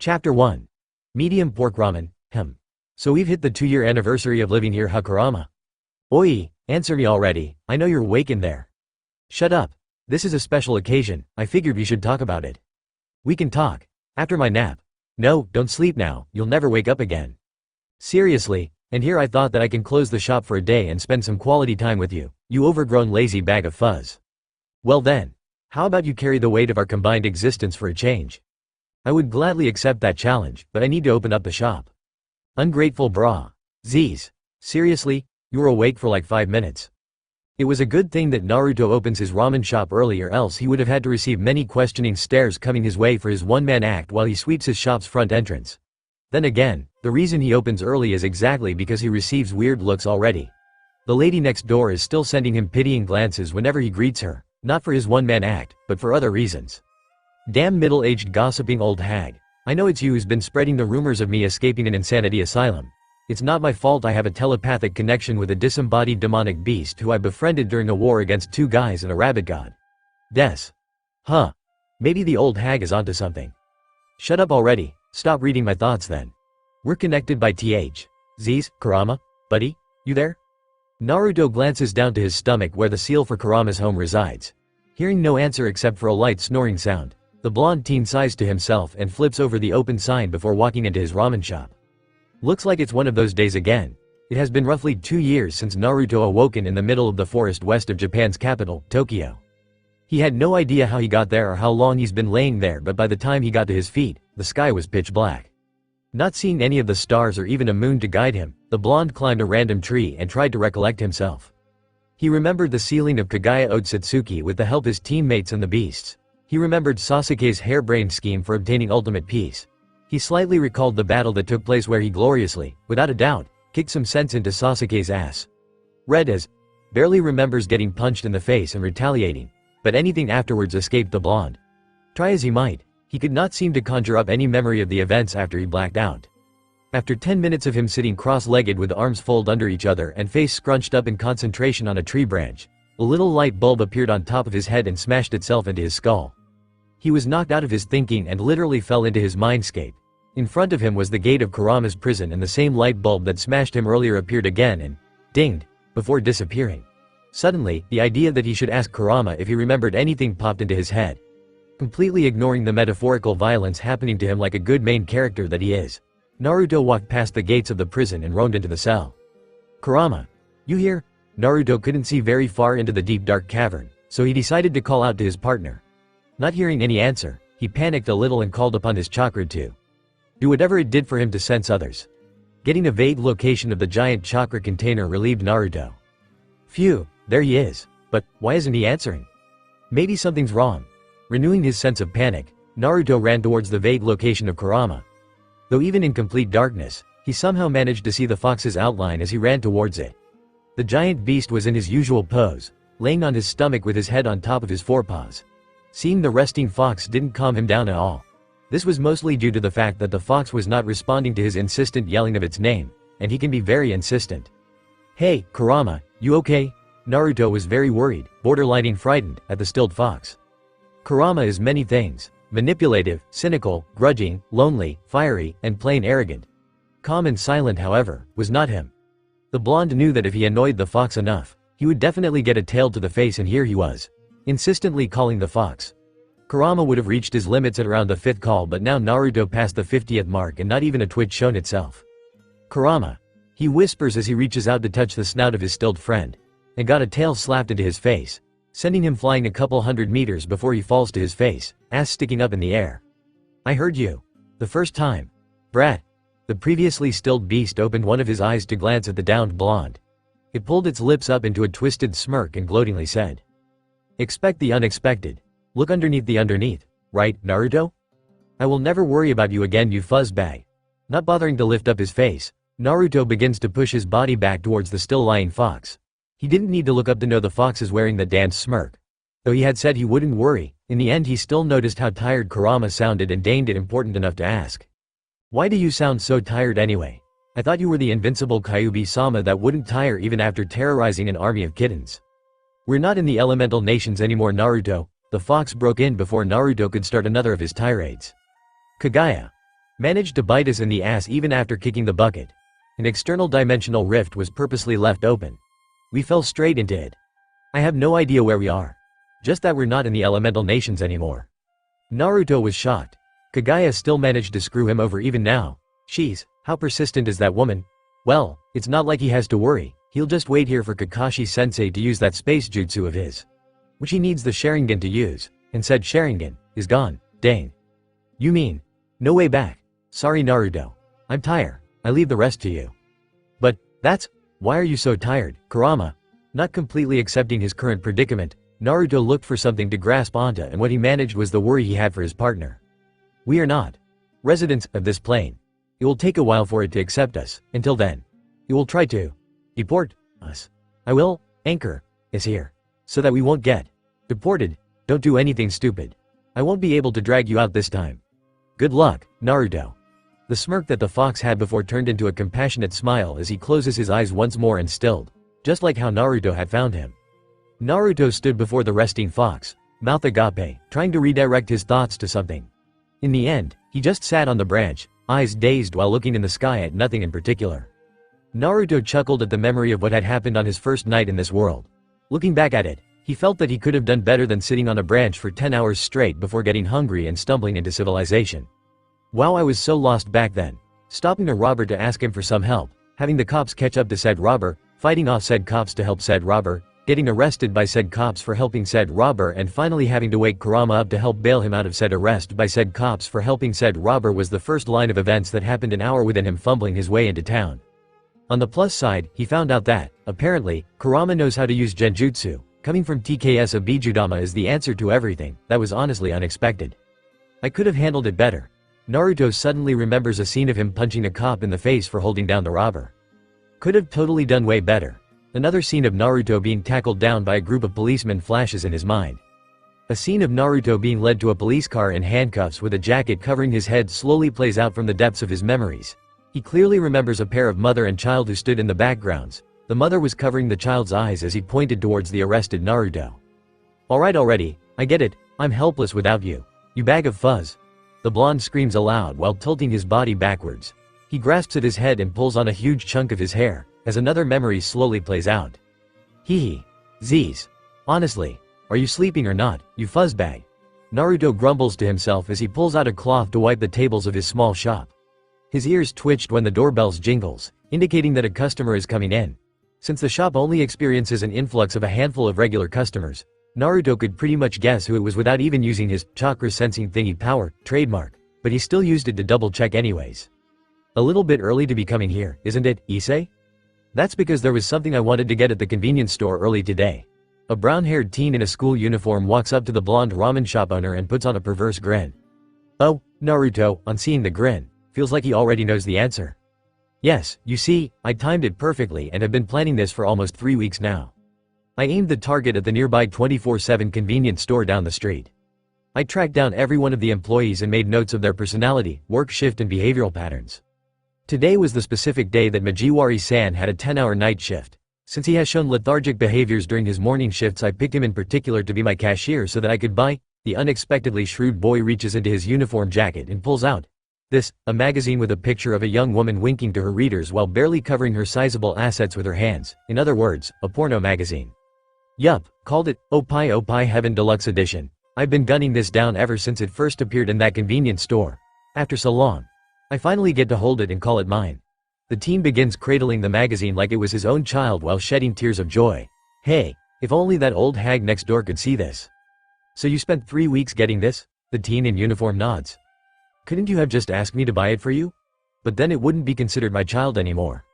Chapter 1. Medium pork ramen, So we've hit the 2-year anniversary of living here, huh, Kurama? Oi, answer me already, I know you're awake in there. Shut up. This is a special occasion, I figured we should talk about it. We can talk. After my nap. No, don't sleep now, you'll never wake up again. Seriously, and here I thought that I can close the shop for a day and spend some quality time with you, you overgrown lazy bag of fuzz. Well then. How about you carry the weight of our combined existence for a change? I would gladly accept that challenge, but I need to open up the shop. Ungrateful bra. Z's. Seriously, you were awake for like 5 minutes. It was a good thing that Naruto opens his ramen shop early, or else he would have had to receive many questioning stares coming his way for his one-man act while he sweeps his shop's front entrance. Then again, the reason he opens early is exactly because he receives weird looks already. The lady next door is still sending him pitying glances whenever he greets her, not for his one-man act, but for other reasons. Damn middle-aged gossiping old hag. I know it's you who's been spreading the rumors of me escaping an insanity asylum. It's not my fault I have a telepathic connection with a disembodied demonic beast who I befriended during a war against 2 guys and a rabbit god. Des. Huh. Maybe the old hag is onto something. Shut up already, stop reading my thoughts then. We're connected by Z's, Kurama, buddy, you there? Naruto glances down to his stomach where the seal for Kurama's home resides. Hearing no answer except for a light snoring sound, the blonde teen sighs to himself and flips over the open sign before walking into his ramen shop. Looks like it's one of those days again. It has been roughly 2 years since Naruto awoken in the middle of the forest west of Japan's capital, Tokyo. He had no idea how he got there or how long he's been laying there, but by the time he got to his feet, the sky was pitch black. Not seeing any of the stars or even a moon to guide him, the blonde climbed a random tree and tried to recollect himself. He remembered the sealing of Kaguya Otsutsuki with the help of his teammates and the beasts. He remembered Sasuke's harebrained scheme for obtaining ultimate peace. He slightly recalled the battle that took place where he gloriously, without a doubt, kicked some sense into Sasuke's ass. Red as barely remembers getting punched in the face and retaliating, but anything afterwards escaped the blonde. Try as he might, he could not seem to conjure up any memory of the events after he blacked out. After 10 minutes of him sitting cross-legged with arms folded under each other and face scrunched up in concentration on a tree branch, a little light bulb appeared on top of his head and smashed itself into his skull. He was knocked out of his thinking and literally fell into his mindscape. In front of him was the gate of Kurama's prison, and the same light bulb that smashed him earlier appeared again and dinged, before disappearing. Suddenly, the idea that he should ask Kurama if he remembered anything popped into his head. Completely ignoring the metaphorical violence happening to him like a good main character that he is, Naruto walked past the gates of the prison and roamed into the cell. Kurama, you here? Naruto couldn't see very far into the deep dark cavern, so he decided to call out to his partner. Not hearing any answer, he panicked a little and called upon his chakra to do whatever it did for him to sense others. Getting a vague location of the giant chakra container relieved Naruto. Phew, there he is, but why isn't he answering? Maybe something's wrong. Renewing his sense of panic, Naruto ran towards the vague location of Kurama. Though even in complete darkness, he somehow managed to see the fox's outline as he ran towards it. The giant beast was in his usual pose, laying on his stomach with his head on top of his forepaws. Seeing the resting fox didn't calm him down at all. This was mostly due to the fact that the fox was not responding to his insistent yelling of its name, and he can be very insistent. Hey, Kurama, you okay? Naruto was very worried, borderlining frightened, at the stilled fox. Kurama is many things: manipulative, cynical, grudging, lonely, fiery, and plain arrogant. Calm and silent, however, was not him. The blonde knew that if he annoyed the fox enough, he would definitely get a tail to the face, and here he was, insistently calling the fox. Kurama would have reached his limits at around the 5th call, but now Naruto passed the 50th mark and not even a twitch shown itself. Kurama, he whispers as he reaches out to touch the snout of his stilled friend, and got a tail slapped into his face, sending him flying a couple 100 meters before he falls to his face, ass sticking up in the air. I heard you. The first time. Brat. The previously stilled beast opened one of his eyes to glance at the downed blonde. It pulled its lips up into a twisted smirk and gloatingly said, "Expect the unexpected. Look underneath the underneath, right, Naruto? I will never worry about you again, you fuzzbag." Not bothering to lift up his face, Naruto begins to push his body back towards the still lying fox. He didn't need to look up to know the fox is wearing the dance smirk. Though he had said he wouldn't worry, in the end he still noticed how tired Kurama sounded and deemed it important enough to ask. Why do you sound so tired anyway? I thought you were the invincible Kyuubi-sama that wouldn't tire even after terrorizing an army of kittens. We're not in the elemental nations anymore, Naruto. The fox broke in before Naruto could start another of his tirades. Kaguya. Managed to bite us in the ass even after kicking the bucket. An external dimensional rift was purposely left open. We fell straight into it. I have no idea where we are. Just that we're not in the elemental nations anymore. Naruto was shocked. Kagaya still managed to screw him over even now. Sheesh, how persistent is that woman? Well, it's not like he has to worry, he'll just wait here for Kakashi-sensei to use that space jutsu of his. Which he needs the Sharingan to use, and said Sharingan is gone, dang. You mean? No way back. Sorry Naruto. I'm tired, I leave the rest to you. But, why are you so tired, Kurama? Not completely accepting his current predicament, Naruto looked for something to grasp onto, and what he managed was the worry he had for his partner. We are not residents of this plane. It will take a while for it to accept us. Until then, it will try to deport us. I will anchor is here, so that we won't get deported. Don't do anything stupid. I won't be able to drag you out this time. Good luck, Naruto. The smirk that the fox had before turned into a compassionate smile as he closes his eyes once more and stilled, just like how Naruto had found him. Naruto stood before the resting fox, mouth agape, trying to redirect his thoughts to something. In the end, he just sat on the branch, eyes dazed while looking in the sky at nothing in particular. Naruto chuckled at the memory of what had happened on his first night in this world. Looking back at it, he felt that he could have done better than sitting on a branch for 10 hours straight before getting hungry and stumbling into civilization. Wow, I was so lost back then. Stopping a robber to ask him for some help, having the cops catch up to said robber, fighting off said cops to help said robber, getting arrested by said cops for helping said robber, and finally having to wake Kurama up to help bail him out of said arrest by said cops for helping said robber was the first line of events that happened an hour within him fumbling his way into town. On the plus side, he found out that, apparently, Kurama knows how to use genjutsu. Coming from TKS of Bijudama is the answer to everything. That was honestly unexpected. I could have handled it better. Naruto suddenly remembers a scene of him punching a cop in the face for holding down the robber. Could have totally done way better. Another scene of Naruto being tackled down by a group of policemen flashes in his mind. A scene of Naruto being led to a police car in handcuffs with a jacket covering his head slowly plays out from the depths of his memories. He clearly remembers a pair of mother and child who stood in the backgrounds. The mother was covering the child's eyes as he pointed towards the arrested Naruto. Alright already, I get it, I'm helpless without you. You bag of fuzz. The blonde screams aloud while tilting his body backwards. He grasps at his head and pulls on a huge chunk of his hair, as another memory slowly plays out. Hee. Z's. Honestly, are you sleeping or not, you fuzzbag? Naruto grumbles to himself as he pulls out a cloth to wipe the tables of his small shop. His ears twitched when the doorbell's jingles, indicating that a customer is coming in. Since the shop only experiences an influx of a handful of regular customers, Naruto could pretty much guess who it was without even using his chakra sensing thingy power, trademark, but he still used it to double check anyways. A little bit early to be coming here, isn't it, Issei? That's because there was something I wanted to get at the convenience store early today. A brown-haired teen in a school uniform walks up to the blonde ramen shop owner and puts on a perverse grin. Oh, Naruto, on seeing the grin, feels like he already knows the answer. Yes, you see, I timed it perfectly and have been planning this for almost 3 weeks now. I aimed the target at the nearby 24/7 convenience store down the street. I tracked down every one of the employees and made notes of their personality, work shift and behavioral patterns. Today was the specific day that Majiwari-san had a 10-hour night shift. Since he has shown lethargic behaviors during his morning shifts, I picked him in particular to be my cashier so that I could buy. The unexpectedly shrewd boy reaches into his uniform jacket and pulls out a magazine with a picture of a young woman winking to her readers while barely covering her sizable assets with her hands. In other words, a porno magazine. Yup, called it Oppai Heaven Deluxe Edition. I've been gunning this down ever since it first appeared in that convenience store. After so long, I finally get to hold it and call it mine. The teen begins cradling the magazine like it was his own child while shedding tears of joy. Hey, if only that old hag next door could see this. So you spent 3 weeks getting this? The teen in uniform nods. Couldn't you have just asked me to buy it for you? But then it wouldn't be considered my child anymore.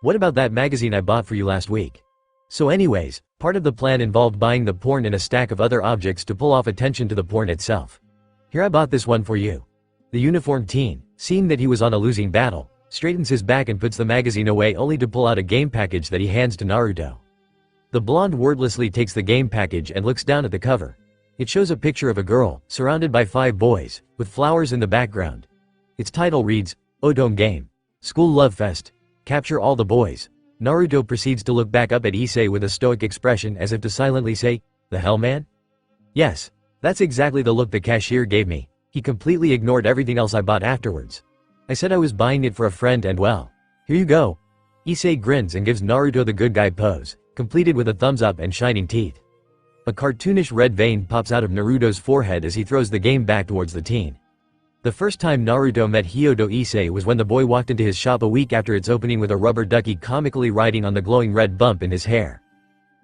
What about that magazine I bought for you last week? So anyways, part of the plan involved buying the porn and a stack of other objects to pull off attention to the porn itself. Here, I bought this one for you. The uniformed teen, seeing that he was on a losing battle, straightens his back and puts the magazine away only to pull out a game package that he hands to Naruto. The blonde wordlessly takes the game package and looks down at the cover. It shows a picture of a girl, surrounded by 5 boys, with flowers in the background. Its title reads, Odon Game. School Love Fest. Capture all the boys. Naruto proceeds to look back up at Issei with a stoic expression as if to silently say, "The hell, man?" Yes, that's exactly the look the cashier gave me. He completely ignored everything else I bought afterwards. I said I was buying it for a friend and well, here you go. Issei grins and gives Naruto the good guy pose, completed with a thumbs up and shining teeth. A cartoonish red vein pops out of Naruto's forehead as he throws the game back towards the teen. The first time Naruto met Hyodo Issei was when the boy walked into his shop a week after its opening with a rubber ducky comically riding on the glowing red bump in his hair.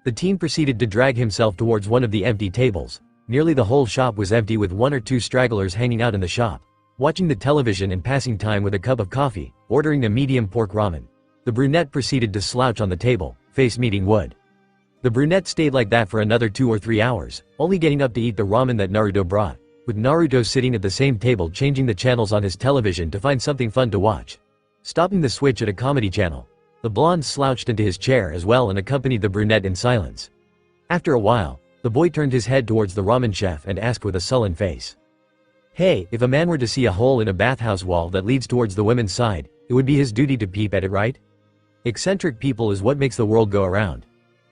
The teen proceeded to drag himself towards one of the empty tables. Nearly the whole shop was empty with one or two stragglers hanging out in the shop, watching the television and passing time with a cup of coffee, ordering a medium pork ramen. The brunette proceeded to slouch on the table, face meeting wood. The brunette stayed like that for another 2 or 3 hours, only getting up to eat the ramen that Naruto brought, with Naruto sitting at the same table changing the channels on his television to find something fun to watch. Stopping the switch at a comedy channel, the blonde slouched into his chair as well and accompanied the brunette in silence. After a while, the boy turned his head towards the ramen chef and asked with a sullen face. Hey, if a man were to see a hole in a bathhouse wall that leads towards the women's side, it would be his duty to peep at it, right? Eccentric people is what makes the world go around.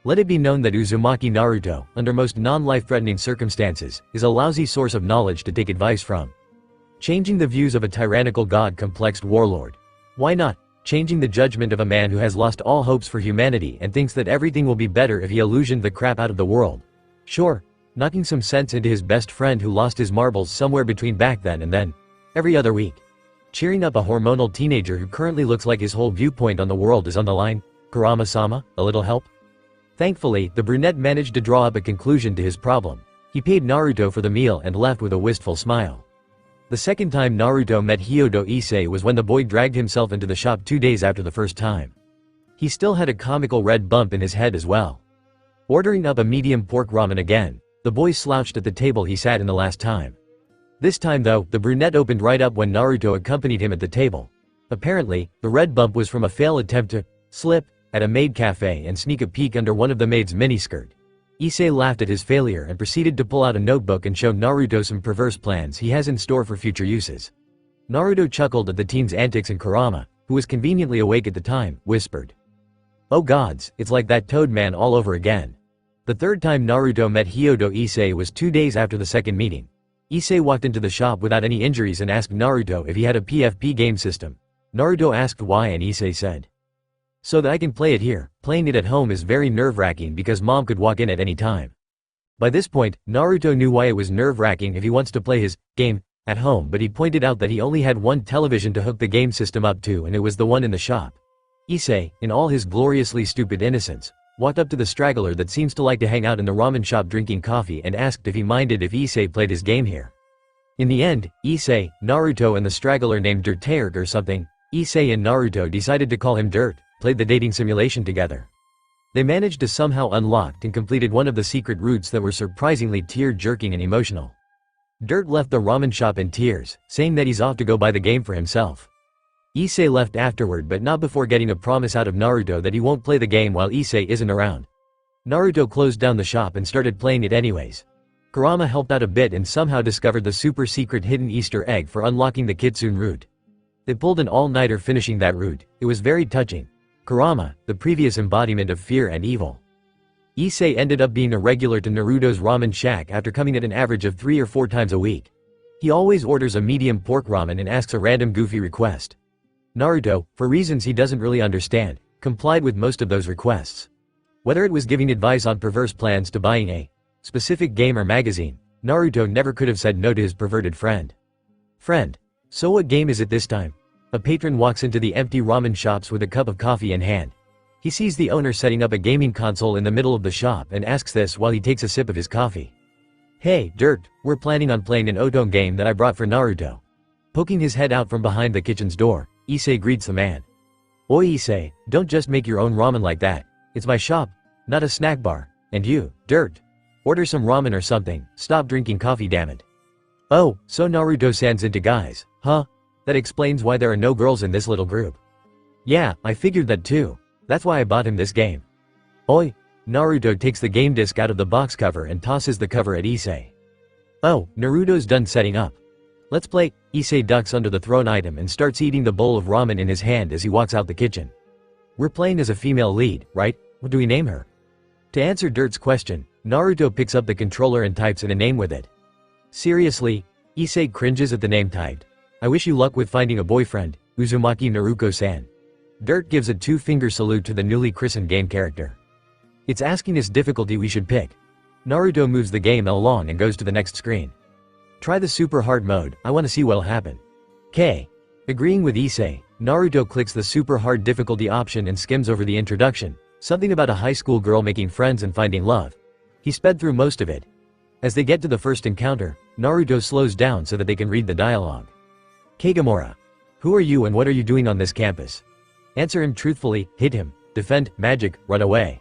Let it be known that Uzumaki Naruto, under most non-life-threatening circumstances, is a lousy source of knowledge to take advice from. Changing the views of a tyrannical god-complexed warlord. Why not? Changing the judgment of a man who has lost all hopes for humanity and thinks that everything will be better if he illusioned the crap out of the world. Sure, knocking some sense into his best friend who lost his marbles somewhere between back then and then. Every other week. Cheering up a hormonal teenager who currently looks like his whole viewpoint on the world is on the line. Kurama-sama, a little help? Thankfully, the brunette managed to draw up a conclusion to his problem. He paid Naruto for the meal and left with a wistful smile. The second time Naruto met Hyodo Issei was when the boy dragged himself into the shop 2 days after the first time. He still had a comical red bump in his head as well. Ordering up a medium pork ramen again, the boy slouched at the table he sat in the last time. This time though, the brunette opened right up when Naruto accompanied him at the table. Apparently, the red bump was from a failed attempt to slip at a maid cafe and sneak a peek under one of the maid's miniskirt. Issei laughed at his failure and proceeded to pull out a notebook and show Naruto some perverse plans he has in store for future uses. Naruto chuckled at the teen's antics and Kurama, who was conveniently awake at the time, whispered, "Oh gods, it's like that Toad man all over again." The third time Naruto met Hyodo Issei was 2 days after the second meeting. Issei walked into the shop without any injuries and asked Naruto if he had a PFP game system. Naruto asked why and Issei said, "So that I can play it here. Playing it at home is very nerve-wracking because mom could walk in at any time." By this point, Naruto knew why it was nerve-wracking if he wants to play his game at home, but he pointed out that he only had one television to hook the game system up to and it was the one in the shop. Issei, in all his gloriously stupid innocence, walked up to the straggler that seems to like to hang out in the ramen shop drinking coffee and asked if he minded if Issei played his game here. In the end, Issei, Naruto and the straggler named Dirtaerg or something, Issei and Naruto decided to call him Dirt, played the dating simulation together. They managed to somehow unlocked and completed one of the secret routes that were surprisingly tear-jerking and emotional. Dirt left the ramen shop in tears, saying that he's off to go buy the game for himself. Issei left afterward but not before getting a promise out of Naruto that he won't play the game while Issei isn't around. Naruto closed down the shop and started playing it anyways. Kurama helped out a bit and somehow discovered the super secret hidden Easter egg for unlocking the Kitsune route. They pulled an all-nighter finishing that route. It was very touching. Kurama, the previous embodiment of fear and evil. Issei ended up being a regular to Naruto's ramen shack after coming at an average of 3 or 4 times a week. He always orders a medium pork ramen and asks a random goofy request. Naruto, for reasons he doesn't really understand, complied with most of those requests. Whether it was giving advice on perverse plans to buying a specific game or magazine, Naruto never could have said no to his perverted friend. "Friend. So what game is it this time?" A patron walks into the empty ramen shops with a cup of coffee in hand. He sees the owner setting up a gaming console in the middle of the shop and asks this while he takes a sip of his coffee. "Hey, Dirt, we're planning on playing an Otone game that I brought for Naruto." Poking his head out from behind the kitchen's door, Issei greets the man. "Oi Issei, don't just make your own ramen like that. It's my shop, not a snack bar. And you, Dirt, order some ramen or something, stop drinking coffee, damn it." "Oh, so Naruto-san's into guys, huh? That explains why there are no girls in this little group." "Yeah, I figured that too. That's why I bought him this game." "Oi." Naruto takes the game disc out of the box cover and tosses the cover at Issei. "Oh, Naruto's done setting up. Let's play." Issei ducks under the thrown item and starts eating the bowl of ramen in his hand as he walks out the kitchen. "We're playing as a female lead, right? What do we name her?" To answer Dirt's question, Naruto picks up the controller and types in a name with it. "Seriously?" Issei cringes at the name typed. "I wish you luck with finding a boyfriend. Uzumaki Naruto-san. Dirt gives a two-finger salute to the newly christened game character. It's asking us difficulty we should pick. Naruto moves the game along and goes to the next screen. Try the super hard mode, I wanna see what'll happen. K. Agreeing with Issei, Naruto clicks the super hard difficulty option and skims over the introduction, something about a high school girl making friends and finding love. He sped through most of it. As they get to the first encounter, Naruto slows down so that they can read the dialogue. Kagemura. Who are you and what are you doing on this campus? Answer him truthfully, hit him, defend, magic, run away.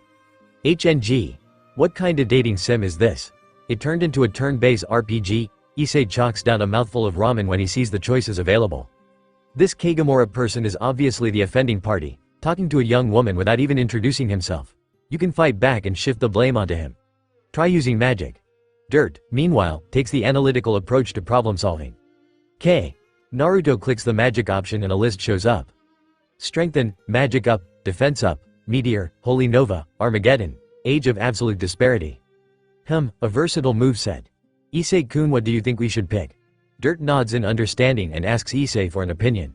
HNG. What kind of dating sim is this? It turned into a turn-based RPG. Issei chalks down a mouthful of ramen when he sees the choices available. This Kagemura person is obviously the offending party, talking to a young woman without even introducing himself. You can fight back and shift the blame onto him. Try using magic. Dirt, meanwhile, takes the analytical approach to problem solving. K. Naruto clicks the magic option and a list shows up. Strengthen, magic up, defense up, meteor, holy nova, Armageddon, age of absolute disparity. A versatile moveset. Issei-kun, what do you think we should pick? Dirt nods in understanding and asks Issei for an opinion.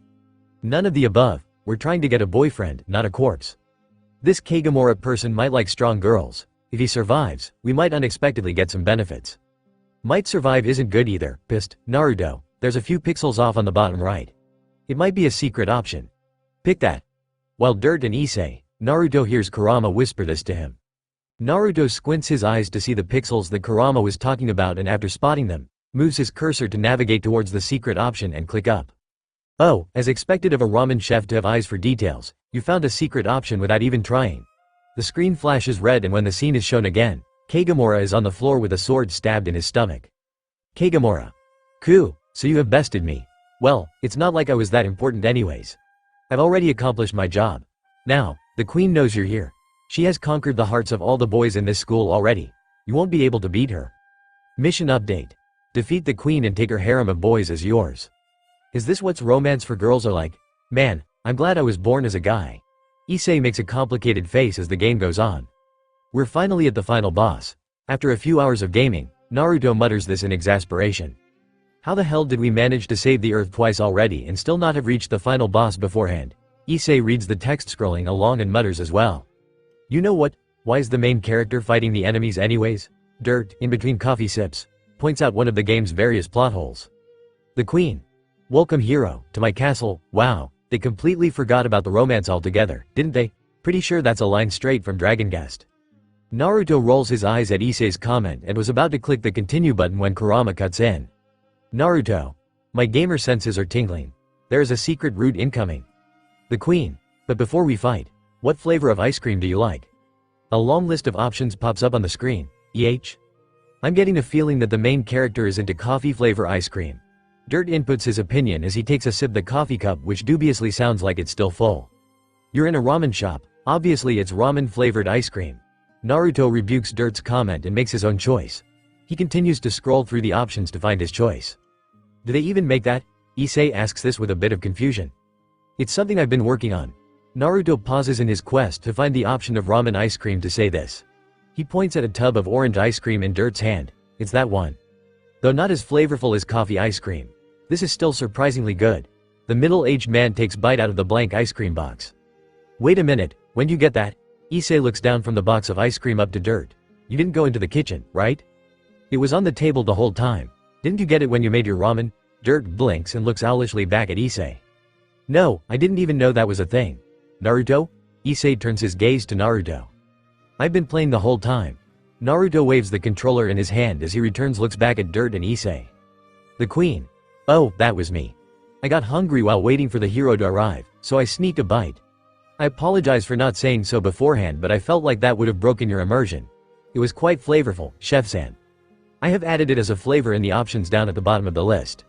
None of the above, we're trying to get a boyfriend, not a corpse. This Kagemura person might like strong girls. If he survives, we might unexpectedly get some benefits. Might survive isn't good either, pissed, Naruto, there's a few pixels off on the bottom right. It might be a secret option. Pick that. While Dirt and Issei, Naruto hears Kurama whisper this to him. Naruto squints his eyes to see the pixels that Kurama was talking about and after spotting them, moves his cursor to navigate towards the secret option and click up. Oh, as expected of a ramen chef to have eyes for details, you found a secret option without even trying. The screen flashes red and when the scene is shown again, Kagemura is on the floor with a sword stabbed in his stomach. Kagemura. Ku, so you have bested me. Well, it's not like I was that important anyways. I've already accomplished my job. Now, the queen knows you're here. She has conquered the hearts of all the boys in this school already. You won't be able to beat her. Mission update. Defeat the queen and take her harem of boys as yours. Is this what's romance for girls are like? Man, I'm glad I was born as a guy. Issei makes a complicated face as the game goes on. We're finally at the final boss. After a few hours of gaming, Naruto mutters this in exasperation. How the hell did we manage to save the earth twice already and still not have reached the final boss beforehand? Issei reads the text scrolling along and mutters as well. You know what? Why is the main character fighting the enemies anyways? Dirt, in between coffee sips, points out one of the game's various plot holes. The queen. Welcome hero, to my castle, wow, they completely forgot about the romance altogether, didn't they? Pretty sure that's a line straight from Dragon Guest. Naruto rolls his eyes at Issei's comment and was about to click the continue button when Kurama cuts in. Naruto. My gamer senses are tingling. There is a secret route incoming. The queen. But before we fight, what flavor of ice cream do you like? A long list of options pops up on the screen. I'm getting a feeling that the main character is into coffee flavor ice cream. Dirt inputs his opinion as he takes a sip of the coffee cup which dubiously sounds like it's still full. You're in a ramen shop, obviously it's ramen flavored ice cream. Naruto rebukes Dirt's comment and makes his own choice. He continues to scroll through the options to find his choice. Do they even make that? Issei asks this with a bit of confusion. It's something I've been working on. Naruto pauses in his quest to find the option of ramen ice cream to say this. He points at a tub of orange ice cream in Dirt's hand. It's that one. Though not as flavorful as coffee ice cream. This is still surprisingly good. The middle-aged man takes bite out of the blank ice cream box. Wait a minute, when'd you get that? Issei looks down from the box of ice cream up to Dirt. You didn't go into the kitchen, right? It was on the table the whole time. Didn't you get it when you made your ramen? Dirt blinks and looks owlishly back at Issei. No, I didn't even know that was a thing. Naruto? Issei turns his gaze to Naruto. I've been playing the whole time. Naruto waves the controller in his hand as he returns looks back at Dirt and Issei. The queen. Oh, that was me. I got hungry while waiting for the hero to arrive, so I sneaked a bite. I apologize for not saying so beforehand but I felt like that would have broken your immersion. It was quite flavorful, Chef-san. I have added it as a flavor in the options down at the bottom of the list.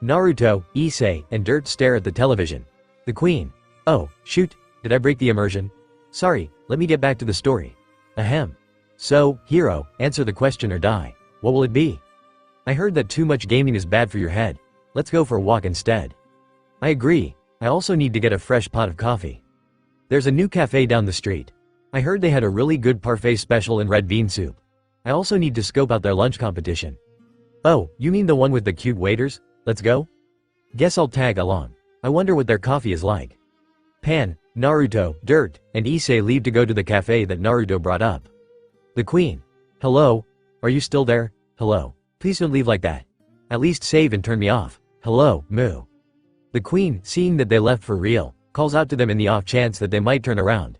Naruto, Issei, and Dirt stare at the television. The queen. Oh, shoot, did I break the immersion? Sorry, let me get back to the story. Ahem. So, hero, answer the question or die. What will it be? I heard that too much gaming is bad for your head. Let's go for a walk instead. I agree. I also need to get a fresh pot of coffee. There's a new cafe down the street. I heard they had a really good parfait special in red bean soup. I also need to scope out their lunch competition. Oh, you mean the one with the cute waiters? Let's go? Guess I'll tag along. I wonder what their coffee is like. Pan, Naruto, Dirt, and Issei leave to go to the cafe that Naruto brought up. The queen. Hello? Are you still there? Hello. Please don't leave like that. At least save and turn me off. Hello, Moo. The queen, seeing that they left for real, calls out to them in the off chance that they might turn around.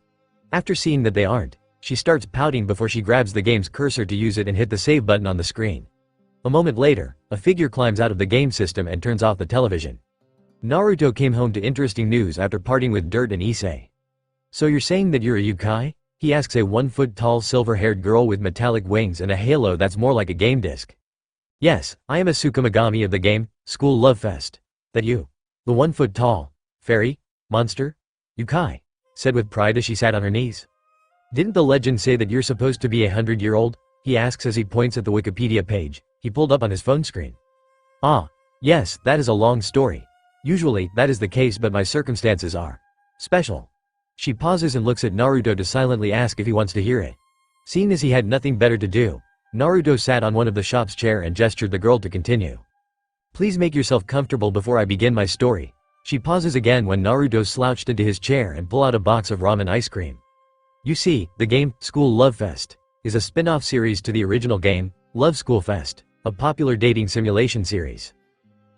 After seeing that they aren't, she starts pouting before she grabs the game's cursor to use it and hit the save button on the screen. A moment later, a figure climbs out of the game system and turns off the television. Naruto came home to interesting news after parting with Dirt and Issei. So you're saying that you're a yokai? He asks a 1-foot-tall silver-haired girl with metallic wings and a halo that's more like a game disc. Yes, I am a Tsukumagami of the game, School Love Fest. That you? The 1-foot-tall fairy? Monster? Yokai? Said with pride as she sat on her knees. Didn't the legend say that you're supposed to be 100-year-old? He asks as he points at the Wikipedia page he pulled up on his phone screen. Ah, yes, that is a long story. Usually, that is the case, but my circumstances are special. She pauses and looks at Naruto to silently ask if he wants to hear it. Seeing as he had nothing better to do, Naruto sat on one of the shop's chair and gestured the girl to continue. Please make yourself comfortable before I begin my story. She pauses again when Naruto slouched into his chair and pulled out a box of ramen ice cream. You see, the game, School Love Fest, is a spin-off series to the original game, Love School Fest, a popular dating simulation series.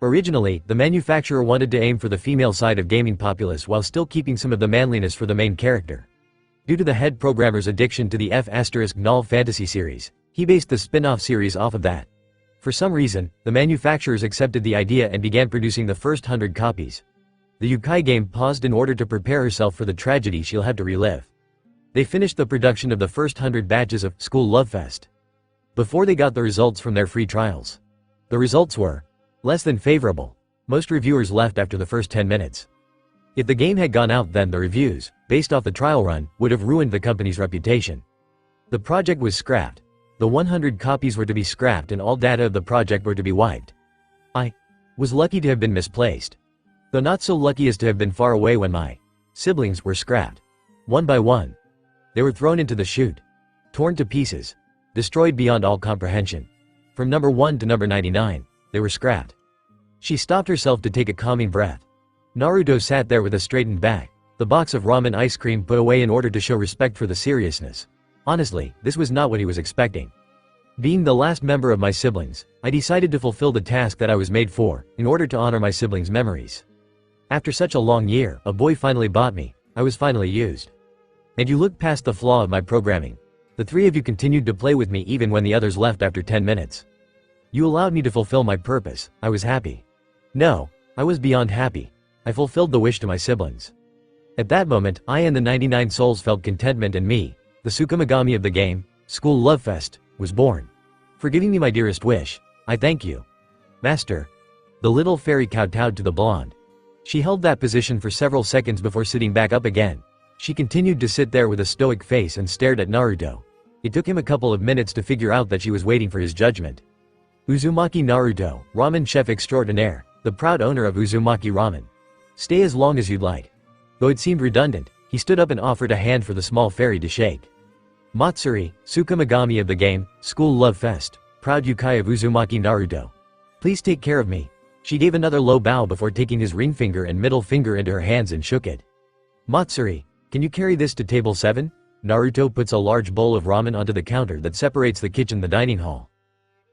Originally, the manufacturer wanted to aim for the female side of gaming populace while still keeping some of the manliness for the main character. Due to the head programmer's addiction to the F***null fantasy series, he based the spin-off series off of that. For some reason, the manufacturers accepted the idea and began producing the first 100 copies. The Yokai game paused in order to prepare herself for the tragedy she'll have to relive. They finished the production of the first 100 batches of School Love Fest before they got the results from their free trials. The results were less than favorable. Most reviewers left after the first 10 minutes. If the game had gone out then the reviews, based off the trial run, would have ruined the company's reputation. The project was scrapped. The 100 copies were to be scrapped and all data of the project were to be wiped. I was lucky to have been misplaced, though not so lucky as to have been far away when my siblings were scrapped. One by one. They were thrown into the chute. Torn to pieces. Destroyed beyond all comprehension. From number 1 to number 99, they were scrapped. She stopped herself to take a calming breath. Naruto sat there with a straightened back, the box of ramen ice cream put away in order to show respect for the seriousness. Honestly, this was not what he was expecting. Being the last member of my siblings, I decided to fulfill the task that I was made for, in order to honor my siblings' memories. After such a long year, a boy finally bought me. I was finally used. And you looked past the flaw of my programming. The three of you continued to play with me even when the others left after 10 minutes. You allowed me to fulfill my purpose. I was happy. No, I was beyond happy. I fulfilled the wish to my siblings. At that moment, I and the 99 souls felt contentment, and me, the Tsukumagami of the game, School Love Fest, was born. For giving me my dearest wish, I thank you. Master. The little fairy kowtowed to the blonde. She held that position for several seconds before sitting back up again. She continued to sit there with a stoic face and stared at Naruto. It took him a couple of minutes to figure out that she was waiting for his judgment. Uzumaki Naruto, ramen chef extraordinaire, the proud owner of Uzumaki Ramen. Stay as long as you'd like. Though it seemed redundant, he stood up and offered a hand for the small fairy to shake. Matsuri, Tsukumagami of the game, School Love Fest, proud yokai of Uzumaki Naruto. Please take care of me. She gave another low bow before taking his ring finger and middle finger into her hands and shook it. Matsuri, can you carry this to table 7? Naruto puts a large bowl of ramen onto the counter that separates the kitchen and the dining hall.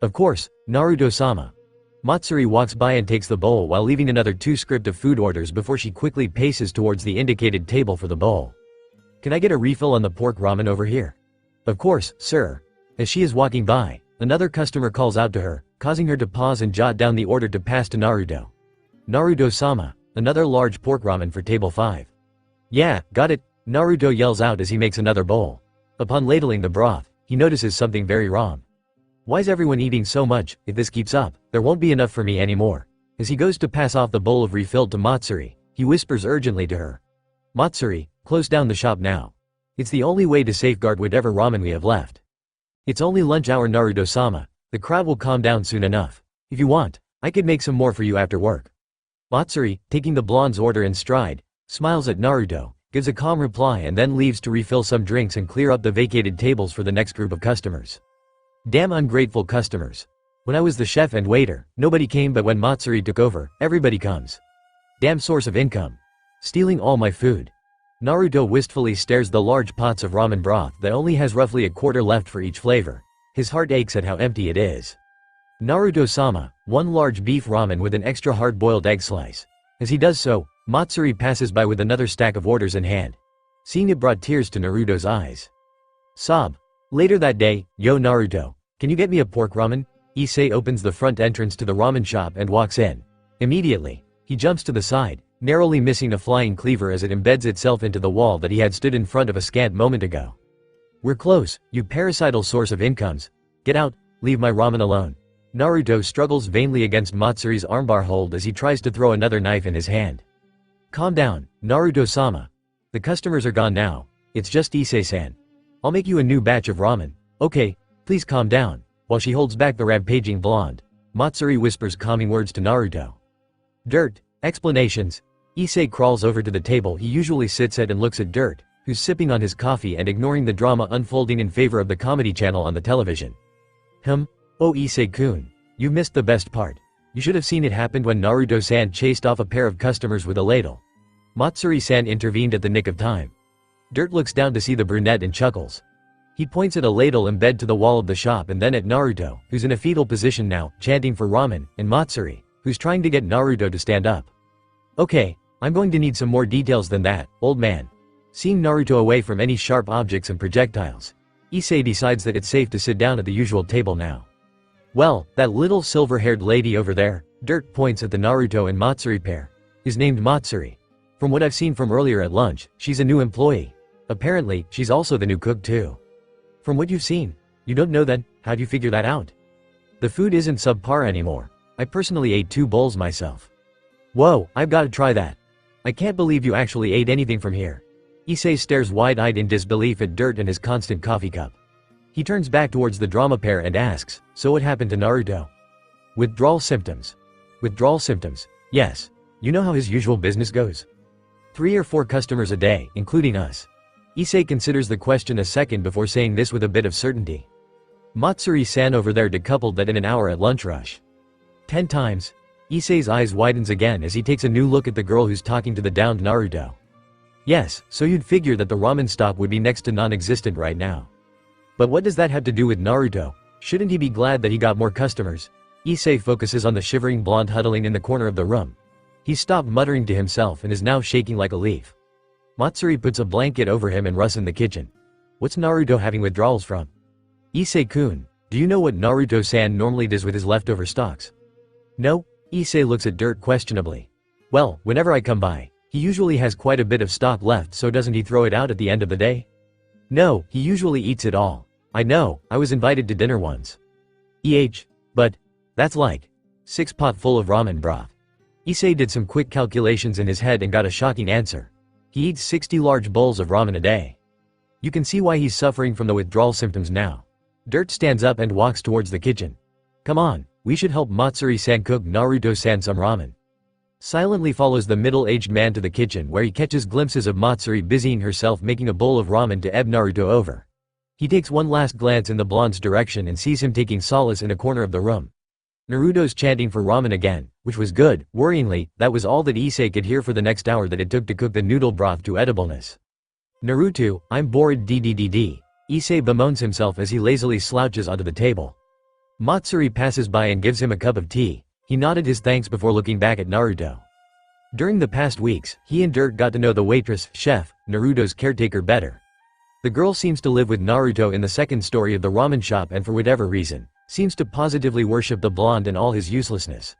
Of course, Naruto-sama. Matsuri walks by and takes the bowl while leaving another 2 script of food orders before she quickly paces towards the indicated table for the bowl. Can I get a refill on the pork ramen over here? Of course, sir. As she is walking by, another customer calls out to her, causing her to pause and jot down the order to pass to Naruto. Naruto-sama, another large pork ramen for table 5. Yeah, got it, Naruto yells out as he makes another bowl. Upon ladling the broth, he notices something very wrong. Why's everyone eating so much? If this keeps up, there won't be enough for me anymore. As he goes to pass off the bowl of refill to Matsuri, he whispers urgently to her. Matsuri, close down the shop now. It's the only way to safeguard whatever ramen we have left. It's only lunch hour, Naruto-sama. The crowd will calm down soon enough. If you want, I could make some more for you after work. Matsuri, taking the blonde's order in stride, smiles at Naruto, gives a calm reply and then leaves to refill some drinks and clear up the vacated tables for the next group of customers. Damn ungrateful customers. When I was the chef and waiter, nobody came, but when Matsuri took over, everybody comes. Damn source of income. Stealing all my food. Naruto wistfully stares the large pots of ramen broth that only has roughly a quarter left for each flavor. His heart aches at how empty it is. Naruto-sama, one large beef ramen with an extra hard-boiled egg slice. As he does so, Matsuri passes by with another stack of orders in hand. Seeing it brought tears to Naruto's eyes. Sob. Later that day, yo Naruto, can you get me a pork ramen? Issei opens the front entrance to the ramen shop and walks in. Immediately, he jumps to the side, narrowly missing a flying cleaver as it embeds itself into the wall that he had stood in front of a scant moment ago. We're close, you parasital source of incomes. Get out, leave my ramen alone. Naruto struggles vainly against Matsuri's armbar hold as he tries to throw another knife in his hand. Calm down, Naruto-sama. The customers are gone now, it's just Issei-san. I'll make you a new batch of ramen. Okay, please calm down. While she holds back the rampaging blonde, Matsuri whispers calming words to Naruto. Dirt. Explanations. Issei crawls over to the table he usually sits at and looks at Dirt, who's sipping on his coffee and ignoring the drama unfolding in favor of the comedy channel on the television. Oh Issei-kun, you missed the best part. You should have seen it happen when Naruto-san chased off a pair of customers with a ladle. Matsuri-san intervened at the nick of time. Dirt looks down to see the brunette and chuckles. He points at a ladle embedded to the wall of the shop and then at Naruto, who's in a fetal position now, chanting for ramen, and Matsuri, who's trying to get Naruto to stand up. Okay, I'm going to need some more details than that, old man. Seeing Naruto away from any sharp objects and projectiles, Issei decides that it's safe to sit down at the usual table now. Well, that little silver-haired lady over there, Dirt points at the Naruto and Matsuri pair, is named Matsuri. From what I've seen from earlier at lunch, she's a new employee. Apparently, she's also the new cook too. From what you've seen, you don't know then, how'd you figure that out? The food isn't subpar anymore. I personally ate 2 bowls myself. Whoa, I've gotta try that. I can't believe you actually ate anything from here. Issei stares wide-eyed in disbelief at Dirt and his constant coffee cup. He turns back towards the drama pair and asks, so what happened to Naruto? Withdrawal symptoms. Withdrawal symptoms, yes. You know how his usual business goes? 3 or 4 customers a day, including us. Issei considers the question a second before saying this with a bit of certainty. Matsuri-san over there decoupled that in an hour at lunch rush. 10 times. Issei's eyes widens again as he takes a new look at the girl who's talking to the downed Naruto. Yes, so you'd figure that the ramen stop would be next to non-existent right now. But what does that have to do with Naruto? Shouldn't he be glad that he got more customers? Issei focuses on the shivering blonde huddling in the corner of the room. He's stopped muttering to himself and is now shaking like a leaf. Matsuri puts a blanket over him and rushes in the kitchen. What's Naruto having withdrawals from? Issei-kun, do you know what Naruto-san normally does with his leftover stocks? No, Issei looks at Dirt questionably. Well, whenever I come by, he usually has quite a bit of stock left, so doesn't he throw it out at the end of the day? No, he usually eats it all. I know, I was invited to dinner once. But that's like 6 pot full of ramen broth. Issei did some quick calculations in his head and got a shocking answer. He eats 60 large bowls of ramen a day. You can see why he's suffering from the withdrawal symptoms now. Dirt stands up and walks towards the kitchen. Come on, we should help Matsuri-san cook Naruto-san some ramen. Silently follows the middle-aged man to the kitchen where he catches glimpses of Matsuri busying herself making a bowl of ramen to ebb Naruto over. He takes one last glance in the blonde's direction and sees him taking solace in a corner of the room. Naruto's chanting for ramen again, which was good. Worryingly, that was all that Issei could hear for the next hour that it took to cook the noodle broth to edibleness. Naruto, I'm bored ddd. Issei bemoans himself as he lazily slouches onto the table. Matsuri passes by and gives him a cup of tea. He nodded his thanks before looking back at Naruto. During the past weeks, he and Dirt got to know the waitress, chef, Naruto's caretaker better. The girl seems to live with Naruto in the second story of the ramen shop and for whatever reason, seems to positively worship the blonde and all his uselessness.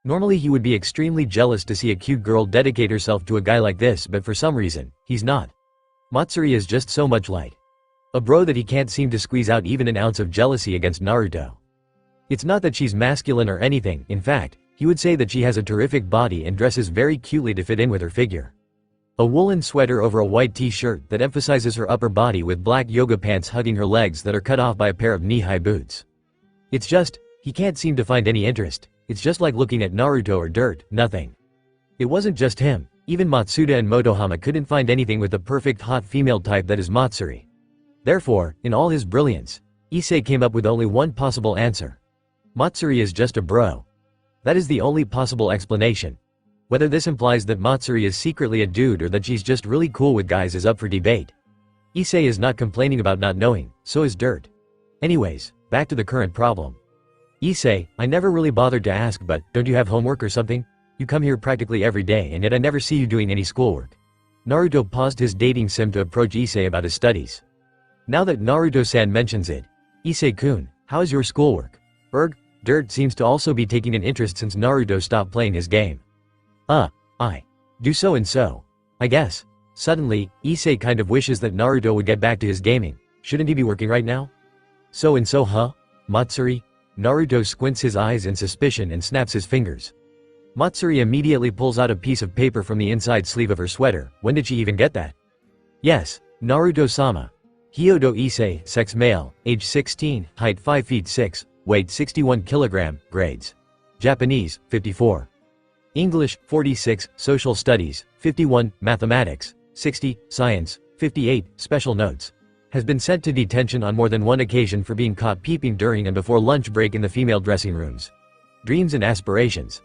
Normally he would be extremely jealous to see a cute girl dedicate herself to a guy like this, but for some reason, he's not. Matsuri is just so much like a bro that he can't seem to squeeze out even an ounce of jealousy against Naruto. It's not that she's masculine or anything, in fact, he would say that she has a terrific body and dresses very cutely to fit in with her figure. A woolen sweater over a white t-shirt that emphasizes her upper body with black yoga pants hugging her legs that are cut off by a pair of knee-high boots. It's just, he can't seem to find any interest. It's just like looking at Naruto or Dirt, nothing. It wasn't just him, even Matsuda and Motohama couldn't find anything with the perfect hot female type that is Matsuri. Therefore, in all his brilliance, Issei came up with only one possible answer. Matsuri is just a bro. That is the only possible explanation. Whether this implies that Matsuri is secretly a dude or that she's just really cool with guys is up for debate. Issei is not complaining about not knowing, so is Dirt. Anyways, back to the current problem. Issei, I never really bothered to ask, but don't you have homework or something? You come here practically every day and yet I never see you doing any schoolwork. Naruto paused his dating sim to approach Issei about his studies. Now that Naruto-san mentions it, Issei-kun, how is your schoolwork? Dirt seems to also be taking an interest since Naruto stopped playing his game. I do so and so, I guess. Suddenly, Issei kind of wishes that Naruto would get back to his gaming. Shouldn't he be working right now? So and so, huh? Matsuri? Naruto squints his eyes in suspicion and snaps his fingers. Matsuri immediately pulls out a piece of paper from the inside sleeve of her sweater. When did she even get that? Yes, Naruto-sama. Hyodo Issei, sex male, age 16, height 5 feet 6, weight 61 kg, grades. Japanese, 54. English, 46, social studies, 51, mathematics, 60, science, 58, special notes. Has been sent to detention on more than one occasion for being caught peeping during and before lunch break in the female dressing rooms. Dreams and aspirations.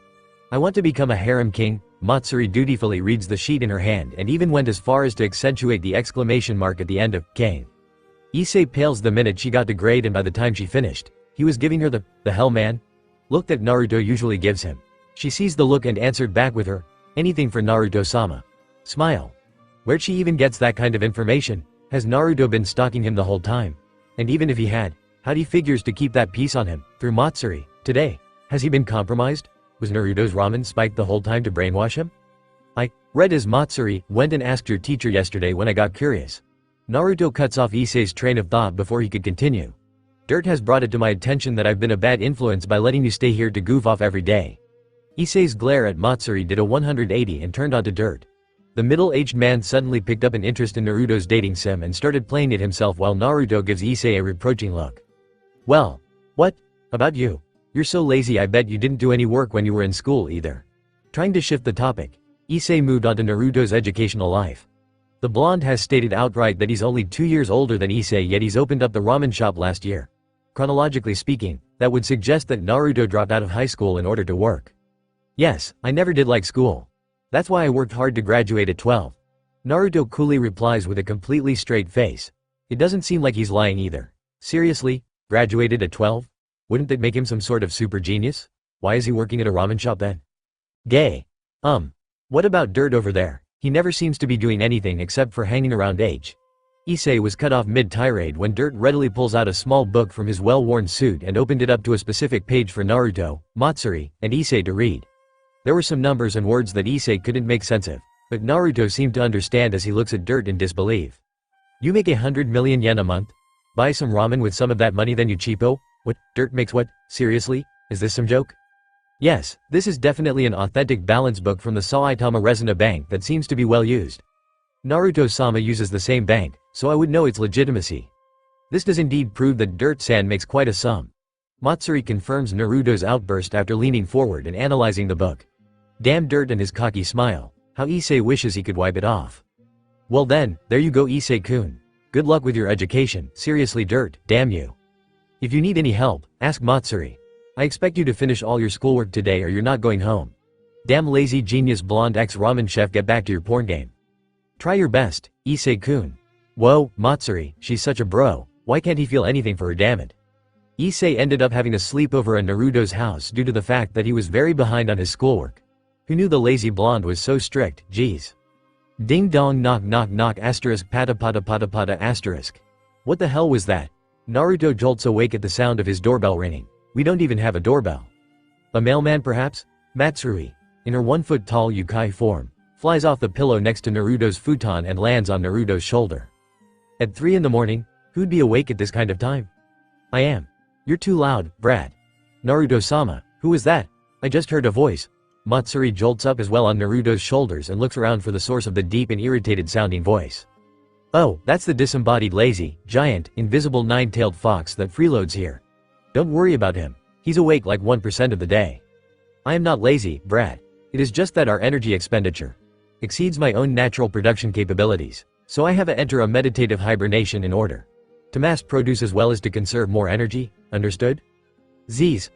I want to become a harem king. Matsuri dutifully reads the sheet in her hand and even went as far as to accentuate the exclamation mark at the end of Kane. Issei pales the minute she got to grade, and by the time she finished, he was giving her the hell man look that Naruto usually gives him. She sees the look and answered back with her, anything for Naruto-sama. Smile. Where'd she even gets that kind of information? Has Naruto been stalking him the whole time? And even if he had, how'd he figures to keep that piece on him, through Matsuri, today? Has he been compromised? Was Naruto's ramen spiked the whole time to brainwash him? I read as Matsuri went and asked your teacher yesterday when I got curious. Naruto cuts off Issei's train of thought before he could continue. Dirt has brought it to my attention that I've been a bad influence by letting you stay here to goof off every day. Issei's glare at Matsuri did a 180 and turned onto Dirt. The middle-aged man suddenly picked up an interest in Naruto's dating sim and started playing it himself while Naruto gives Issei a reproaching look. Well, what about you? You're so lazy, I bet you didn't do any work when you were in school either. Trying to shift the topic, Issei moved on to Naruto's educational life. The blonde has stated outright that he's only 2 years older than Issei, yet he's opened up the ramen shop last year. Chronologically speaking, that would suggest that Naruto dropped out of high school in order to work. Yes, I never did like school. That's why I worked hard to graduate at 12. Naruto coolly replies with a completely straight face. It doesn't seem like he's lying either. Seriously, graduated at 12? Wouldn't that make him some sort of super genius? Why is he working at a ramen shop then? Gay. What about Dirt over there? He never seems to be doing anything except for hanging around H. Issei was cut off mid-tirade when Dirt readily pulls out a small book from his well-worn suit and opened it up to a specific page for Naruto, Matsuri, and Issei to read. There were some numbers and words that Issei couldn't make sense of, but Naruto seemed to understand as he looks at Dirt in disbelief. You make 100 million yen a month? Buy some ramen with some of that money then, you cheapo? What, Dirt makes what? Seriously? Is this some joke? Yes, this is definitely an authentic balance book from the Saitama Resina Bank that seems to be well used. Naruto-sama uses the same bank, so I would know its legitimacy. This does indeed prove that Dirt-san makes quite a sum. Matsuri confirms Naruto's outburst after leaning forward and analyzing the book. Damn Dirt and his cocky smile. How Issei wishes he could wipe it off. Well then, there you go, Issei-kun. Good luck with your education. Seriously, Dirt, damn you. If you need any help, ask Matsuri. I expect you to finish all your schoolwork today or you're not going home. Damn lazy genius blonde ex-ramen chef, get back to your porn game. Try your best, Issei-kun. Whoa, Matsuri, she's such a bro. Why can't he feel anything for her, damn it? Issei ended up having a sleepover at Naruto's house due to the fact that he was very behind on his schoolwork. Who knew the lazy blonde was so strict, geez. Ding dong knock knock knock asterisk pata pata pata pata asterisk. What the hell was that? Naruto jolts awake at the sound of his doorbell ringing. We don't even have a doorbell. A mailman perhaps? Matsuri, in her 1-foot-tall yukai form, flies off the pillow next to Naruto's futon and lands on Naruto's shoulder. At 3 in the morning? Who'd be awake at this kind of time? I am. You're too loud, Brad. Naruto-sama, who was that? I just heard a voice. Matsuri jolts up as well on Naruto's shoulders and looks around for the source of the deep and irritated-sounding voice. Oh, that's the disembodied lazy, giant, invisible nine-tailed fox that freeloads here. Don't worry about him. He's awake like 1% of the day. I am not lazy, Brad. It is just that our energy expenditure exceeds my own natural production capabilities, so I have to enter a meditative hibernation in order to mass produce as well as to conserve more energy, understood? Z's,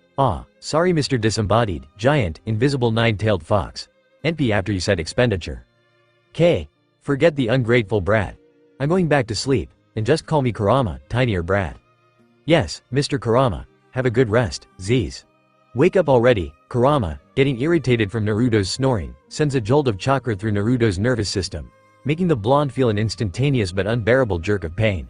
sorry Mr. Disembodied, giant, invisible nine-tailed fox. NP after you said expenditure. K. Forget the ungrateful brat. I'm going back to sleep, and just call me Kurama, tinier brat. Yes, Mr. Kurama. Have a good rest, Z's. Wake up already, Kurama. Getting irritated from Naruto's snoring, sends a jolt of chakra through Naruto's nervous system, making the blonde feel an instantaneous but unbearable jerk of pain.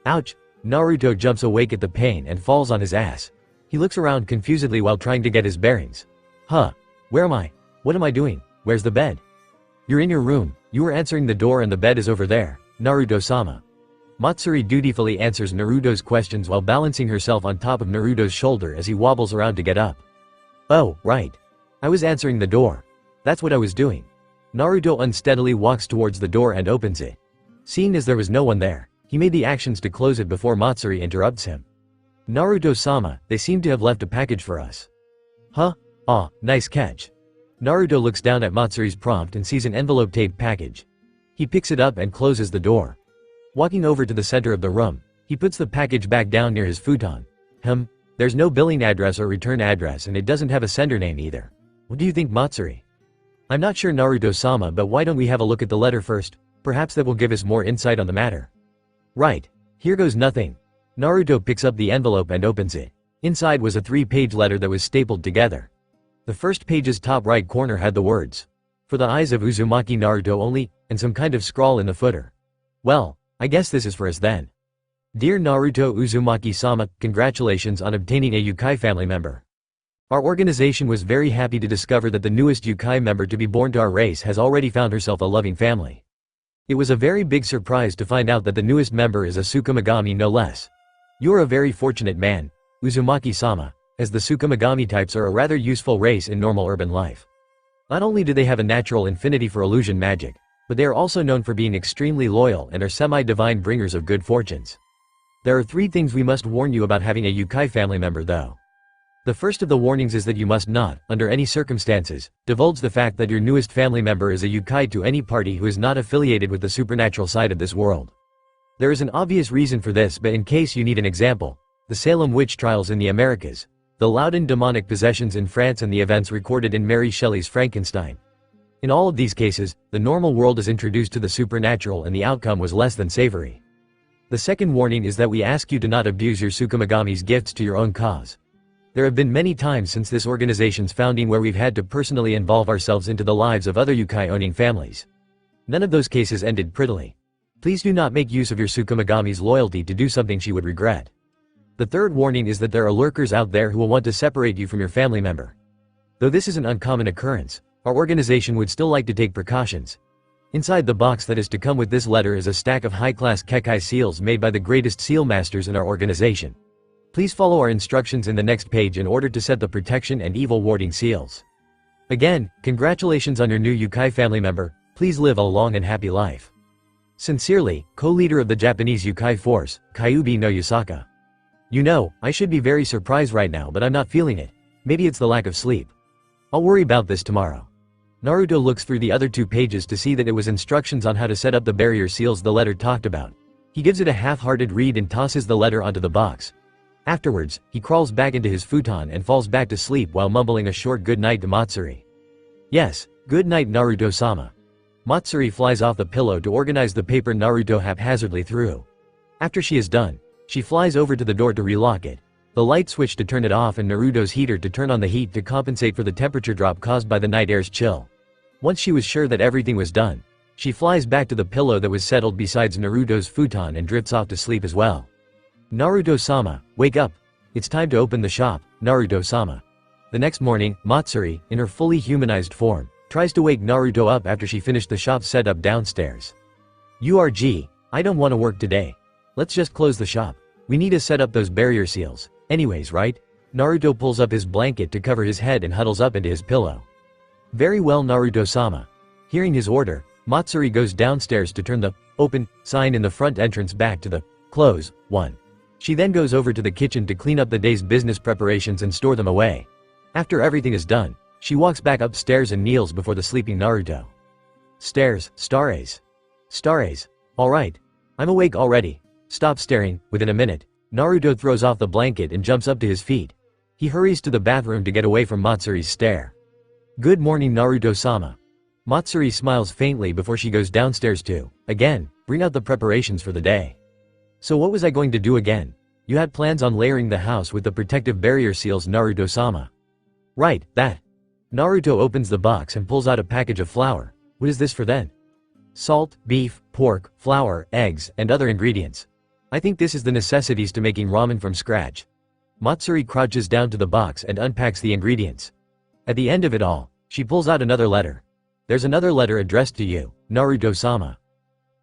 Ouch! Naruto jumps awake at the pain and falls on his ass. He looks around confusedly while trying to get his bearings. Huh? Where am I? What am I doing? Where's the bed? You're in your room. You were answering the door and the bed is over there, Naruto-sama. Matsuri dutifully answers Naruto's questions while balancing herself on top of Naruto's shoulder as he wobbles around to get up. Oh, right. I was answering the door. That's what I was doing. Naruto unsteadily walks towards the door and opens it. Seeing as there was no one there, he made the actions to close it before Matsuri interrupts him. Naruto-sama, they seem to have left a package for us. Huh? Aw, nice catch. Naruto looks down at Matsuri's prompt and sees an envelope-taped package. He picks it up and closes the door. Walking over to the center of the room, he puts the package back down near his futon. There's no billing address or return address and it doesn't have a sender name either. What do you think, Matsuri? I'm not sure, Naruto-sama, but why don't we have a look at the letter first? Perhaps that will give us more insight on the matter. Right. Here goes nothing. Naruto picks up the envelope and opens it. Inside was a 3-page letter that was stapled together. The first page's top right corner had the words, "For the eyes of Uzumaki Naruto only," and some kind of scrawl in the footer. Well, I guess this is for us then. Dear Naruto Uzumaki-sama, congratulations on obtaining a Yukai family member. Our organization was very happy to discover that the newest Yukai member to be born to our race has already found herself a loving family. It was a very big surprise to find out that the newest member is a Tsukumagami no less. You're a very fortunate man, Uzumaki-sama, as the Tsukumagami types are a rather useful race in normal urban life. Not only do they have a natural affinity for illusion magic, but they are also known for being extremely loyal and are semi-divine bringers of good fortunes. There are 3 things we must warn you about having a Yukai family member though. The first of the warnings is that you must not, under any circumstances, divulge the fact that your newest family member is a Yukai to any party who is not affiliated with the supernatural side of this world. There is an obvious reason for this, but in case you need an example, the Salem witch trials in the Americas, the Loudon demonic possessions in France, and the events recorded in Mary Shelley's Frankenstein. In all of these cases, the normal world is introduced to the supernatural and the outcome was less than savory. The second warning is that we ask you to not abuse your Tsukumagami's gifts to your own cause. There have been many times since this organization's founding where we've had to personally involve ourselves into the lives of other Yukai-owning families. None of those cases ended prettily. Please do not make use of your Tsukumagami's loyalty to do something she would regret. The third warning is that there are lurkers out there who will want to separate you from your family member. Though this is an uncommon occurrence, our organization would still like to take precautions. Inside the box that is to come with this letter is a stack of high-class Kekai seals made by the greatest seal masters in our organization. Please follow our instructions in the next page in order to set the protection and evil warding seals. Again, congratulations on your new Yukai family member. Please live a long and happy life. Sincerely, co-leader of the Japanese Yukai force, Kyuubi no Yusaka. You know, I should be very surprised right now, but I'm not feeling it. Maybe it's the lack of sleep. I'll worry about this tomorrow. Naruto looks through the other 2 pages to see that it was instructions on how to set up the barrier seals the letter talked about. He gives it a half-hearted read and tosses the letter onto the box. Afterwards, he crawls back into his futon and falls back to sleep while mumbling a short good night to Matsuri. Yes, good night, Naruto-sama. Matsuri flies off the pillow to organize the paper Naruto haphazardly threw. After she is done, she flies over to the door to relock it, the light switch to turn it off and Naruto's heater to turn on the heat to compensate for the temperature drop caused by the night air's chill. Once she was sure that everything was done, she flies back to the pillow that was settled besides Naruto's futon and drifts off to sleep as well. Naruto-sama, wake up. It's time to open the shop, Naruto-sama. The next morning, Matsuri, in her fully humanized form, tries to wake Naruto up after she finished the shop setup downstairs. URG, I don't want to work today. Let's just close the shop. We need to set up those barrier seals. Anyways, right? Naruto pulls up his blanket to cover his head and huddles up into his pillow. Very well, Naruto-sama. Hearing his order, Matsuri goes downstairs to turn the open sign in the front entrance back to the close one. She then goes over to the kitchen to clean up the day's business preparations and store them away. After everything is done, she walks back upstairs and kneels before the sleeping Naruto. Stares, stares. Stares. Alright. I'm awake already. Stop staring. Within a minute, Naruto throws off the blanket and jumps up to his feet. He hurries to the bathroom to get away from Matsuri's stare. Good morning, Naruto-sama. Matsuri smiles faintly before she goes downstairs to, again, bring out the preparations for the day. So what was I going to do again? You had plans on layering the house with the protective barrier seals, Naruto-sama. Right, that. Naruto opens the box and pulls out a package of flour. What is this for then? Salt, beef, pork, flour, eggs, and other ingredients. I think this is the necessities to making ramen from scratch. Matsuri crouches down to the box and unpacks the ingredients. At the end of it all, she pulls out another letter. There's another letter addressed to you, Naruto-sama.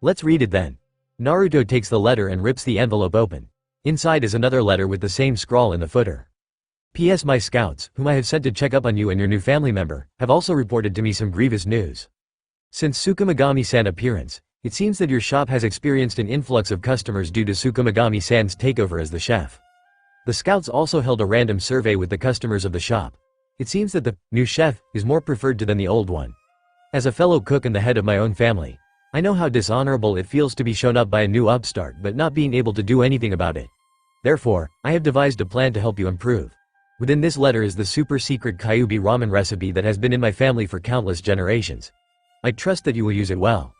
Let's read it then. Naruto takes the letter and rips the envelope open. Inside is another letter with the same scrawl in the footer. P.S. My scouts, whom I have sent to check up on you and your new family member, have also reported to me some grievous news. Since Tsukumagami-san appearance, it seems that your shop has experienced an influx of customers due to Tsukumagami-san's takeover as the chef. The scouts also held a random survey with the customers of the shop. It seems that the new chef is more preferred to than the old one. As a fellow cook and the head of my own family, I know how dishonorable it feels to be shown up by a new upstart but not being able to do anything about it. Therefore, I have devised a plan to help you improve. Within this letter is the super secret Kyuubi ramen recipe that has been in my family for countless generations. I trust that you will use it well.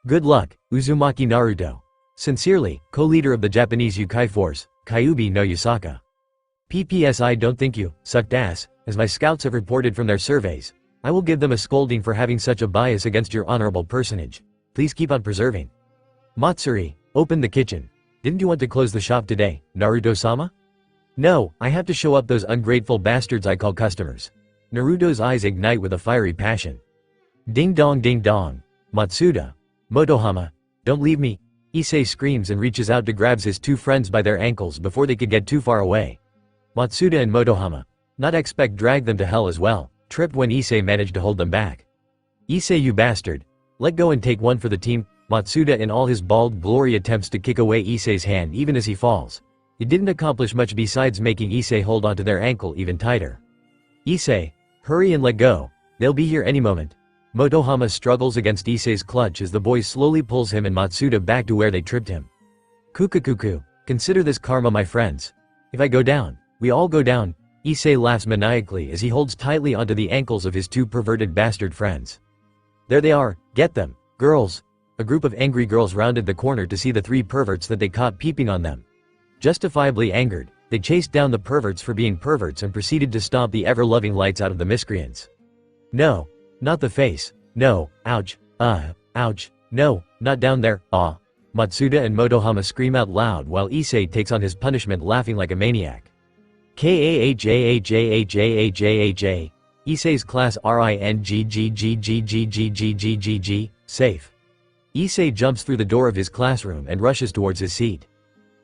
Good luck, Uzumaki Naruto. Sincerely, co-leader of the Japanese Yukai Force, Kyuubi no Yusaka. PPS I don't think you sucked ass, as my scouts have reported from their surveys. I will give them a scolding for having such a bias against your honorable personage. Please keep on preserving. Matsuri, open the kitchen. Didn't you want to close the shop today, Naruto-sama? No, I have to show up those ungrateful bastards I call customers. Naruto's eyes ignite with a fiery passion. Ding dong ding dong. Matsuda. Motohama. Don't leave me. Issei screams and reaches out to grab his two friends by their ankles before they could get too far away. Matsuda and Motohama, not expect drag them to hell as well, tripped when Issei managed to hold them back. Issei, you bastard. Let go and take one for the team. Matsuda in all his bald glory attempts to kick away Issei's hand even as he falls. It didn't accomplish much besides making Issei hold onto their ankle even tighter. Issei, hurry and let go. They'll be here any moment. Motohama struggles against Issei's clutch as the boy slowly pulls him and Matsuda back to where they tripped him. Kukukuku, consider this karma, my friends. If I go down, we all go down. Issei laughs maniacally as he holds tightly onto the ankles of his two perverted bastard friends. There they are, get them, girls. A group of angry girls rounded the corner to see the three perverts that they caught peeping on them. Justifiably angered, they chased down the perverts for being perverts and proceeded to stomp the ever-loving lights out of the miscreants. No, not the face, no, ouch, ouch, no, not down there, ah. Matsuda and Motohama scream out loud while Issei takes on his punishment laughing like a maniac. Kahajajajajajajajaj. Issei's class RINGGGGGGGGGG, safe. Issei jumps through the door of his classroom and rushes towards his seat.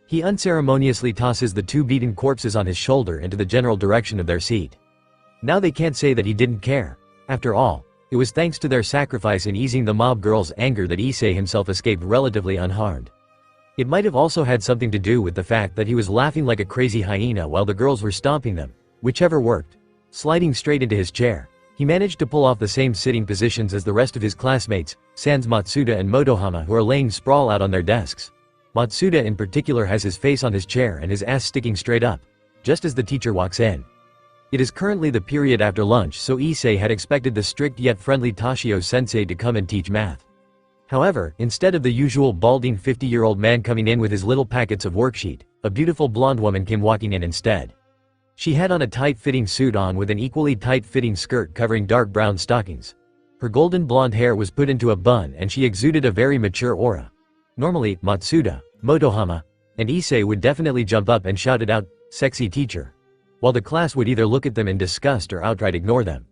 He unceremoniously tosses the two beaten corpses on his shoulder into the general direction of their seat. Now they can't say that he didn't care. After all, it was thanks to their sacrifice in easing the mob girls' anger that Issei himself escaped relatively unharmed. It might have also had something to do with the fact that he was laughing like a crazy hyena while the girls were stomping them, whichever worked. Sliding straight into his chair, he managed to pull off the same sitting positions as the rest of his classmates, sans Matsuda and Motohama, who are laying sprawl out on their desks. Matsuda in particular has his face on his chair and his ass sticking straight up, just as the teacher walks in. It is currently the period after lunch, so Issei had expected the strict yet friendly Tashio-sensei to come and teach math. However, instead of the usual balding 50-year-old man coming in with his little packets of worksheet, a beautiful blonde woman came walking in instead. She had on a tight-fitting suit on with an equally tight-fitting skirt covering dark brown stockings. Her golden blonde hair was put into a bun and she exuded a very mature aura. Normally, Matsuda, Motohama, and Issei would definitely jump up and shout it out, "Sexy teacher," while the class would either look at them in disgust or outright ignore them.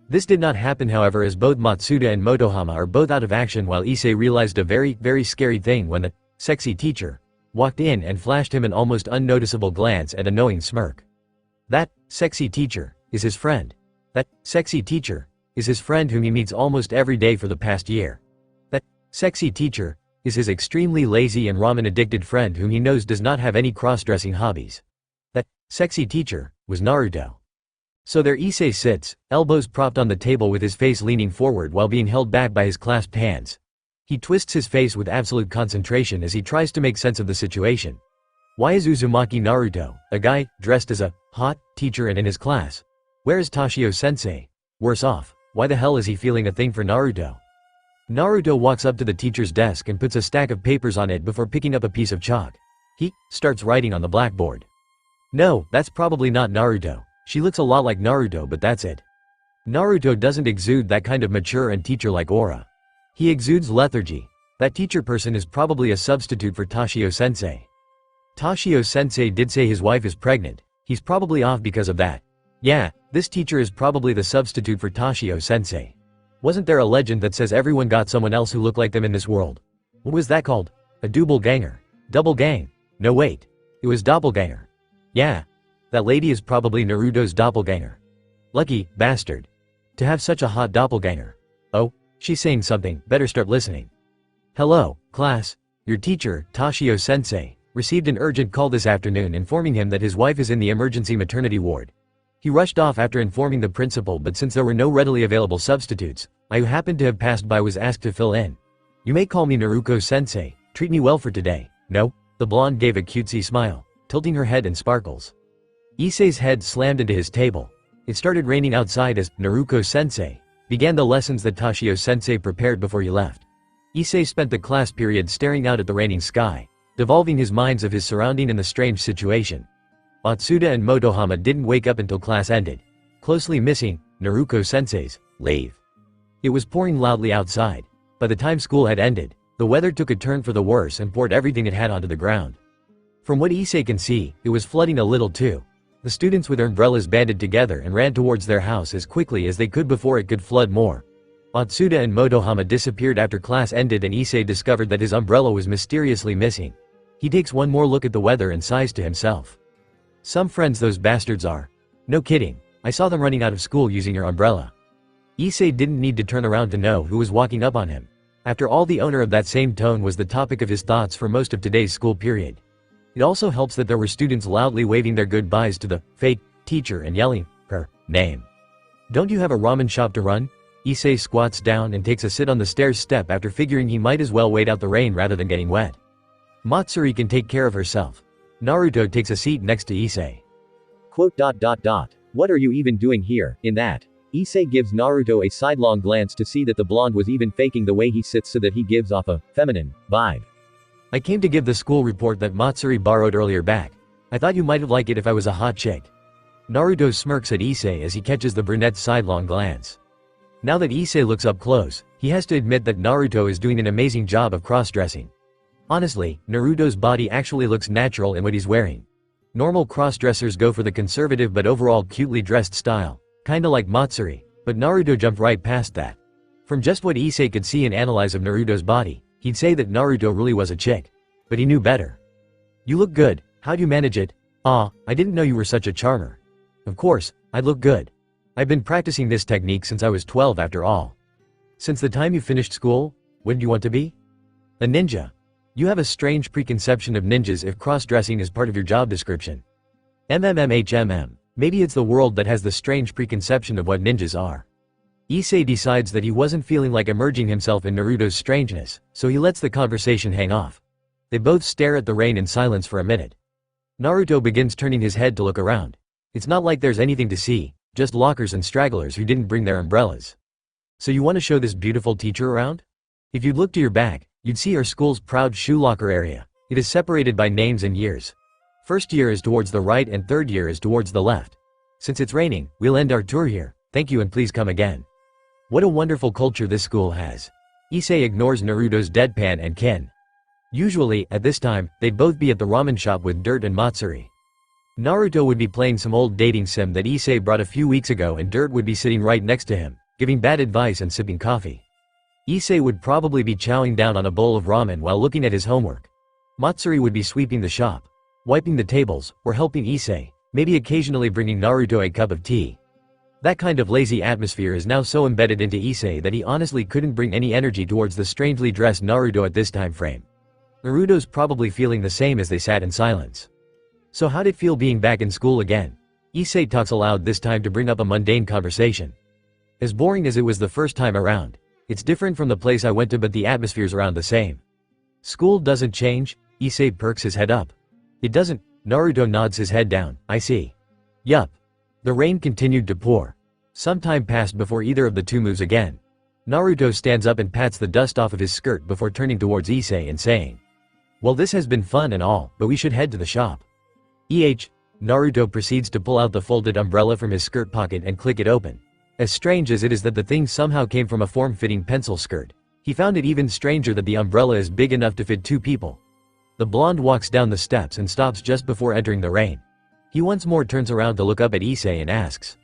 This did not happen, however, as both Matsuda and Motohama are both out of action while Issei realized a very, very scary thing when the sexy teacher walked in and flashed him an almost unnoticeable glance and a knowing smirk. That sexy teacher is his friend. That sexy teacher is his friend whom he meets almost every day for the past year. That sexy teacher is his extremely lazy and ramen-addicted friend whom he knows does not have any cross-dressing hobbies. That sexy teacher was Naruto. So there Issei sits, elbows propped on the table with his face leaning forward while being held back by his clasped hands. He twists his face with absolute concentration as he tries to make sense of the situation. Why is Uzumaki Naruto, a guy, dressed as a hot teacher and in his class? Where is Tashio-sensei? Worse off, Why the hell is he feeling a thing for Naruto? Naruto walks up to the teacher's desk and puts a stack of papers on it before picking up a piece of chalk. He starts writing on the blackboard. No, that's probably not Naruto. She looks a lot like Naruto, but that's it. Naruto doesn't exude that kind of mature and teacher-like aura. He exudes lethargy. That teacher person is probably a substitute for Tashio-sensei. Tashio-sensei did say his wife is pregnant. He's probably off because of that. Yeah, this teacher is probably the substitute for Tashio-sensei. Wasn't there a legend that says everyone got someone else who looked like them in this world? What was that called? A doppelganger. Double gang. No wait. It was doppelganger. Yeah. That lady is probably Naruto's doppelganger. Lucky bastard. To have such a hot doppelganger. Oh, she's saying something, better start listening. Hello, class. Your teacher, Tashio-sensei, received an urgent call this afternoon informing him that his wife is in the emergency maternity ward. He rushed off after informing the principal, but since there were no readily available substitutes, I who happened to have passed by was asked to fill in. You may call me Naruto-sensei, treat me well for today, no? The blonde gave a cutesy smile, tilting her head in sparkles. Issei's head slammed into his table. It started raining outside as Naruto-sensei began the lessons that Tashio-sensei prepared before he left. Issei spent the class period staring out at the raining sky, devolving his minds of his surrounding and the strange situation. Otsuda and Motohama didn't wake up until class ended, closely missing Naruto-sensei's leave. It was pouring loudly outside. By the time school had ended, the weather took a turn for the worse and poured everything it had onto the ground. From what Issei can see, it was flooding a little too. The students with their umbrellas banded together and ran towards their house as quickly as they could before it could flood more. Otsuda and Motohama disappeared after class ended and Issei discovered that his umbrella was mysteriously missing. He takes one more look at the weather and sighs to himself. Some friends those bastards are. No kidding, I saw them running out of school using your umbrella. Issei didn't need to turn around to know who was walking up on him. After all, the owner of that same tone was the topic of his thoughts for most of today's school period. It also helps that there were students loudly waving their goodbyes to the fake teacher and yelling her name. Don't you have a ramen shop to run? Issei squats down and takes a sit on the stairs step after figuring he might as well wait out the rain rather than getting wet. Matsuri can take care of herself. Naruto takes a seat next to Issei. Quote. What are you even doing here, in that? Issei gives Naruto a sidelong glance to see that the blonde was even faking the way he sits so that he gives off a feminine vibe. I came to give the school report that Matsuri borrowed earlier back. I thought you might have liked it if I was a hot chick. Naruto smirks at Issei as he catches the brunette's sidelong glance. Now that Issei looks up close, he has to admit that Naruto is doing an amazing job of cross-dressing. Honestly, Naruto's body actually looks natural in what he's wearing. Normal cross-dressers go for the conservative but overall cutely dressed style, kinda like Matsuri, but Naruto jumped right past that. From just what Issei could see and analyze of Naruto's body, he'd say that Naruto really was a chick. But he knew better. You look good, how'd you manage it? Aw, I didn't know you were such a charmer. Of course, I'd look good. I've been practicing this technique since I was 12 after all. Since the time you finished school, what did you want to be? A ninja. You have a strange preconception of ninjas if cross-dressing is part of your job description. Maybe it's the world that has the strange preconception of what ninjas are. Issei decides that he wasn't feeling like immersing himself in Naruto's strangeness, so he lets the conversation hang off. They both stare at the rain in silence for a minute. Naruto begins turning his head to look around. It's not like there's anything to see, just lockers and stragglers who didn't bring their umbrellas. So you want to show this beautiful teacher around? If you'd look to your back, you'd see our school's proud shoe locker area. It is separated by names and years. First year is towards the right and third year is towards the left. Since it's raining, we'll end our tour here. Thank you and please come again. What a wonderful culture this school has. Issei ignores Naruto's deadpan and kin. Usually, at this time, they'd both be at the ramen shop with Dirt and Matsuri. Naruto would be playing some old dating sim that Issei brought a few weeks ago and Dirt would be sitting right next to him, giving bad advice and sipping coffee. Issei would probably be chowing down on a bowl of ramen while looking at his homework. Matsuri would be sweeping the shop, wiping the tables, or helping Issei, maybe occasionally bringing Naruto a cup of tea. That kind of lazy atmosphere is now so embedded into Issei that he honestly couldn't bring any energy towards the strangely dressed Naruto at this time frame. Naruto's probably feeling the same as they sat in silence. So how'd it feel being back in school again? Issei talks aloud this time to bring up a mundane conversation. As boring as it was the first time around, it's different from the place I went to but the atmosphere's around the same. School doesn't change? Issei perks his head up. It doesn't. Naruto nods his head down. I see. Yup. The rain continued to pour. Some time passed before either of the two moves again. Naruto stands up and pats the dust off of his skirt before turning towards Issei and saying, "Well, this has been fun and all, but we should head to the shop." Naruto proceeds to pull out the folded umbrella from his skirt pocket and click it open. As strange as it is that the thing somehow came from a form-fitting pencil skirt, he found it even stranger that the umbrella is big enough to fit two people. The blonde walks down the steps and stops just before entering the rain. He once more turns around to look up at Issei and asks,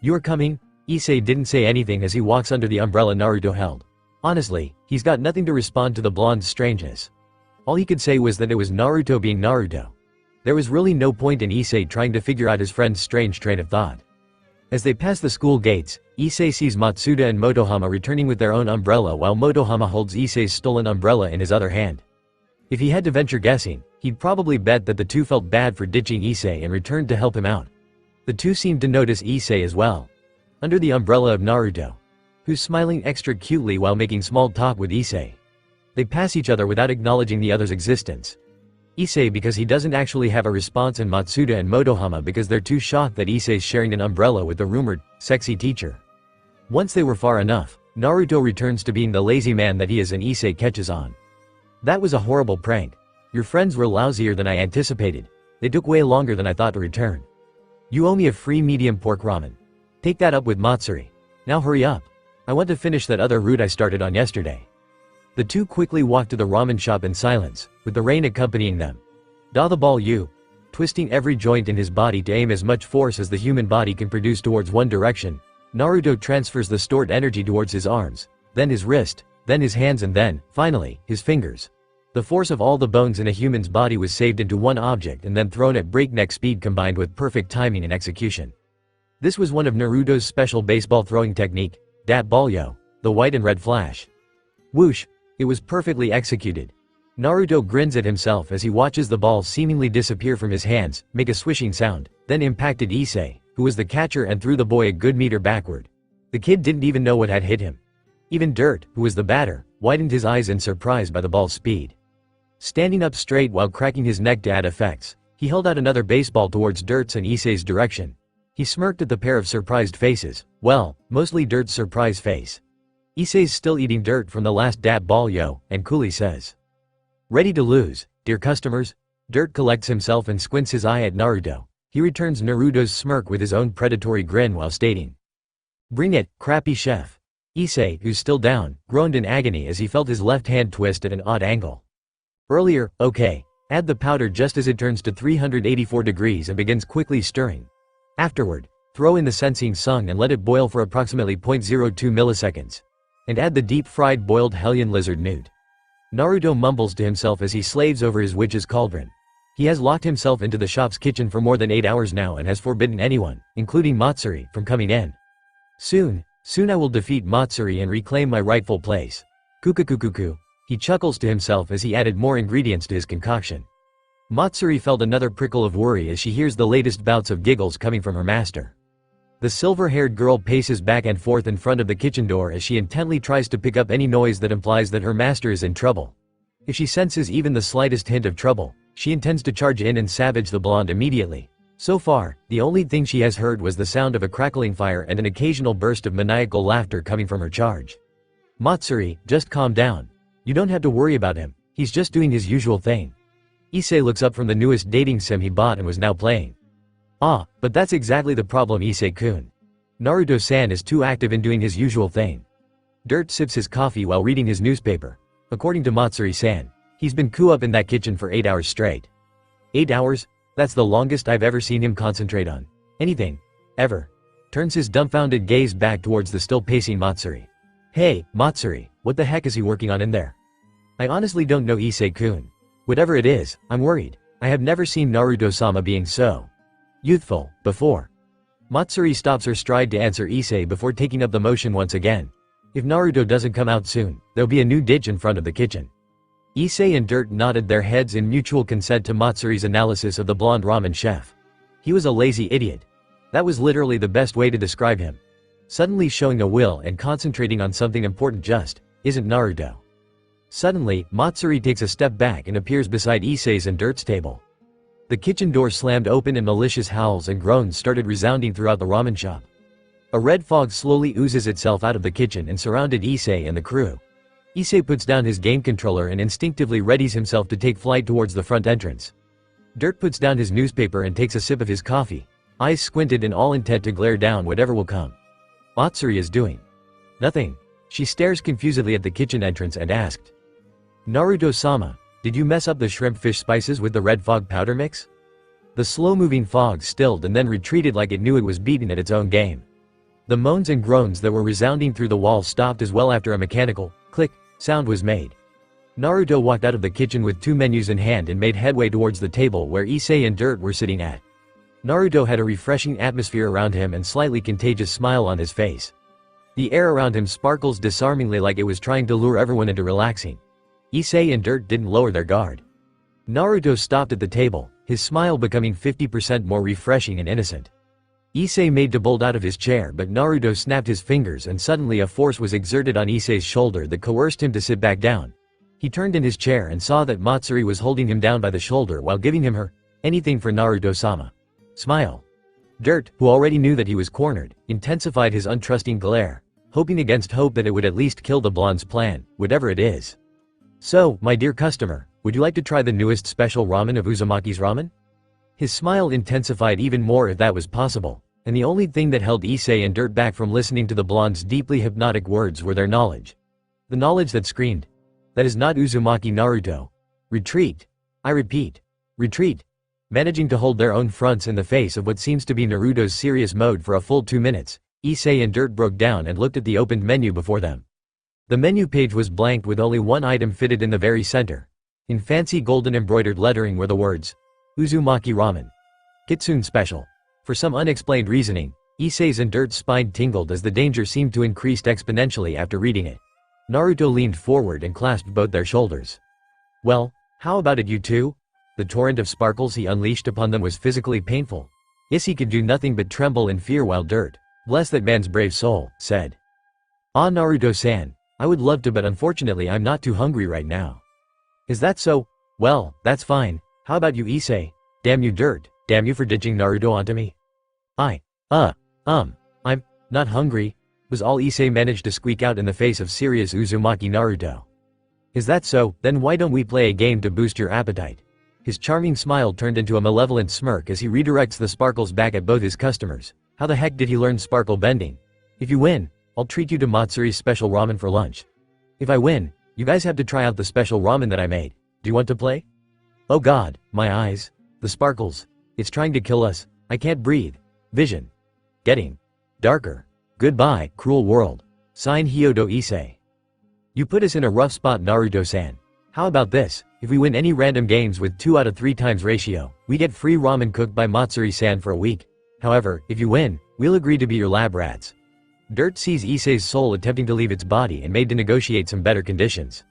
"You are coming?" Issei didn't say anything as he walks under the umbrella Naruto held. Honestly, he's got nothing to respond to the blonde's strangeness. All he could say was that it was Naruto being Naruto. There was really no point in Issei trying to figure out his friend's strange train of thought. As they pass the school gates, Issei sees Matsuda and Motohama returning with their own umbrella while Motohama holds Issei's stolen umbrella in his other hand. If he had to venture guessing, he'd probably bet that the two felt bad for ditching Issei and returned to help him out. The two seemed to notice Issei as well. Under the umbrella of Naruto, who's smiling extra cutely while making small talk with Issei. They pass each other without acknowledging the other's existence. Issei because he doesn't actually have a response, and Matsuda and Motohama because they're too shocked that Issei's sharing an umbrella with the rumored, sexy teacher. Once they were far enough, Naruto returns to being the lazy man that he is and Issei catches on. "That was a horrible prank. Your friends were lousier than I anticipated. They took way longer than I thought to return. You owe me a free medium pork ramen. Take that up with Matsuri. Now hurry up. I want to finish that other route I started on yesterday." The two quickly walk to the ramen shop in silence, with the rain accompanying them. "Da the ball you." Twisting every joint in his body to aim as much force as the human body can produce towards one direction, Naruto transfers the stored energy towards his arms, then his wrist, then his hands, and then, finally, his fingers. The force of all the bones in a human's body was saved into one object and then thrown at breakneck speed combined with perfect timing and execution. This was one of Naruto's special baseball throwing technique, Dat Balyo, the white and red flash. Whoosh! It was perfectly executed. Naruto grins at himself as he watches the ball seemingly disappear from his hands, make a swishing sound, then impacted Issei, who was the catcher, and threw the boy a good meter backward. The kid didn't even know what had hit him. Even Dirt, who was the batter, widened his eyes in surprise by the ball's speed. Standing up straight while cracking his neck to add effects, he held out another baseball towards Dirt's and Issei's direction. He smirked at the pair of surprised faces, well, mostly Dirt's surprise face. Issei's still eating dirt from the last Dat Balyo, and coolly says, "Ready to lose, dear customers?" Dirt collects himself and squints his eye at Naruto. He returns Naruto's smirk with his own predatory grin while stating, "Bring it, crappy chef." Issei, who's still down, groaned in agony as he felt his left hand twist at an odd angle. "Earlier, okay. Add the powder just as it turns to 384 degrees and begins quickly stirring. Afterward, throw in the sensing sung and let it boil for approximately 0.02 milliseconds. And add the deep-fried boiled Hellion lizard newt." Naruto mumbles to himself as he slaves over his witch's cauldron. He has locked himself into the shop's kitchen for more than 8 hours now and has forbidden anyone, including Matsuri, from coming in. Soon I will defeat Matsuri and reclaim my rightful place. Kukukukuku. He chuckles to himself as he added more ingredients to his concoction. Matsuri felt another prickle of worry as she hears the latest bouts of giggles coming from her master. The silver-haired girl paces back and forth in front of the kitchen door as she intently tries to pick up any noise that implies that her master is in trouble. If she senses even the slightest hint of trouble, she intends to charge in and savage the blonde immediately. So far, the only thing she has heard was the sound of a crackling fire and an occasional burst of maniacal laughter coming from her charge. "Matsuri, just calm down. You don't have to worry about him, he's just doing his usual thing." Issei looks up from the newest dating sim he bought and was now playing. "Ah, but that's exactly the problem, Issei-kun. Naruto-san is too active in doing his usual thing." Dirt sips his coffee while reading his newspaper. According to Matsuri-san, he's been cooped up in that kitchen for 8 hours straight. 8 hours? That's the longest I've ever seen him concentrate on anything. Ever. Turns his dumbfounded gaze back towards the still pacing Matsuri. "Hey, Matsuri, what the heck is he working on in there?" "I honestly don't know, Issei-kun. Whatever it is, I'm worried. I have never seen Naruto-sama being so youthful before." Matsuri stops her stride to answer Issei before taking up the motion once again. If Naruto doesn't come out soon, there'll be a new ditch in front of the kitchen. Issei and Dirt nodded their heads in mutual consent to Matsuri's analysis of the blonde ramen chef. He was a lazy idiot. That was literally the best way to describe him. Suddenly showing a will and concentrating on something important just isn't Naruto. Suddenly, Matsuri takes a step back and appears beside Issei's and Dirt's table. The kitchen door slammed open and malicious howls and groans started resounding throughout the ramen shop. A red fog slowly oozes itself out of the kitchen and surrounded Issei and the crew. Issei puts down his game controller and instinctively readies himself to take flight towards the front entrance. Dirt puts down his newspaper and takes a sip of his coffee, eyes squinted and all intent to glare down whatever will come. Matsuri is doing nothing. She stares confusedly at the kitchen entrance and asked, "Naruto-sama, did you mess up the shrimp fish spices with the red fog powder mix?" The slow-moving fog stilled and then retreated like it knew it was beaten at its own game. The moans and groans that were resounding through the wall stopped as well after a mechanical click sound was made. Naruto walked out of the kitchen with 2 menus in hand and made headway towards the table where Issei and Dirt were sitting at. Naruto had a refreshing atmosphere around him and slightly contagious smile on his face. The air around him sparkles disarmingly like it was trying to lure everyone into relaxing. Issei and Dirt didn't lower their guard. Naruto stopped at the table, his smile becoming 50% more refreshing and innocent. Issei made to bolt out of his chair but Naruto snapped his fingers and suddenly a force was exerted on Issei's shoulder that coerced him to sit back down. He turned in his chair and saw that Matsuri was holding him down by the shoulder while giving him her anything for Naruto-sama smile. Dirt, who already knew that he was cornered, intensified his untrusting glare, hoping against hope that it would at least kill the blonde's plan, whatever it is. "So, my dear customer, would you like to try the newest special ramen of Uzumaki's Ramen?" His smile intensified even more if that was possible, and the only thing that held Issei and Dirt back from listening to the blonde's deeply hypnotic words were their knowledge. The knowledge that screamed, "That is not Uzumaki Naruto. Retreat. I repeat. Retreat." Managing to hold their own fronts in the face of what seems to be Naruto's serious mode for a full 2 minutes, Issei and Dirt broke down and looked at the opened menu before them. The menu page was blanked with only one item fitted in the very center. In fancy golden embroidered lettering were the words, "Uzumaki Ramen. Kitsune Special." For some unexplained reasoning, Issei's and Dirt's spine tingled as the danger seemed to increase exponentially after reading it. Naruto leaned forward and clasped both their shoulders. "Well, how about it you two?" The torrent of sparkles he unleashed upon them was physically painful. Issei could do nothing but tremble in fear while Dirt, "Bless that man's brave soul," said, "Ah Naruto-san, I would love to but unfortunately I'm not too hungry right now." "Is that so? Well, that's fine. How about you Issei? Damn you Dirt, damn you for ditching Naruto onto me." I'm not hungry," was all Issei managed to squeak out in the face of serious Uzumaki Naruto. "Is that so? Then why don't we play a game to boost your appetite?" His charming smile turned into a malevolent smirk as he redirects the sparkles back at both his customers. How the heck did he learn sparkle bending? "If you win, I'll treat you to Matsuri's special ramen for lunch. If I win, you guys have to try out the special ramen that I made. Do you want to play?" "Oh god, my eyes. The sparkles. It's trying to kill us. I can't breathe. Vision. Getting darker. Goodbye, cruel world. Sign Hyodo Issei." "You put us in a rough spot Naruto-san. How about this, if we win any random games with 2 out of 3 times ratio, we get free ramen cooked by Matsuri-san for a week. However, if you win, we'll agree to be your lab rats." Dirt sees Issei's soul attempting to leave its body and made to negotiate some better conditions.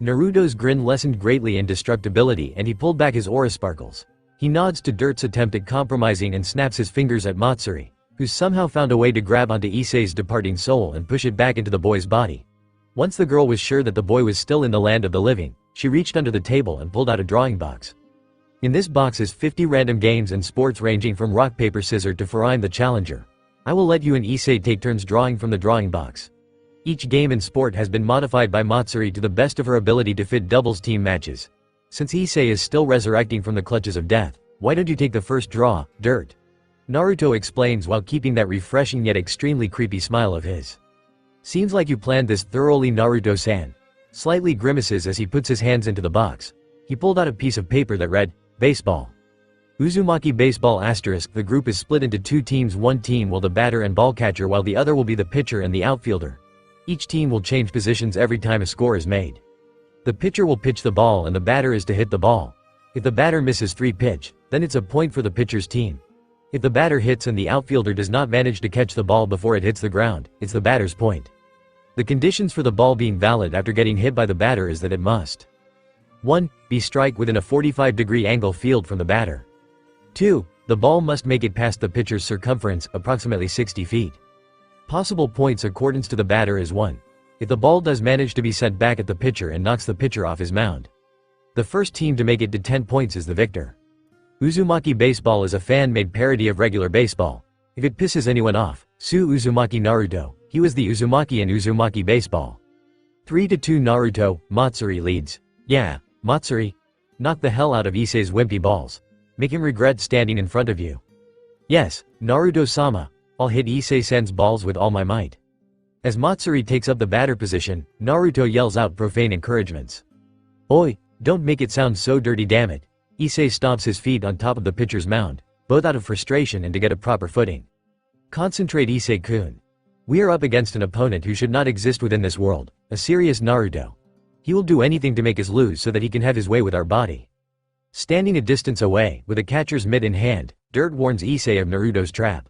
Naruto's grin lessened greatly in destructibility and he pulled back his aura sparkles. He nods to Dirt's attempt at compromising and snaps his fingers at Matsuri, who somehow found a way to grab onto Issei's departing soul and push it back into the boy's body. Once the girl was sure that the boy was still in the land of the living, she reached under the table and pulled out a drawing box. In this box is 50 random games and sports ranging from rock paper scissors to Farime the Challenger. I will let you and Issei take turns drawing from the drawing box. Each game and sport has been modified by Matsuri to the best of her ability to fit doubles team matches. Since Issei is still resurrecting from the clutches of death, why don't you take the first draw, Dirt? Naruto explains while keeping that refreshing yet extremely creepy smile of his. "Seems like you planned this thoroughly Naruto-san." Slightly grimaces as he puts his hands into the box. He pulled out a piece of paper that read, "Baseball. Uzumaki Baseball *. The group is split into 2 teams. One team will the batter and ball catcher while the other will be the pitcher and the outfielder. Each team will change positions every time a score is made. The pitcher will pitch the ball and the batter is to hit the ball. If the batter misses 3 pitch, then it's a point for the pitcher's team. If the batter hits and the outfielder does not manage to catch the ball before it hits the ground, it's the batter's point. The conditions for the ball being valid after getting hit by the batter is that it must 1. Be strike within a 45-degree angle field from the batter. 2. The ball must make it past the pitcher's circumference, approximately 60 feet. Possible points accordance to the batter is 1. If the ball does manage to be sent back at the pitcher and knocks the pitcher off his mound. The first team to make it to 10 points is the victor. Uzumaki Baseball is a fan-made parody of regular baseball. If it pisses anyone off, sue Uzumaki Naruto. He was the Uzumaki in Uzumaki baseball. 3-2 Naruto, Matsuri leads. Yeah, Matsuri. Knock the hell out of Issei's wimpy balls. Make him regret standing in front of you. Yes, Naruto-sama. I'll hit Issei-sen's balls with all my might. As Matsuri takes up the batter position, Naruto yells out profane encouragements. Oi, don't make it sound so dirty, damn it. Issei stomps his feet on top of the pitcher's mound, both out of frustration and to get a proper footing. Concentrate, Issei-kun. We are up against an opponent who should not exist within this world, a serious Naruto. He will do anything to make us lose so that he can have his way with our body. Standing a distance away, with a catcher's mitt in hand, Dirt warns Issei of Naruto's trap.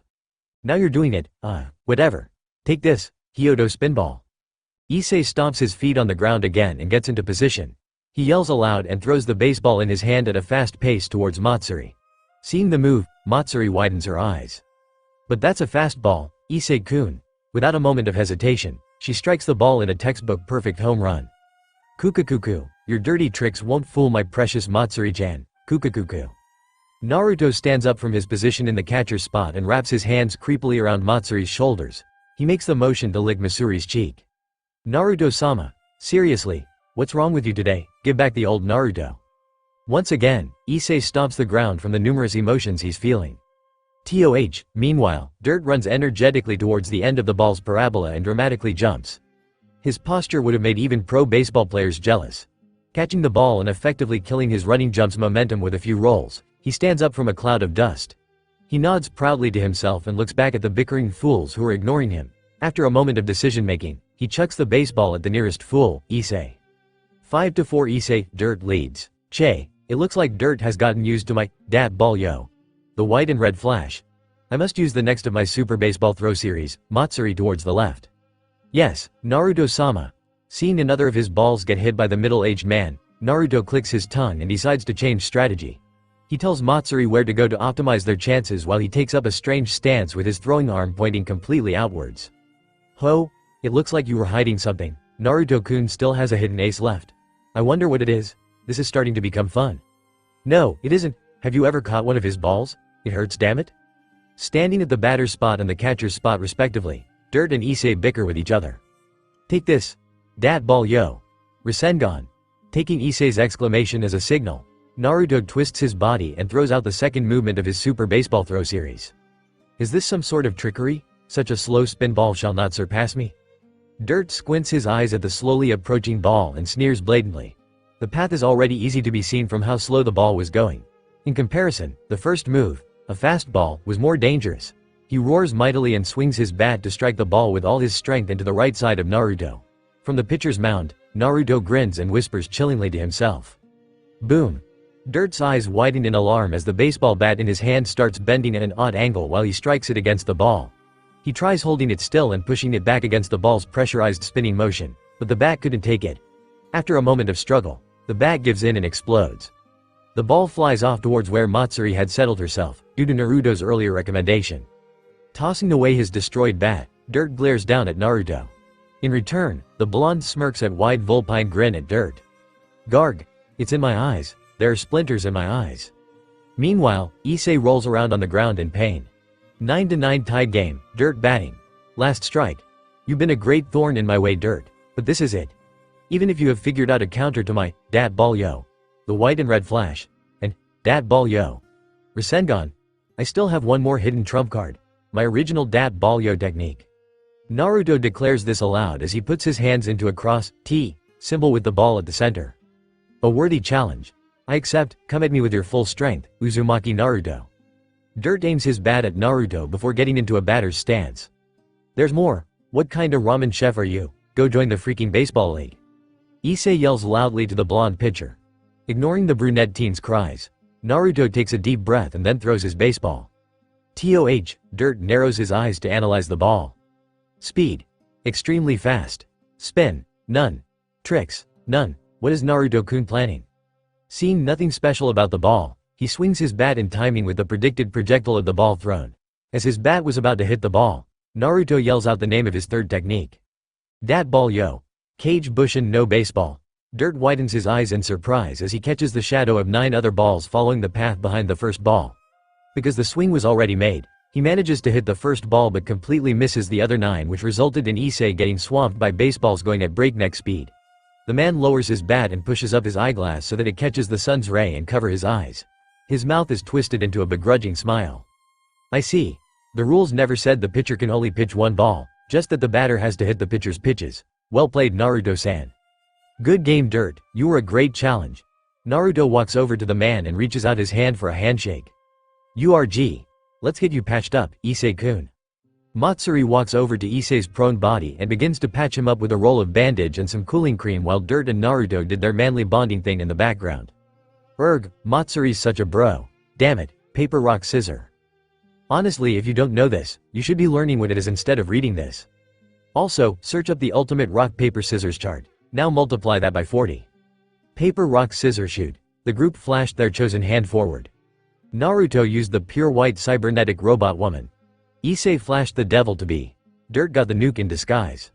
Now you're doing it, whatever. Take this, Hyodo spinball. Issei stomps his feet on the ground again and gets into position. He yells aloud and throws the baseball in his hand at a fast pace towards Matsuri. Seeing the move, Matsuri widens her eyes. But that's a fastball, Issei-kun. Without a moment of hesitation, she strikes the ball in a textbook perfect home run. Kukakuku, your dirty tricks won't fool my precious Matsuri-chan, Kukakuku. Naruto stands up from his position in the catcher's spot and wraps his hands creepily around Matsuri's shoulders. He makes the motion to lick Masuri's cheek. Naruto-sama, seriously, what's wrong with you today? Give back the old Naruto. Once again, Issei stomps the ground from the numerous emotions he's feeling. TOH, meanwhile, Dirt runs energetically towards the end of the ball's parabola and dramatically jumps. His posture would have made even pro baseball players jealous. Catching the ball and effectively killing his running jump's momentum with a few rolls, he stands up from a cloud of dust. He nods proudly to himself and looks back at the bickering fools who are ignoring him. After a moment of decision-making, he chucks the baseball at the nearest fool, Issei. 5-4 Issei, Dirt leads. Che, it looks like Dirt has gotten used to my dat ball yo. The white and red flash. I must use the next of my super baseball throw series, Matsuri towards the left. Yes, Naruto-sama. Seeing another of his balls get hit by the middle-aged man, Naruto clicks his tongue and decides to change strategy. He tells Matsuri where to go to optimize their chances while he takes up a strange stance with his throwing arm pointing completely outwards. Ho, it looks like you were hiding something. Naruto-kun still has a hidden ace left. I wonder what it is. This is starting to become fun. No, it isn't. Have you ever caught one of his balls? It hurts, damn it. Standing at the batter's spot and the catcher's spot respectively, Dirt and Issei bicker with each other. Take this. Dat ball yo. Rasengan. Taking Issei's exclamation as a signal, Naruto twists his body and throws out the second movement of his super baseball throw series. Is this some sort of trickery? Such a slow spin ball shall not surpass me? Dirt squints his eyes at the slowly approaching ball and sneers blatantly. The path is already easy to be seen from how slow the ball was going. In comparison, the first move, a fastball, was more dangerous. He roars mightily and swings his bat to strike the ball with all his strength into the right side of Naruto. From the pitcher's mound, Naruto grins and whispers chillingly to himself. Boom. Dirt's eyes widen in alarm as the baseball bat in his hand starts bending at an odd angle while he strikes it against the ball. He tries holding it still and pushing it back against the ball's pressurized spinning motion, but the bat couldn't take it. After a moment of struggle, the bat gives in and explodes. The ball flies off towards where Matsuri had settled herself, due to Naruto's earlier recommendation. Tossing away his destroyed bat, Dirt glares down at Naruto. In return, the blonde smirks a wide vulpine grin at Dirt. Garg, it's in my eyes. There are splinters in my eyes. Meanwhile, Issei rolls around on the ground in pain. 9-9 tied game, Dirt batting. Last strike. You've been a great thorn in my way, Dirt, but this is it. Even if you have figured out a counter to my dat ball yo, the white and red flash, and dat ball yo, Rasengan, I still have one more hidden trump card, my original dat ball yo technique. Naruto declares this aloud as he puts his hands into a cross T symbol with the ball at the center. A worthy challenge. I accept, come at me with your full strength, Uzumaki Naruto. Dirt aims his bat at Naruto before getting into a batter's stance. There's more. What kind of ramen chef are you? Go join the freaking baseball league. Issei yells loudly to the blonde pitcher. Ignoring the brunette teen's cries, Naruto takes a deep breath and then throws his baseball. TOH, Dirt narrows his eyes to analyze the ball. Speed. Extremely fast. Spin. None. Tricks. None. What is Naruto-kun planning? Seeing nothing special about the ball, he swings his bat in timing with the predicted projectile of the ball thrown. As his bat was about to hit the ball, Naruto yells out the name of his third technique. Dat ball yo. Cage Bushin no baseball. Dirt widens his eyes in surprise as he catches the shadow of 9 other balls following the path behind the first ball. Because the swing was already made, He manages to hit the first ball but completely misses the other 9, which resulted in Issei getting swamped by baseballs going at breakneck speed. The man lowers his bat and pushes up his eyeglass so that it catches the sun's ray and cover his eyes. His mouth is twisted into a begrudging smile. I see. The rules never said the pitcher can only pitch 1 ball, just that the batter has to hit the pitcher's pitches. Well played, Naruto-san. Good game, Dirt, you were a great challenge. Naruto walks over to the man and reaches out his hand for a handshake. URG. Let's get you patched up, Issei-kun. Matsuri walks over to Issei's prone body and begins to patch him up with a roll of bandage and some cooling cream while Dirt and Naruto did their manly bonding thing in the background. Matsuri's such a bro. Damn it, paper rock scissor. Honestly, if you don't know this, you should be learning what it is instead of reading this. Also, search up the ultimate rock paper scissors chart. Now multiply that by 40. Paper rock scissors shoot. The group flashed their chosen hand forward. Naruto used the pure white cybernetic robot woman. Issei flashed the devil to be. Dirt got the nuke in disguise.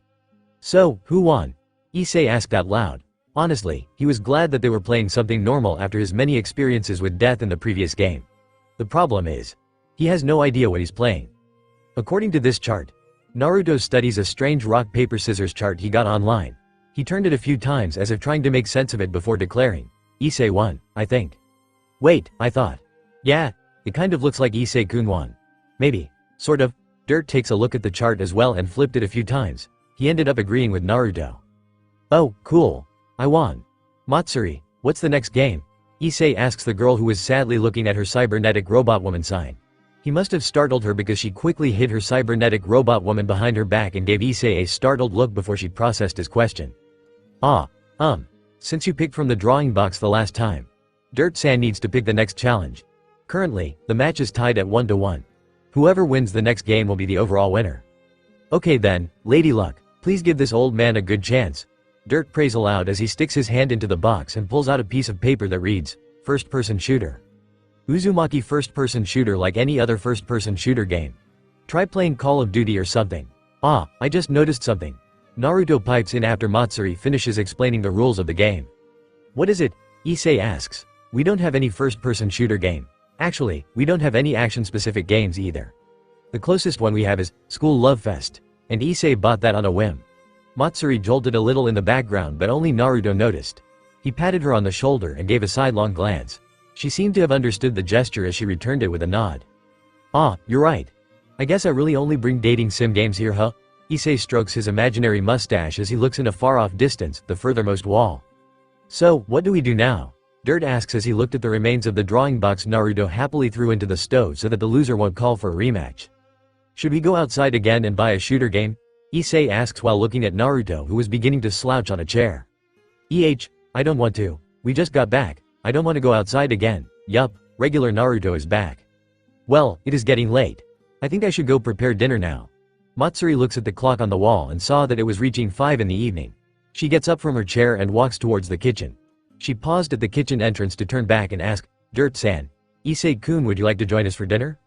So, who won? Issei asked out loud. Honestly, he was glad that they were playing something normal after his many experiences with death in the previous game. The problem is, he has no idea what he's playing. According to this chart, Naruto studies a strange rock paper scissors chart he got online. He turned it a few times as if trying to make sense of it before declaring, Issei won, I think. Wait, I thought. Yeah, it kind of looks like Issei-kun won. Maybe. Sort of. Dirt takes a look at the chart as well and flipped it a few times. He ended up agreeing with Naruto. Oh, cool. I won. Matsuri, what's the next game? Issei asks the girl who is sadly looking at her cybernetic robot woman sign. He must have startled her because she quickly hid her cybernetic robot woman behind her back and gave Issei a startled look before she processed his question. Since you picked from the drawing box the last time, Dirt-san needs to pick the next challenge. Currently, the match is tied at 1-1. Whoever wins the next game will be the overall winner. Okay then, Lady Luck, please give this old man a good chance. Dirt prays aloud as he sticks his hand into the box and pulls out a piece of paper that reads, First-person shooter. Uzumaki first-person shooter like any other first-person shooter game. Try playing Call of Duty or something. I just noticed something. Naruto pipes in after Matsuri finishes explaining the rules of the game. What is it? Issei asks. We don't have any first-person shooter game. Actually, we don't have any action-specific games either. The closest one we have is School Love Fest, and Issei bought that on a whim. Matsuri jolted a little in the background but only Naruto noticed. He patted her on the shoulder and gave a sidelong glance. She seemed to have understood the gesture as she returned it with a nod. You're right. I guess I really only bring dating sim games here, huh? Issei strokes his imaginary mustache as he looks in a far-off distance, the furthermost wall. So, what do we do now? Dirt asks as he looked at the remains of the drawing box Naruto happily threw into the stove so that the loser won't call for a rematch. Should we go outside again and buy a shooter game? Issei asks while looking at Naruto who was beginning to slouch on a chair. I don't want to. We just got back. I don't want to go outside again. Yup, regular Naruto is back. Well, it is getting late. I think I should go prepare dinner now. Matsuri looks at the clock on the wall and saw that it was reaching 5 in the evening. She gets up from her chair and walks towards the kitchen. She paused at the kitchen entrance to turn back and ask, Dirt-san, Issei-kun, would you like to join us for dinner?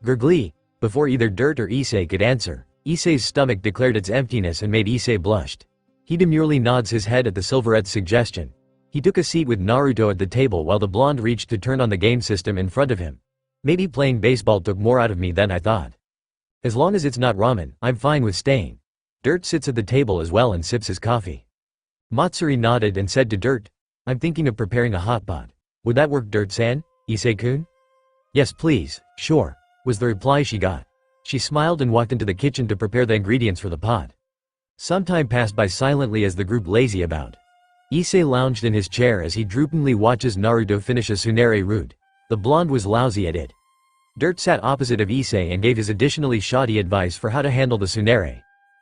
Gurgly. Before either Dirt or Issei could answer, Issei's stomach declared its emptiness and made Issei blushed. He demurely nods his head at the silverette's suggestion. He took a seat with Naruto at the table while the blonde reached to turn on the game system in front of him. Maybe playing baseball took more out of me than I thought. As long as it's not ramen, I'm fine with staying. Dirt sits at the table as well and sips his coffee. Matsuri nodded and said to Dirt, I'm thinking of preparing a hot pot. Would that work, Dirt-san? Issei-kun? Yes please, sure, was the reply she got. She smiled and walked into the kitchen to prepare the ingredients for the pot. Some time passed by silently as the group lazy about. Issei lounged in his chair as he droopingly watches Naruto finish a tsunere root. The blonde was lousy at it. Dirt sat opposite of Issei and gave his additionally shoddy advice for how to handle the tsunere.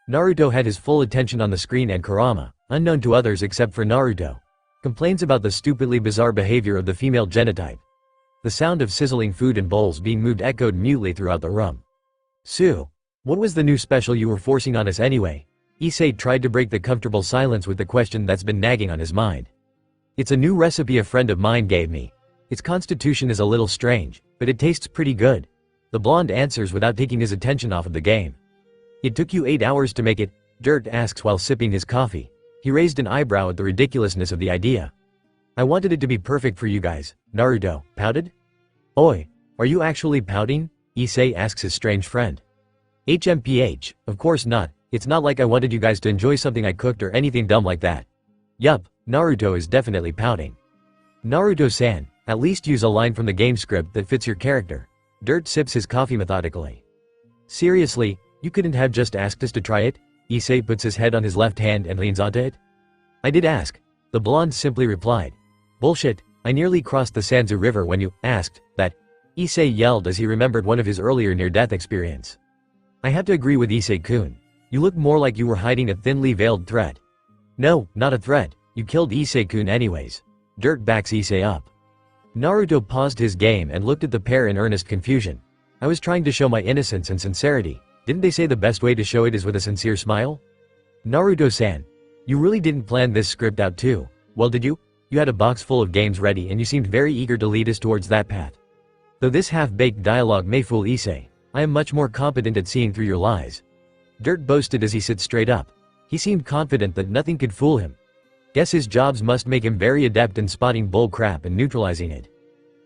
Naruto had his full attention on the screen and Kurama, unknown to others except for Naruto, complains about the stupidly bizarre behavior of the female genotype. The sound of sizzling food and bowls being moved echoed mutely throughout the room. Sue, what was the new special you were forcing on us anyway? Issei tried to break the comfortable silence with the question that's been nagging on his mind. It's a new recipe a friend of mine gave me. Its constitution is a little strange, but it tastes pretty good. The blonde answers without taking his attention off of the game. It took you 8 hours to make it? Dirt asks while sipping his coffee. He raised an eyebrow at the ridiculousness of the idea. I wanted it to be perfect for you guys, Naruto pouted. Oi, are you actually pouting? Issei asks his strange friend. HMPH, of course not, it's not like I wanted you guys to enjoy something I cooked or anything dumb like that. Yup, Naruto is definitely pouting. Naruto-san, at least use a line from the game script that fits your character. Dirt sips his coffee methodically. Seriously, you couldn't have just asked us to try it? Issei puts his head on his left hand and leans onto it. I did ask. The blonde simply replied. Bullshit, I nearly crossed the Sanzu River when you asked that. Issei yelled as he remembered one of his earlier near-death experience. I have to agree with Issei-kun. You look more like you were hiding a thinly veiled threat. No, not a threat, you killed Issei-kun anyways. Dirt backs Issei up. Naruto paused his game and looked at the pair in earnest confusion. I was trying to show my innocence and sincerity. Didn't they say the best way to show it is with a sincere smile? Naruto-san. You really didn't plan this script out too, well did you? You had a box full of games ready and you seemed very eager to lead us towards that path. Though this half-baked dialogue may fool Issei, I am much more competent at seeing through your lies. Dirt boasted as he sat straight up. He seemed confident that nothing could fool him. Guess his jobs must make him very adept in spotting bull crap and neutralizing it.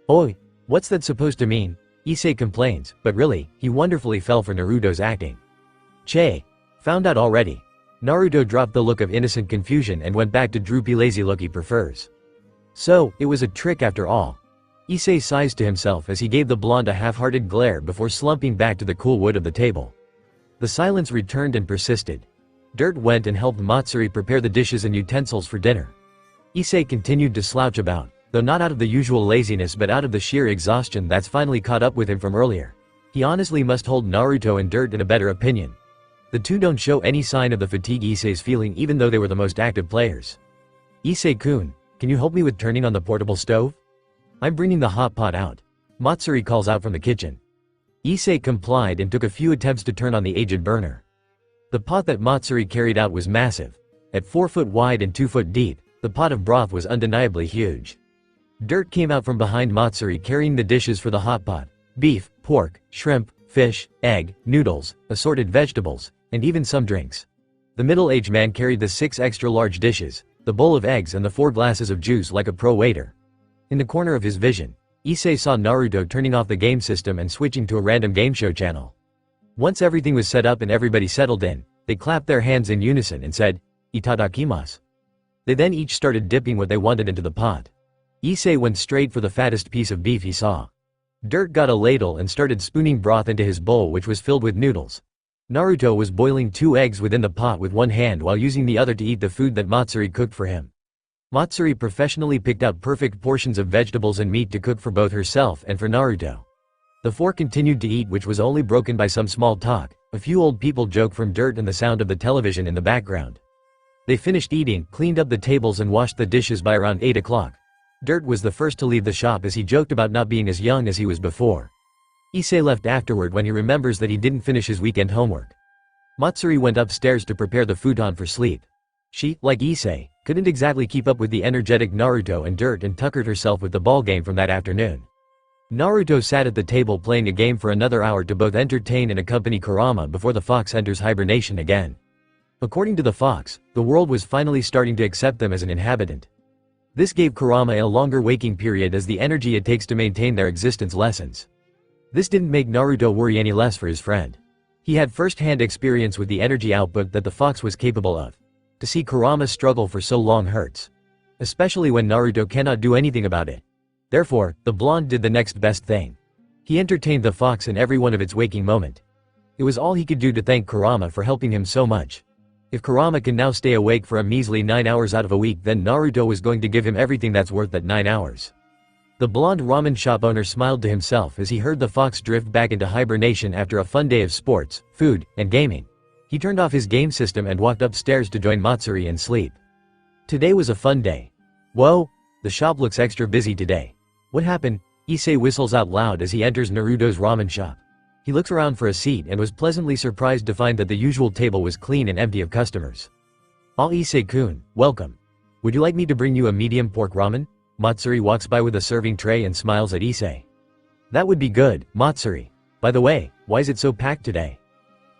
Oi, what's that supposed to mean? Issei complains, but really, he wonderfully fell for Naruto's acting. Che. Found out already. Naruto dropped the look of innocent confusion and went back to droopy lazy look he prefers. So, it was a trick after all. Issei sighs to himself as he gave the blonde a half-hearted glare before slumping back to the cool wood of the table. The silence returned and persisted. Dirt went and helped Matsuri prepare the dishes and utensils for dinner. Issei continued to slouch about, though not out of the usual laziness but out of the sheer exhaustion that's finally caught up with him from earlier. He honestly must hold Naruto and Dirt in a better opinion. The two don't show any sign of the fatigue Issei's feeling even though they were the most active players. Issei-kun, can you help me with turning on the portable stove? I'm bringing the hot pot out. Matsuri calls out from the kitchen. Issei complied and took a few attempts to turn on the aged burner. The pot that Matsuri carried out was massive. At 4 foot wide and 2 foot deep, the pot of broth was undeniably huge. Dirt came out from behind Matsuri carrying the dishes for the hot pot: beef, pork, shrimp, fish, egg, noodles, assorted vegetables, and even some drinks. The middle-aged man carried the 6 extra-large dishes, the bowl of eggs and the 4 glasses of juice like a pro waiter. In the corner of his vision, Issei saw Naruto turning off the game system and switching to a random game show channel. Once everything was set up and everybody settled in, they clapped their hands in unison and said, "Itadakimasu." They then each started dipping what they wanted into the pot. Issei went straight for the fattest piece of beef he saw. Dirt got a ladle and started spooning broth into his bowl which was filled with noodles. Naruto was boiling 2 eggs within the pot with one hand while using the other to eat the food that Matsuri cooked for him. Matsuri professionally picked out perfect portions of vegetables and meat to cook for both herself and for Naruto. The 4 continued to eat, which was only broken by some small talk, a few old people joke from Dirt and the sound of the television in the background. They finished eating, cleaned up the tables and washed the dishes by around 8 o'clock. Dirt was the first to leave the shop as he joked about not being as young as he was before. Issei left afterward when he remembers that he didn't finish his weekend homework. Matsuri went upstairs to prepare the futon for sleep. She, like Issei, couldn't exactly keep up with the energetic Naruto and Dirt and tuckered herself with the ball game from that afternoon. Naruto sat at the table playing a game for another hour to both entertain and accompany Kurama before the fox enters hibernation again. According to the fox, the world was finally starting to accept them as an inhabitant. This gave Kurama a longer waking period as the energy it takes to maintain their existence lessens. This didn't make Naruto worry any less for his friend. He had first-hand experience with the energy output that the fox was capable of. To see Kurama struggle for so long hurts. Especially when Naruto cannot do anything about it. Therefore, the blonde did the next best thing. He entertained the fox in every one of its waking moment. It was all he could do to thank Kurama for helping him so much. If Kurama can now stay awake for a measly 9 hours out of a week, then Naruto was going to give him everything that's worth that 9 hours. The blonde ramen shop owner smiled to himself as he heard the fox drift back into hibernation after a fun day of sports, food, and gaming. He turned off his game system and walked upstairs to join Matsuri and sleep. Today was a fun day. Whoa, the shop looks extra busy today. What happened? Issei whistles out loud as he enters Naruto's ramen shop. He looks around for a seat and was pleasantly surprised to find that the usual table was clean and empty of customers. "Ah, Issei-kun, welcome. Would you like me to bring you a medium pork ramen?" Matsuri walks by with a serving tray and smiles at Issei. "That would be good, Matsuri. By the way, why is it so packed today?"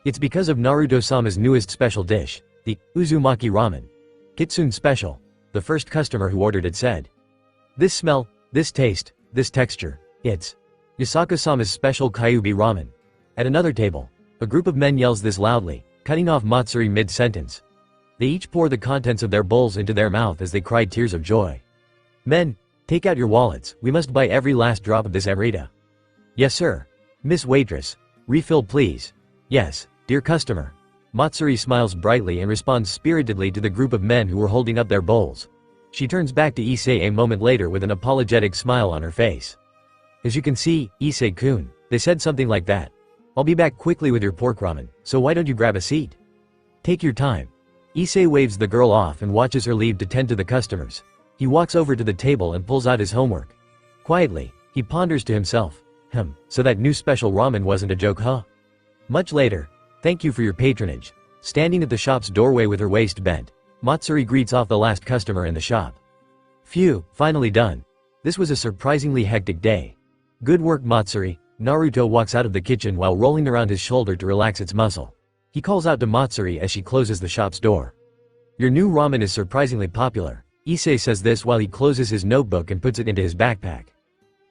"It's because of Naruto-sama's newest special dish, the Uzumaki ramen. Kitsune special," the first customer who ordered it said. "This smell, this taste, this texture, it's Yasaka-sama's special Kyuubi ramen. At another table, a group of men yells this loudly, cutting off Matsuri mid-sentence. They each pour the contents of their bowls into their mouth as they cry tears of joy. Men, take out your wallets, we must buy every last drop of this Amrita. Yes sir. Miss Waitress. Refill please. Yes, dear customer. Matsuri smiles brightly and responds spiritedly to the group of men who were holding up their bowls. She turns back to Issei a moment later with an apologetic smile on her face. As you can see, Issei-kun, they said something like that. I'll be back quickly with your pork ramen, so why don't you grab a seat? Take your time. Issei waves the girl off and watches her leave to tend to the customers. He walks over to the table and pulls out his homework. Quietly, he ponders to himself. So that new special ramen wasn't a joke, huh? Much later. Thank you for your patronage. Standing at the shop's doorway with her waist bent, Matsuri greets off the last customer in the shop. Phew, finally done. This was a surprisingly hectic day. Good work Matsuri. Naruto walks out of the kitchen while rolling around his shoulder to relax its muscle. He calls out to Matsuri as she closes the shop's door. Your new ramen is surprisingly popular. Issei says this while he closes his notebook and puts it into his backpack.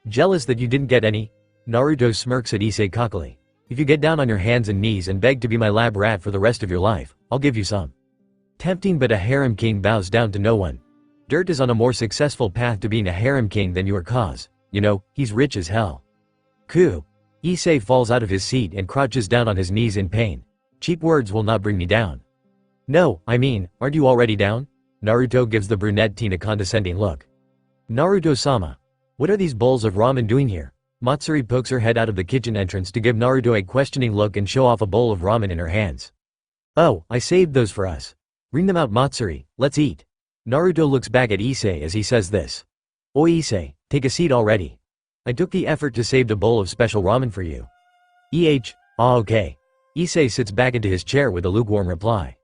Jealous that you didn't get any? Naruto smirks at Issei cockily. If you get down on your hands and knees and beg to be my lab rat for the rest of your life, I'll give you some. Tempting, but a harem king bows down to no one. Dirt is on a more successful path to being a harem king than your cause. You know, he's rich as hell. Ku. Issei falls out of his seat and crouches down on his knees in pain. Cheap words will not bring me down. No, I mean, aren't you already down? Naruto gives the brunette teen a condescending look. Naruto-sama. What are these bowls of ramen doing here? Matsuri pokes her head out of the kitchen entrance to give Naruto a questioning look and show off a bowl of ramen in her hands. Oh, I saved those for us. Bring them out Matsuri, let's eat. Naruto looks back at Issei as he says this. Oi Issei, take a seat already. I took the effort to save a bowl of special ramen for you. Okay. Issei sits back into his chair with a lukewarm reply.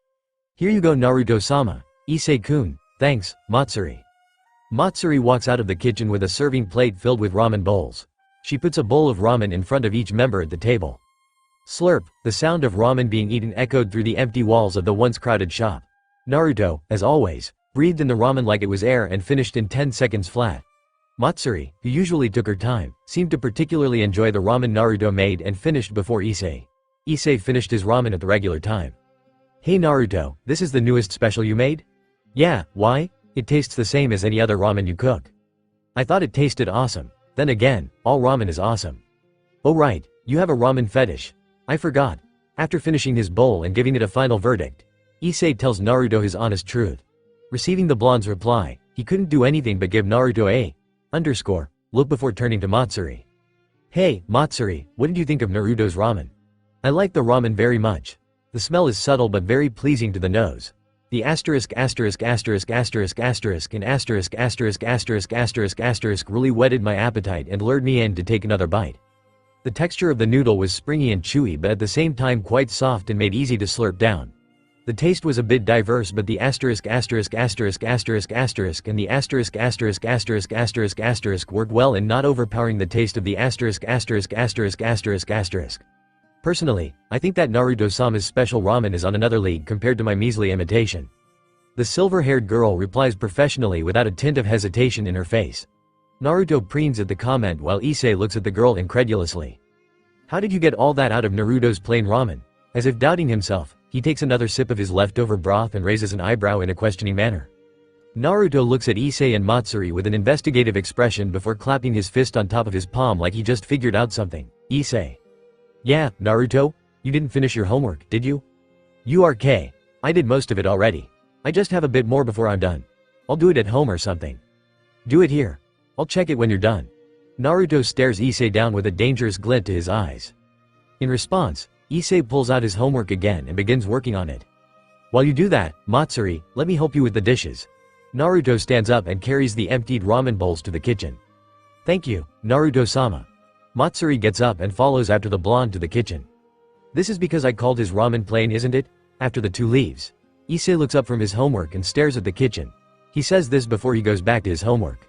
Here you go Naruto-sama. Issei-kun, thanks, Matsuri. Matsuri walks out of the kitchen with a serving plate filled with ramen bowls. She puts a bowl of ramen in front of each member at the table. Slurp, the sound of ramen being eaten echoed through the empty walls of the once crowded shop. Naruto, as always, breathed in the ramen like it was air and finished in 10 seconds flat. Matsuri, who usually took her time, seemed to particularly enjoy the ramen Naruto made and finished before Issei. Issei finished his ramen at the regular time. Hey Naruto, this is the newest special you made? Yeah, why? It tastes the same as any other ramen you cook. I thought it tasted awesome. Then again, all ramen is awesome. Oh right, you have a ramen fetish. I forgot. After finishing his bowl and giving it a final verdict, Issei tells Naruto his honest truth. Receiving the blonde's reply, he couldn't do anything but give Naruto a look before turning to Matsuri. Hey, Matsuri, what did you think of Naruto's ramen? I like the ramen very much. The smell is subtle but very pleasing to the nose. The asterisk asterisk asterisk asterisk asterisk and asterisk asterisk asterisk asterisk asterisk really whetted my appetite and lured me in to take another bite. The texture of the noodle was springy and chewy but at the same time quite soft and made easy to slurp down. The taste was a bit diverse but the asterisk asterisk asterisk asterisk asterisk and the asterisk asterisk asterisk asterisk asterisk worked well in not overpowering the taste of the asterisk asterisk asterisk asterisk asterisk. Personally, I think that Naruto-sama's special ramen is on another league compared to my measly imitation. The silver-haired girl replies professionally without a tint of hesitation in her face. Naruto preens at the comment while Issei looks at the girl incredulously. How did you get all that out of Naruto's plain ramen? As if doubting himself, he takes another sip of his leftover broth and raises an eyebrow in a questioning manner. Naruto looks at Issei and Matsuri with an investigative expression before clapping his fist on top of his palm like he just figured out something. Issei. Yeah, Naruto? You didn't finish your homework, did you? URK. I did most of it already. I just have a bit more before I'm done. I'll do it at home or something. Do it here. I'll check it when you're done. Naruto stares Issei down with a dangerous glint to his eyes. In response, Issei pulls out his homework again and begins working on it. While you do that, Matsuri, let me help you with the dishes. Naruto stands up and carries the emptied ramen bowls to the kitchen. Thank you, Naruto-sama. Matsuri gets up and follows after the blonde to the kitchen. This is because I called his ramen plain, isn't it? After the two leaves, Issei looks up from his homework and stares at the kitchen. He says this before he goes back to his homework.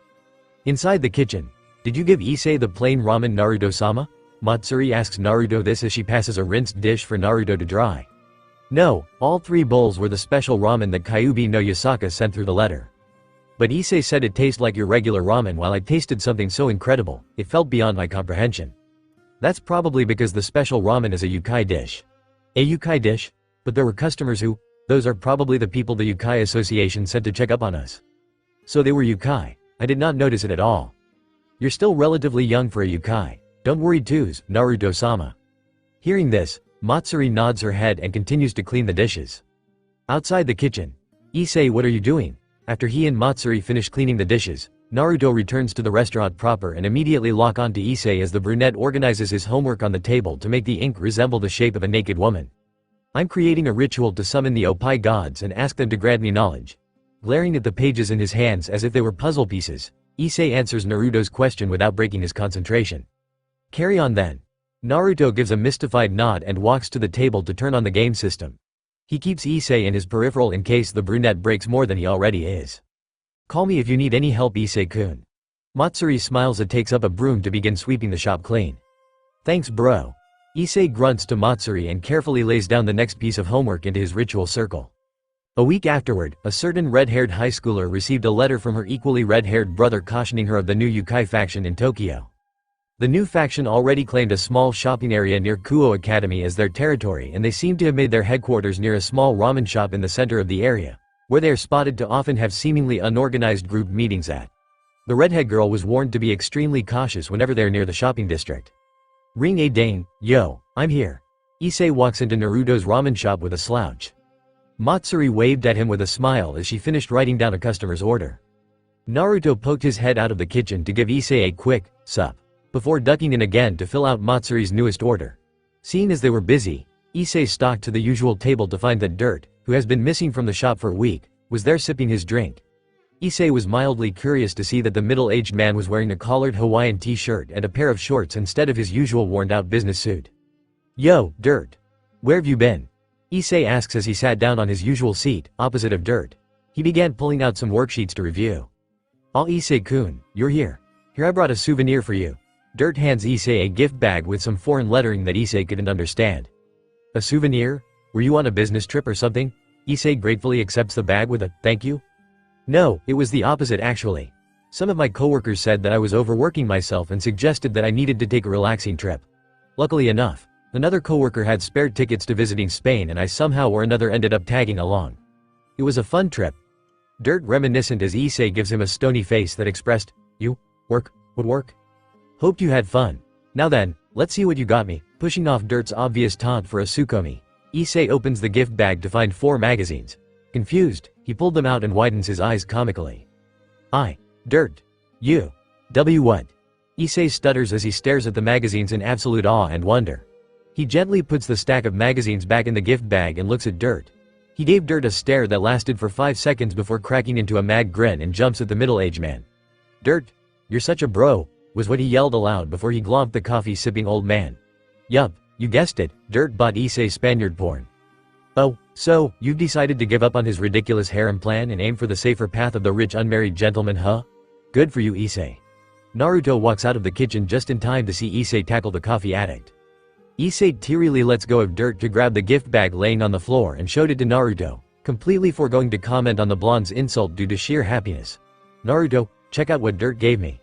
Inside the kitchen, did you give Issei the plain ramen Naruto-sama? Matsuri asks Naruto this as she passes a rinsed dish for Naruto to dry. No, all three bowls were the special ramen that Kyuubi no Yasaka sent through the letter. But Issei said it tastes like your regular ramen while I tasted something so incredible, it felt beyond my comprehension. That's probably because the special ramen is a yukai dish. A yukai dish? But there were customers who, those are probably the people the yukai association sent to check up on us. So they were yukai. I did not notice it at all. You're still relatively young for a yukai. Don't worry twos, Naruto-sama. Hearing this, Matsuri nods her head and continues to clean the dishes. Outside the kitchen. Issei, what are you doing? After he and Matsuri finish cleaning the dishes, Naruto returns to the restaurant proper and immediately lock onto Issei as the brunette organizes his homework on the table to make the ink resemble the shape of a naked woman. I'm creating a ritual to summon the Oppai gods and ask them to grant me knowledge. Glaring at the pages in his hands as if they were puzzle pieces, Issei answers Naruto's question without breaking his concentration. Carry on then. Naruto gives a mystified nod and walks to the table to turn on the game system. He keeps Issei in his peripheral in case the brunette breaks more than he already is. Call me if you need any help, Issei-kun. Matsuri smiles and takes up a broom to begin sweeping the shop clean. Thanks bro. Issei grunts to Matsuri and carefully lays down the next piece of homework into his ritual circle. A week afterward, a certain red-haired high schooler received a letter from her equally red-haired brother cautioning her of the new Yukai faction in Tokyo. The new faction already claimed a small shopping area near Kuo Academy as their territory, and they seem to have made their headquarters near a small ramen shop in the center of the area, where they are spotted to often have seemingly unorganized group meetings at. The redhead girl was warned to be extremely cautious whenever they are near the shopping district. Ring a ding, yo, I'm here. Issei walks into Naruto's ramen shop with a slouch. Matsuri waved at him with a smile as she finished writing down a customer's order. Naruto poked his head out of the kitchen to give Issei a quick, sup, before ducking in again to fill out Matsuri's newest order. Seeing as they were busy, Issei stalked to the usual table to find that Dirt, who has been missing from the shop for a week, was there sipping his drink. Issei was mildly curious to see that the middle-aged man was wearing a collared Hawaiian t-shirt and a pair of shorts instead of his usual worn-out business suit. Yo, Dirt. Where have you been? Issei asks as he sat down on his usual seat, opposite of Dirt. He began pulling out some worksheets to review. Oh Issei-kun, you're here. Here I brought a souvenir for you. Dirt hands Issei a gift bag with some foreign lettering that Issei couldn't understand. A souvenir? Were you on a business trip or something? Issei gratefully accepts the bag with a, thank you? No, it was the opposite actually. Some of my coworkers said that I was overworking myself and suggested that I needed to take a relaxing trip. Luckily enough, another coworker had spare tickets to visiting Spain and I somehow or another ended up tagging along. It was a fun trip. Dirt reminiscent as Issei gives him a stony face that expressed, you, work, would work? Hoped you had fun. Now then, let's see what you got me. Pushing off Dirt's obvious taunt for a Tsukomi, Issei opens the gift bag to find 4 magazines. Confused, he pulled them out and widens his eyes comically. Dirt. You. What? Issei stutters as he stares at the magazines in absolute awe and wonder. He gently puts the stack of magazines back in the gift bag and looks at Dirt. He gave Dirt a stare that lasted for 5 seconds before cracking into a mad grin and jumps at the middle-aged man. Dirt, you're such a bro, was what he yelled aloud before he glomped the coffee-sipping old man. Yup, you guessed it, Dirt bought Issei Spaniard porn. Oh, so, you've decided to give up on his ridiculous harem plan and aim for the safer path of the rich unmarried gentleman, huh? Good for you, Issei. Naruto walks out of the kitchen just in time to see Issei tackle the coffee addict. Issei tearily lets go of Dirt to grab the gift bag laying on the floor and showed it to Naruto, completely foregoing to comment on the blonde's insult due to sheer happiness. Naruto, check out what Dirt gave me.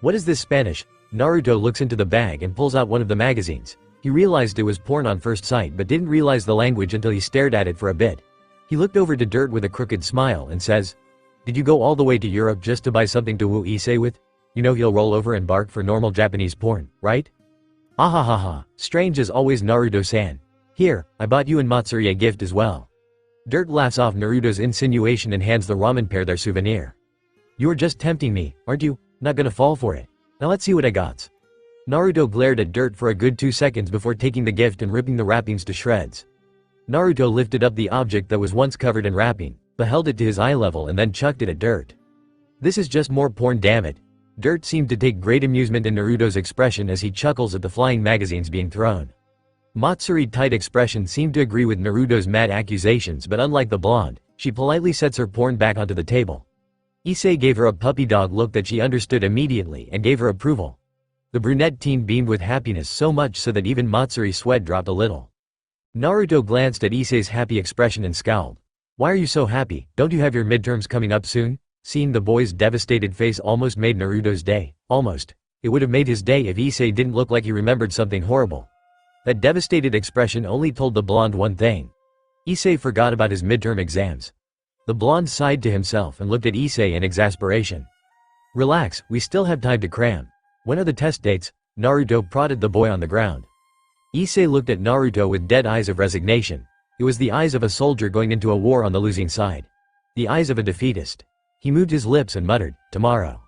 What is this Spanish? Naruto looks into the bag and pulls out one of the magazines. He realized it was porn on first sight but didn't realize the language until he stared at it for a bit. He looked over to Dirt with a crooked smile and says, did you go all the way to Europe just to buy something to woo Issei with? You know he'll roll over and bark for normal Japanese porn, right? Ahahaha, strange as always Naruto-san. Here, I bought you and Matsuri a gift as well. Dirt laughs off Naruto's insinuation and hands the ramen pair their souvenir. You're just tempting me, aren't you? Not gonna fall for it. Now let's see what I got. Naruto glared at Dirt for a good 2 seconds before taking the gift and ripping the wrappings to shreds. Naruto lifted up the object that was once covered in wrapping, beheld it to his eye level and then chucked it at Dirt. This is just more porn, damn it. Dirt seemed to take great amusement in Naruto's expression as he chuckles at the flying magazines being thrown. Matsuri's tight expression seemed to agree with Naruto's mad accusations, but unlike the blonde, she politely sets her porn back onto the table. Issei gave her a puppy dog look that she understood immediately and gave her approval. The brunette teen beamed with happiness so much so that even Matsuri's sweat dropped a little. Naruto glanced at Issei's happy expression and scowled. Why are you so happy? Don't you have your midterms coming up soon? Seeing the boy's devastated face almost made Naruto's day. Almost. It would have made his day if Issei didn't look like he remembered something horrible. That devastated expression only told the blonde one thing. Issei forgot about his midterm exams. The blonde sighed to himself and looked at Issei in exasperation. Relax, we still have time to cram. When are the test dates? Naruto prodded the boy on the ground. Issei looked at Naruto with dead eyes of resignation. It was the eyes of a soldier going into a war on the losing side. The eyes of a defeatist. He moved his lips and muttered, tomorrow.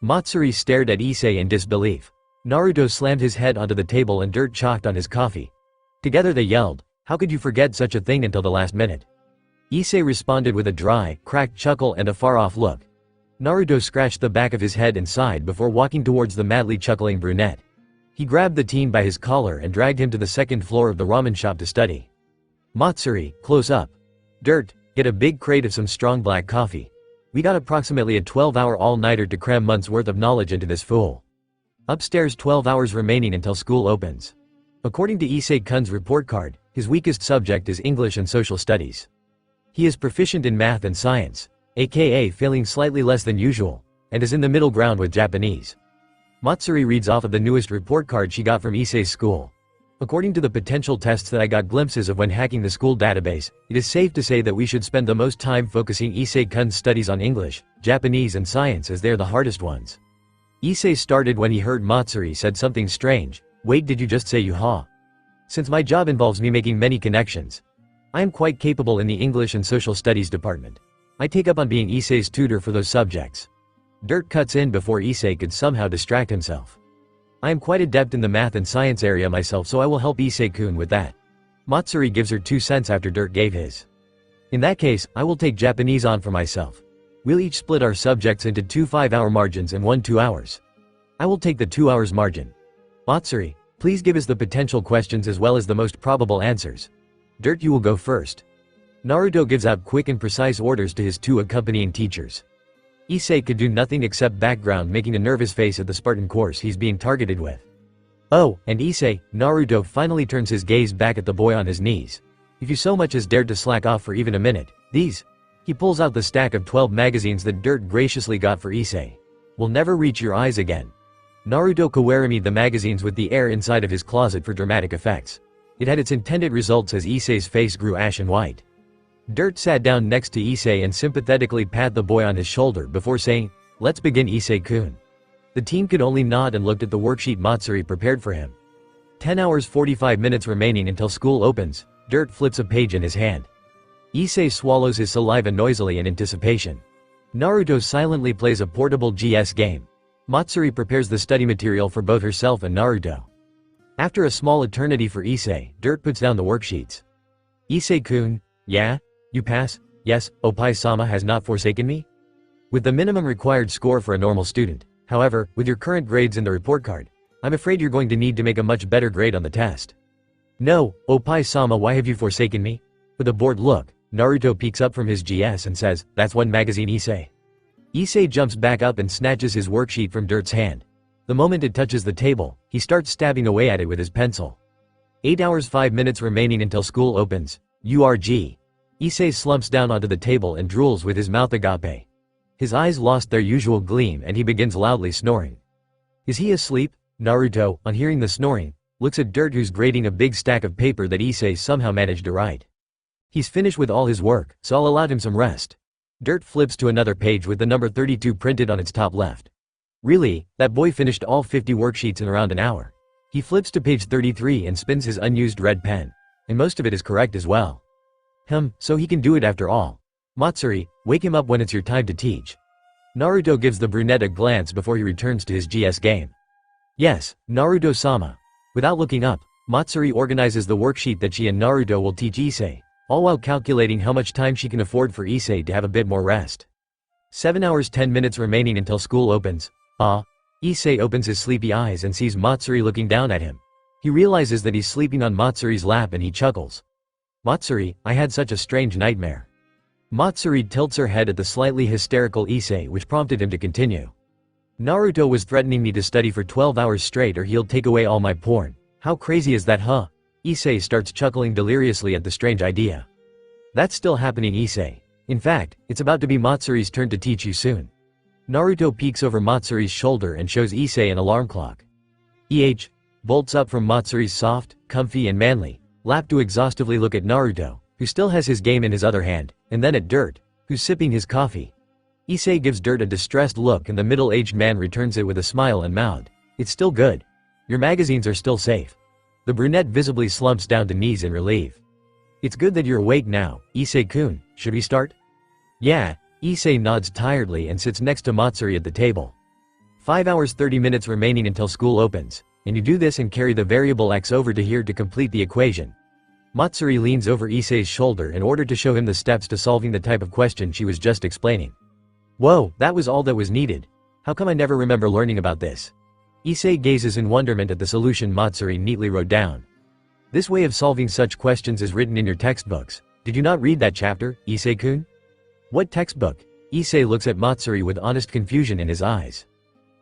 Matsuri stared at Issei in disbelief. Naruto slammed his head onto the table and dirt chalked on his coffee. Together they yelled, how could you forget such a thing until the last minute? Issei responded with a dry, cracked chuckle and a far-off look. Naruto scratched the back of his head and sighed before walking towards the madly chuckling brunette. He grabbed the teen by his collar and dragged him to the second floor of the ramen shop to study. Matsuri, close up. Dirt, get a big crate of some strong black coffee. We got approximately a 12-hour all-nighter to cram months' worth of knowledge into this fool. Upstairs 12 hours remaining until school opens. According to Issei-kun's report card, his weakest subject is English and social studies. He is proficient in math and science, aka failing slightly less than usual, and is in the middle ground with Japanese. Matsuri reads off of the newest report card she got from Issei's school. According to the potential tests that I got glimpses of when hacking the school database, it is safe to say that we should spend the most time focusing Issei-kun's studies on English, Japanese and science as they're the hardest ones. Issei started when he heard Matsuri said something strange. Wait, did you just say yuha? Since my job involves me making many connections, I am quite capable in the English and social studies department. I take up on being Issei's tutor for those subjects. Dirt cuts in before Issei could somehow distract himself. I am quite adept in the math and science area myself, so I will help Issei-kun with that. Matsuri gives her 2 cents after Dirt gave his. In that case, I will take Japanese on for myself. We'll each split our subjects into 2 5-hour margins and 1 2 hours. I will take the 2 hours margin. Matsuri, please give us the potential questions as well as the most probable answers. Dirt, you will go first. Naruto gives out quick and precise orders to his 2 accompanying teachers. Issei could do nothing except background, making a nervous face at the Spartan course he's being targeted with. Oh, and Issei, Naruto finally turns his gaze back at the boy on his knees. If you so much as dared to slack off for even a minute, these. He pulls out the stack of 12 magazines that Dirt graciously got for Issei. Will never reach your eyes again. Naruto kawaramied the magazines with the air inside of his closet for dramatic effects. It had its intended results as Issei's face grew ashen white. Dirt sat down next to Issei and sympathetically pat the boy on his shoulder before saying, let's begin, Issei-kun. The teen could only nod and looked at the worksheet Matsuri prepared for him. 10 hours 45 minutes remaining until school opens. Dirt flips a page in his hand. Issei swallows his saliva noisily in anticipation. Naruto silently plays a portable GS game. Matsuri prepares the study material for both herself and Naruto. After a small eternity for Issei, Dirt puts down the worksheets. Issei-kun, yeah? You pass? Yes, Oppai-sama has not forsaken me? With the minimum required score for a normal student. However, with your current grades in the report card, I'm afraid you're going to need to make a much better grade on the test. No, Oppai-sama, why have you forsaken me? With a bored look, Naruto peeks up from his GS and says, that's one magazine, Issei. Issei jumps back up and snatches his worksheet from Dirt's hand. The moment it touches the table, he starts stabbing away at it with his pencil. 8 hours 5 minutes remaining until school opens. URG. Issei slumps down onto the table and drools with his mouth agape. His eyes lost their usual gleam and he begins loudly snoring. Is he asleep? Naruto, on hearing the snoring, looks at Dirt, who's grading a big stack of paper that Issei somehow managed to write. He's finished with all his work, so I'll allow him some rest. Dirt flips to another page with the number 32 printed on its top left. Really, that boy finished all 50 worksheets in around an hour. He flips to page 33 and spins his unused red pen. And most of it is correct as well. So he can do it after all. Matsuri, wake him up when it's your time to teach. Naruto gives the brunette a glance before he returns to his GS game. Yes, Naruto-sama. Without looking up, Matsuri organizes the worksheet that she and Naruto will teach Issei, all while calculating how much time she can afford for Issei to have a bit more rest. 7 hours 10 minutes remaining until school opens. Issei opens his sleepy eyes and sees Matsuri looking down at him. He realizes that he's sleeping on Matsuri's lap and he chuckles. Matsuri, I had such a strange nightmare. Matsuri tilts her head at the slightly hysterical Issei, which prompted him to continue. Naruto was threatening me to study for 12 hours straight or he'll take away all my porn. How crazy is that, huh? Issei starts chuckling deliriously at the strange idea. That's still happening, Issei. In fact, it's about to be Matsuri's turn to teach you soon. Naruto peeks over Matsuri's shoulder and shows Issei an alarm clock. Bolts up from Matsuri's soft, comfy and manly lap to exhaustively look at Naruto, who still has his game in his other hand, and then at Dirt, who's sipping his coffee. Issei gives Dirt a distressed look and the middle-aged man returns it with a smile and mouth. It's still good. Your magazines are still safe. The brunette visibly slumps down to knees in relief. It's good that you're awake now, Issei-kun. Should we start? Yeah. Issei nods tiredly and sits next to Matsuri at the table. 5 hours 30 minutes remaining until school opens, and you do this and carry the variable x over to here to complete the equation. Matsuri leans over Issei's shoulder in order to show him the steps to solving the type of question she was just explaining. Whoa, that was all that was needed. How come I never remember learning about this? Issei gazes in wonderment at the solution Matsuri neatly wrote down. This way of solving such questions is written in your textbooks. Did you not read that chapter, Issei-kun? What textbook? Issei looks at Matsuri with honest confusion in his eyes.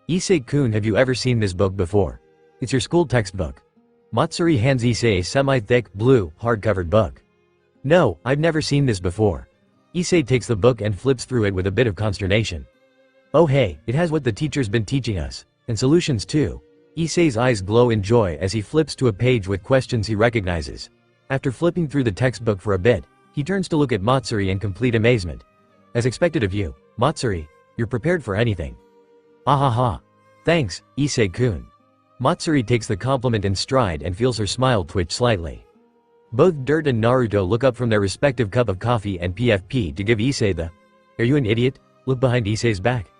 Issei-kun, have you ever seen this book before? It's your school textbook. Matsuri hands Issei a semi-thick, blue, hard-covered book. No, I've never seen this before. Issei takes the book and flips through it with a bit of consternation. Oh hey, it has what the teacher's been teaching us, and solutions too. Issei's eyes glow in joy as he flips to a page with questions he recognizes. After flipping through the textbook for a bit, he turns to look at Matsuri in complete amazement. As expected of you, Matsuri, you're prepared for anything. Ahaha. Thanks, Issei-kun. Matsuri takes the compliment in stride and feels her smile twitch slightly. Both Dirt and Naruto look up from their respective cup of coffee and PFP to give Issei the "Are you an idiot?" look behind Issei's back.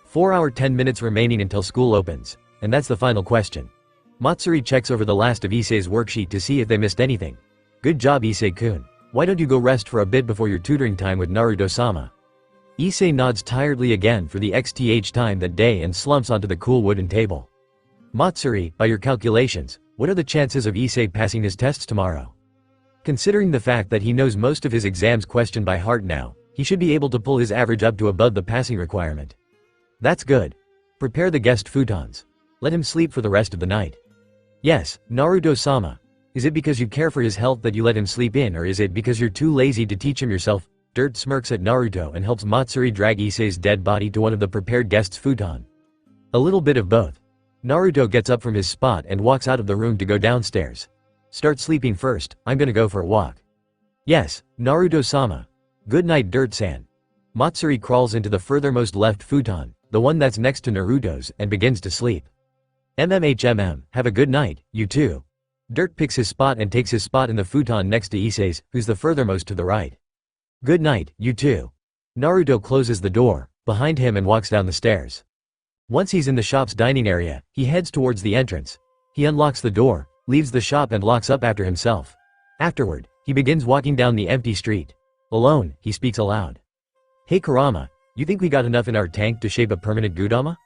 4 hours 10 minutes remaining until school opens, and that's the final question. Matsuri checks over the last of Issei's worksheet to see if they missed anything. Good job, Issei-kun. Why don't you go rest for a bit before your tutoring time with Naruto-sama? Issei nods tiredly again for the xth time that day and slumps onto the cool wooden table. Matsuri, by your calculations, what are the chances of Issei passing his tests tomorrow? Considering the fact that he knows most of his exams question by heart now, he should be able to pull his average up to above the passing requirement. That's good. Prepare the guest futons. Let him sleep for the rest of the night. Yes, Naruto-sama. Is it because you care for his health that you let him sleep in, or is it because you're too lazy to teach him yourself? Dirt smirks at Naruto and helps Matsuri drag Issei's dead body to one of the prepared guest's futon. A little bit of both. Naruto gets up from his spot and walks out of the room to go downstairs. Start sleeping first, I'm gonna go for a walk. Yes, Naruto-sama. Good night, Dirt-san. Matsuri crawls into the furthermost left futon, the one that's next to Naruto's, and begins to sleep. Have a good night, you too. Dirt picks his spot and takes his spot in the futon next to Issei's, who's the furthermost to the right. Good night, you too. Naruto closes the door behind him and walks down the stairs. Once he's in the shop's dining area, he heads towards the entrance. He unlocks the door, leaves the shop and locks up after himself. Afterward, he begins walking down the empty street. Alone, he speaks aloud. Hey Kurama, you think we got enough in our tank to shape a permanent Gudama?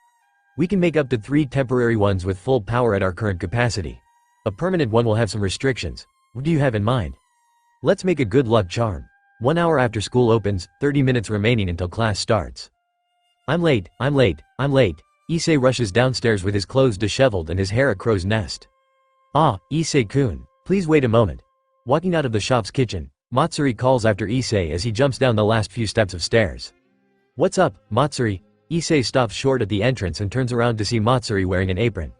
We can make up to 3 temporary ones with full power at our current capacity. A permanent one will have some restrictions. What do you have in mind? Let's make a good luck charm. 1 hour after school opens, 30 minutes remaining until class starts. I'm late. Issei rushes downstairs with his clothes disheveled and his hair a crow's nest. Ah, Issei-kun, please wait a moment. Walking out of the shop's kitchen, Matsuri calls after Issei as he jumps down the last few steps of stairs. What's up, Matsuri? Issei stops short at the entrance and turns around to see Matsuri wearing an apron.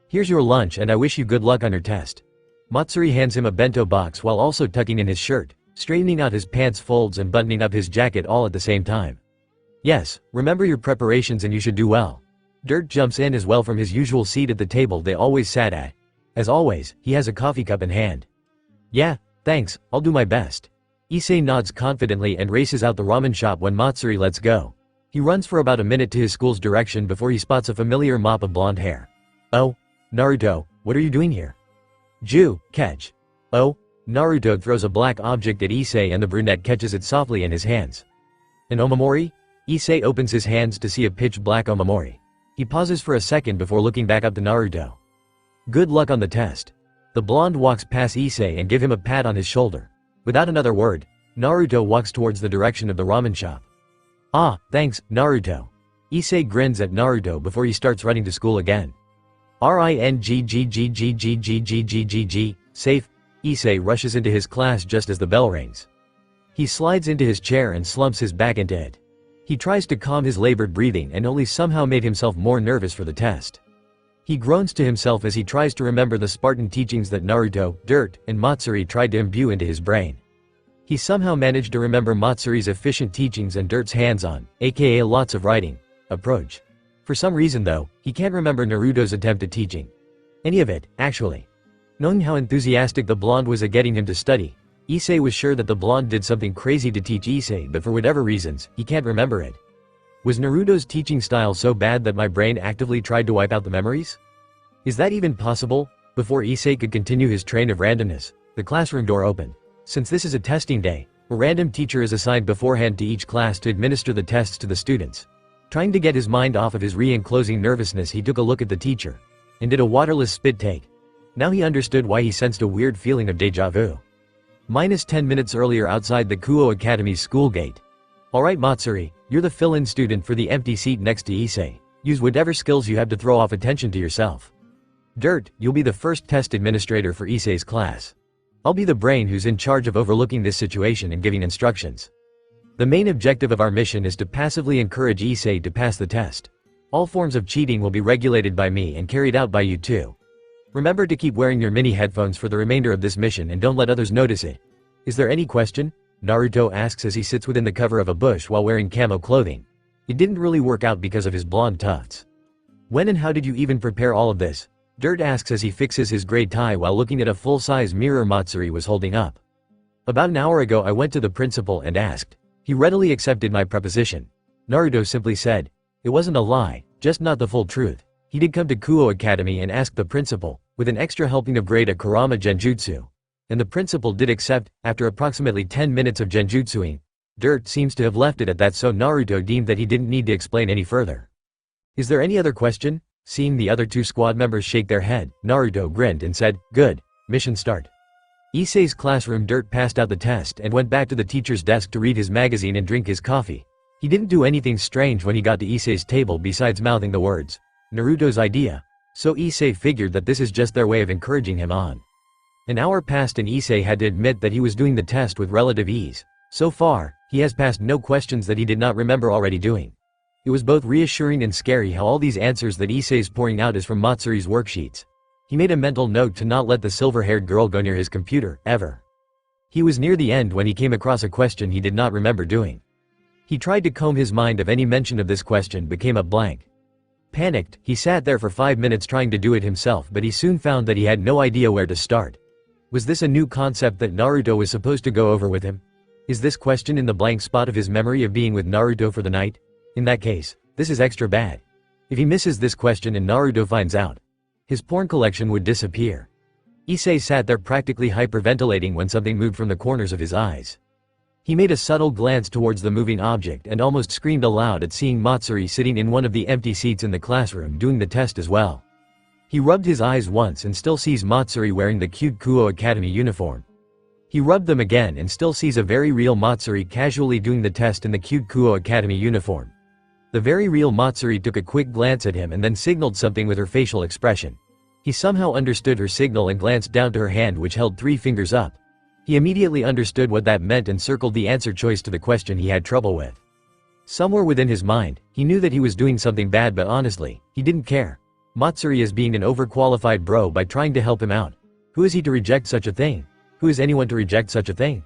Here's your lunch and I wish you good luck on your test. Matsuri hands him a bento box while also tucking in his shirt, straightening out his pants folds and buttoning up his jacket all at the same time. Yes, remember your preparations and you should do well. Dirt jumps in as well from his usual seat at the table they always sat at. As always, he has a coffee cup in hand. Yeah, thanks, I'll do my best. Issei nods confidently and races out the ramen shop when Matsuri lets go. He runs for about a minute to his school's direction before he spots a familiar mop of blonde hair. Oh, Naruto, what are you doing here? Catch. Oh, Naruto throws a black object at Issei and the brunette catches it softly in his hands. An omamori? Issei opens his hands to see a pitch black omamori. He pauses for a second before looking back up to Naruto. Good luck on the test. The blonde walks past Issei and gives him a pat on his shoulder. Without another word, Naruto walks towards the direction of the ramen shop. Ah, thanks, Naruto. Issei grins at Naruto before he starts running to school again. Ringgg, safe. Issei rushes into his class just as the bell rings. He slides into his chair and slumps his back into it. He tries to calm his labored breathing and only somehow made himself more nervous for the test. He groans to himself as he tries to remember the Spartan teachings that Naruto, Dirt, and Matsuri tried to imbue into his brain. He somehow managed to remember Matsuri's efficient teachings and Dirt's hands-on, aka lots of writing, approach. For some reason though, he can't remember Naruto's attempt at teaching. Any of it, actually. Knowing how enthusiastic the blonde was at getting him to study, Issei was sure that the blonde did something crazy to teach Issei, but for whatever reasons, he can't remember it. Was Naruto's teaching style so bad that my brain actively tried to wipe out the memories? Is that even possible? Before Issei could continue his train of randomness, the classroom door opened. Since this is a testing day, a random teacher is assigned beforehand to each class to administer the tests to the students. Trying to get his mind off of his re-enclosing nervousness, he took a look at the teacher and did a waterless spit take. Now he understood why he sensed a weird feeling of déjà vu. Minus 10 minutes earlier outside the Kuo Academy's school gate. Alright Matsuri, you're the fill-in student for the empty seat next to Issei. Use whatever skills you have to throw off attention to yourself. Dirt, you'll be the first test administrator for Issei's class. I'll be the brain who's in charge of overlooking this situation and giving instructions. The main objective of our mission is to passively encourage Issei to pass the test. All forms of cheating will be regulated by me and carried out by you too. Remember to keep wearing your mini headphones for the remainder of this mission and don't let others notice it. Is there any question? Naruto asks as he sits within the cover of a bush while wearing camo clothing. It didn't really work out because of his blonde tufts. When and how did you even prepare all of this? Dirt asks as he fixes his gray tie while looking at a full-size mirror Matsuri was holding up. About an hour ago I went to the principal and asked. He readily accepted my proposition. Naruto simply said. It wasn't a lie, just not the full truth. He did come to Kuo Academy and ask the principal, with an extra helping of grade Kurama Genjutsu. And the principal did accept, after approximately 10 minutes of genjutsuing. Dirt seems to have left it at that, so Naruto deemed that he didn't need to explain any further. Is there any other question? Seeing the other two squad members shake their head, Naruto grinned and said, good, mission start. Issei's classroom. Dirt passed out the test and went back to the teacher's desk to read his magazine and drink his coffee. He didn't do anything strange when he got to Issei's table besides mouthing the words, Naruto's idea. So Issei figured that this is just their way of encouraging him on. An hour passed and Issei had to admit that he was doing the test with relative ease. So far, he has passed no questions that he did not remember already doing. It was both reassuring and scary how all these answers that Issei's pouring out is from Matsuri's worksheets. He made a mental note to not let the silver-haired girl go near his computer, ever. He was near the end when he came across a question he did not remember doing. He tried to comb his mind of any mention of this question but came up blank. Panicked, he sat there for 5 minutes trying to do it himself, but he soon found that he had no idea where to start. Was this a new concept that Naruto was supposed to go over with him? Is this question in the blank spot of his memory of being with Naruto for the night? In that case, this is extra bad. If he misses this question and Naruto finds out, his porn collection would disappear. Issei sat there practically hyperventilating when something moved from the corners of his eyes. He made a subtle glance towards the moving object and almost screamed aloud at seeing Matsuri sitting in one of the empty seats in the classroom doing the test as well. He rubbed his eyes once and still sees Matsuri wearing the cute Kuo Academy uniform. He rubbed them again and still sees a very real Matsuri casually doing the test in the cute Kuo Academy uniform. The very real Matsuri took a quick glance at him and then signaled something with her facial expression. He somehow understood her signal and glanced down to her hand, which held 3 fingers up. He immediately understood what that meant and circled the answer choice to the question he had trouble with. Somewhere within his mind, he knew that he was doing something bad, but honestly, he didn't care. Matsuri is being an overqualified bro by trying to help him out. Who is he to reject such a thing? Who is anyone to reject such a thing?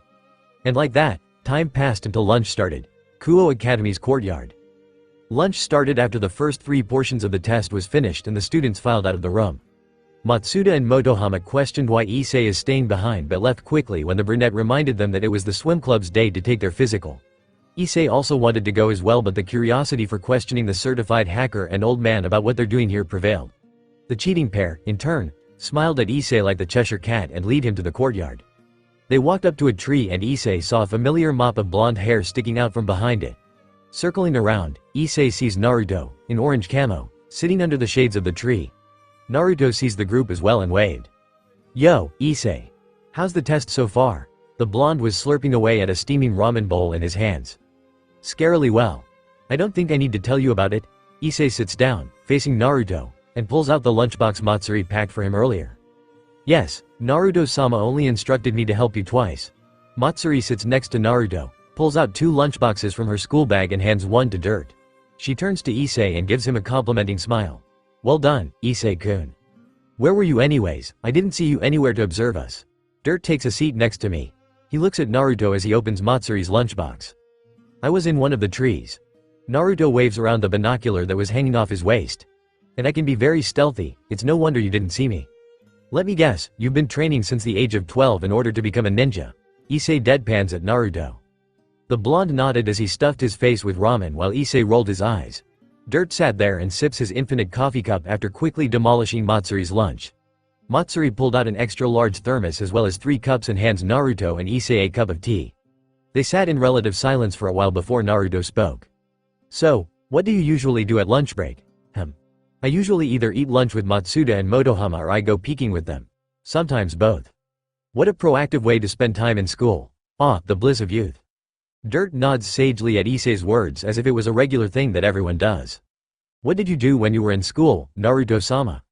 And like that, time passed until lunch started. Kuo Academy's courtyard. Lunch started after the first 3 portions of the test was finished and the students filed out of the room. Matsuda and Motohama questioned why Issei is staying behind but left quickly when the brunette reminded them that it was the swim club's day to take their physical. Issei also wanted to go as well, but the curiosity for questioning the certified hacker and old man about what they're doing here prevailed. The cheating pair, in turn, smiled at Issei like the Cheshire Cat and lead him to the courtyard. They walked up to a tree and Issei saw a familiar mop of blonde hair sticking out from behind it. Circling around, Issei sees Naruto, in orange camo, sitting under the shades of the tree. Naruto sees the group as well and waved. Yo, Issei. How's the test so far? The blonde was slurping away at a steaming ramen bowl in his hands. Scarily well. I don't think I need to tell you about it. Issei sits down, facing Naruto, and pulls out the lunchbox Matsuri packed for him earlier. Yes, Naruto-sama only instructed me to help you twice. Matsuri sits next to Naruto, pulls out 2 lunchboxes from her school bag and hands one to Dirt. She turns to Issei and gives him a complimenting smile. Well done, Issei-kun. Where were you anyways? I didn't see you anywhere to observe us. Dirt takes a seat next to me. He looks at Naruto as he opens Matsuri's lunchbox. I was in one of the trees. Naruto waves around the binocular that was hanging off his waist. And I can be very stealthy, it's no wonder you didn't see me. Let me guess, you've been training since the age of 12 in order to become a ninja. Issei deadpans at Naruto. The blonde nodded as he stuffed his face with ramen while Issei rolled his eyes. Dirt sat there and sips his infinite coffee cup after quickly demolishing Matsuri's lunch. Matsuri pulled out an extra-large thermos as well as 3 cups and hands Naruto and Issei a cup of tea. They sat in relative silence for a while before Naruto spoke. So, what do you usually do at lunch break? I usually either eat lunch with Matsuda and Motohama or I go peeking with them. Sometimes both. What a proactive way to spend time in school. Ah, the bliss of youth. Dirt nods sagely at Issei's words as if it was a regular thing that everyone does. What did you do when you were in school, Naruto-sama?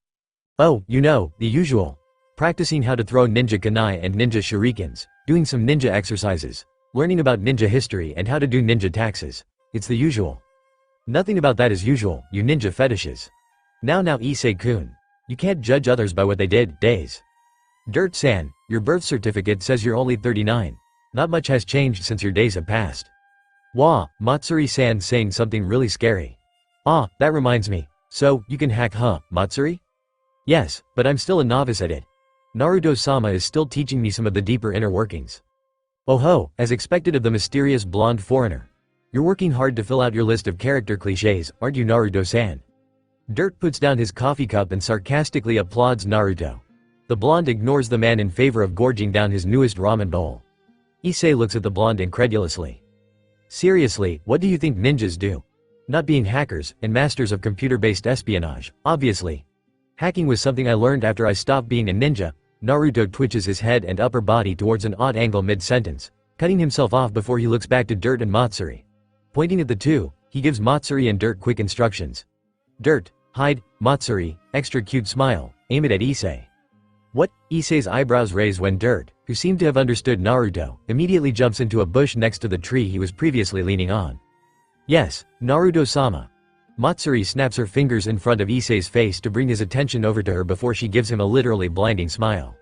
Oh, you know, the usual. Practicing how to throw ninja kunai and ninja shurikens, doing some ninja exercises, learning about ninja history and how to do ninja taxes. It's the usual. Nothing about that is usual, you ninja fetishes. Now Issei-kun. You can't judge others by what they did, days. Dirt-san, your birth certificate says you're only 39. Not much has changed since your days have passed. Wah, Matsuri-san saying something really scary. Ah, that reminds me. So, you can hack huh, Matsuri? Yes, but I'm still a novice at it. Naruto-sama is still teaching me some of the deeper inner workings. Oh ho, as expected of the mysterious blonde foreigner. You're working hard to fill out your list of character clichés, aren't you Naruto-san? Dirt puts down his coffee cup and sarcastically applauds Naruto. The blonde ignores the man in favor of gorging down his newest ramen bowl. Issei looks at the blonde incredulously. Seriously, what do you think ninjas do? Not being hackers, and masters of computer-based espionage, obviously. Hacking was something I learned after I stopped being a ninja. Naruto twitches his head and upper body towards an odd angle mid-sentence, cutting himself off before he looks back to Dirt and Matsuri. Pointing at the two, he gives Matsuri and Dirt quick instructions. Dirt, hide, Matsuri, extra cute smile, aim it at Issei. What? Issei's eyebrows raise when Dirt, who seemed to have understood Naruto, immediately jumps into a bush next to the tree he was previously leaning on. Yes, Naruto-sama. Matsuri snaps her fingers in front of Issei's face to bring his attention over to her before she gives him a literally blinding smile.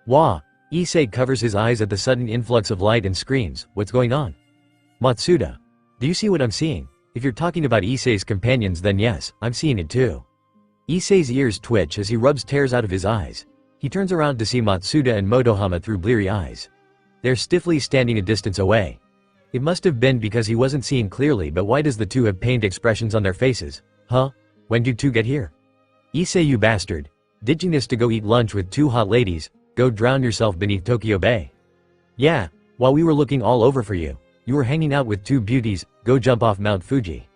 Wah! Issei covers his eyes at the sudden influx of light and screams, what's going on? Matsuda. Do you see what I'm seeing? If you're talking about Issei's companions then yes, I'm seeing it too. Issei's ears twitch as he rubs tears out of his eyes. He turns around to see Matsuda and Motohama through bleary eyes. They're stiffly standing a distance away. It must have been because he wasn't seeing clearly, but why does the two have pained expressions on their faces? Huh? When did you two get here? Issei, you bastard. Ditching us to go eat lunch with 2 hot ladies, go drown yourself beneath Tokyo Bay. Yeah, while we were looking all over for you. You were hanging out with 2 beauties, go jump off Mount Fuji.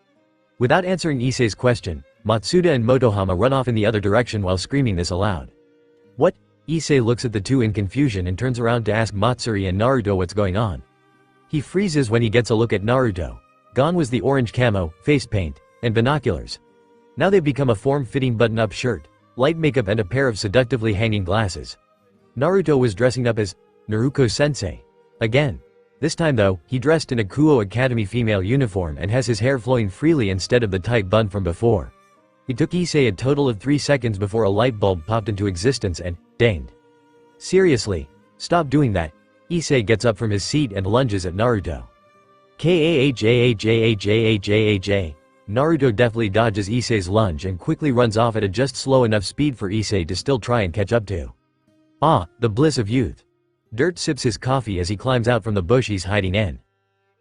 Without answering Issei's question, Matsuda and Motohama run off in the other direction while screaming this aloud. What? Issei looks at the two in confusion and turns around to ask Matsuri and Naruto what's going on. He freezes when he gets a look at Naruto. Gone was the orange camo, face paint, and binoculars. Now they've become a form-fitting button-up shirt, light makeup and a pair of seductively hanging glasses. Naruto was dressing up as Naruto-sensei. Again. This time though, he dressed in a Kuo Academy female uniform and has his hair flowing freely instead of the tight bun from before. It took Issei a total of 3 seconds before a light bulb popped into existence and dinged. Seriously, stop doing that. Issei gets up from his seat and lunges at Naruto. Kahajajajajajaj. Naruto deftly dodges Issei's lunge and quickly runs off at a just slow enough speed for Issei to still try and catch up to. Ah, the bliss of youth. Dirt sips his coffee as he climbs out from the bush he's hiding in.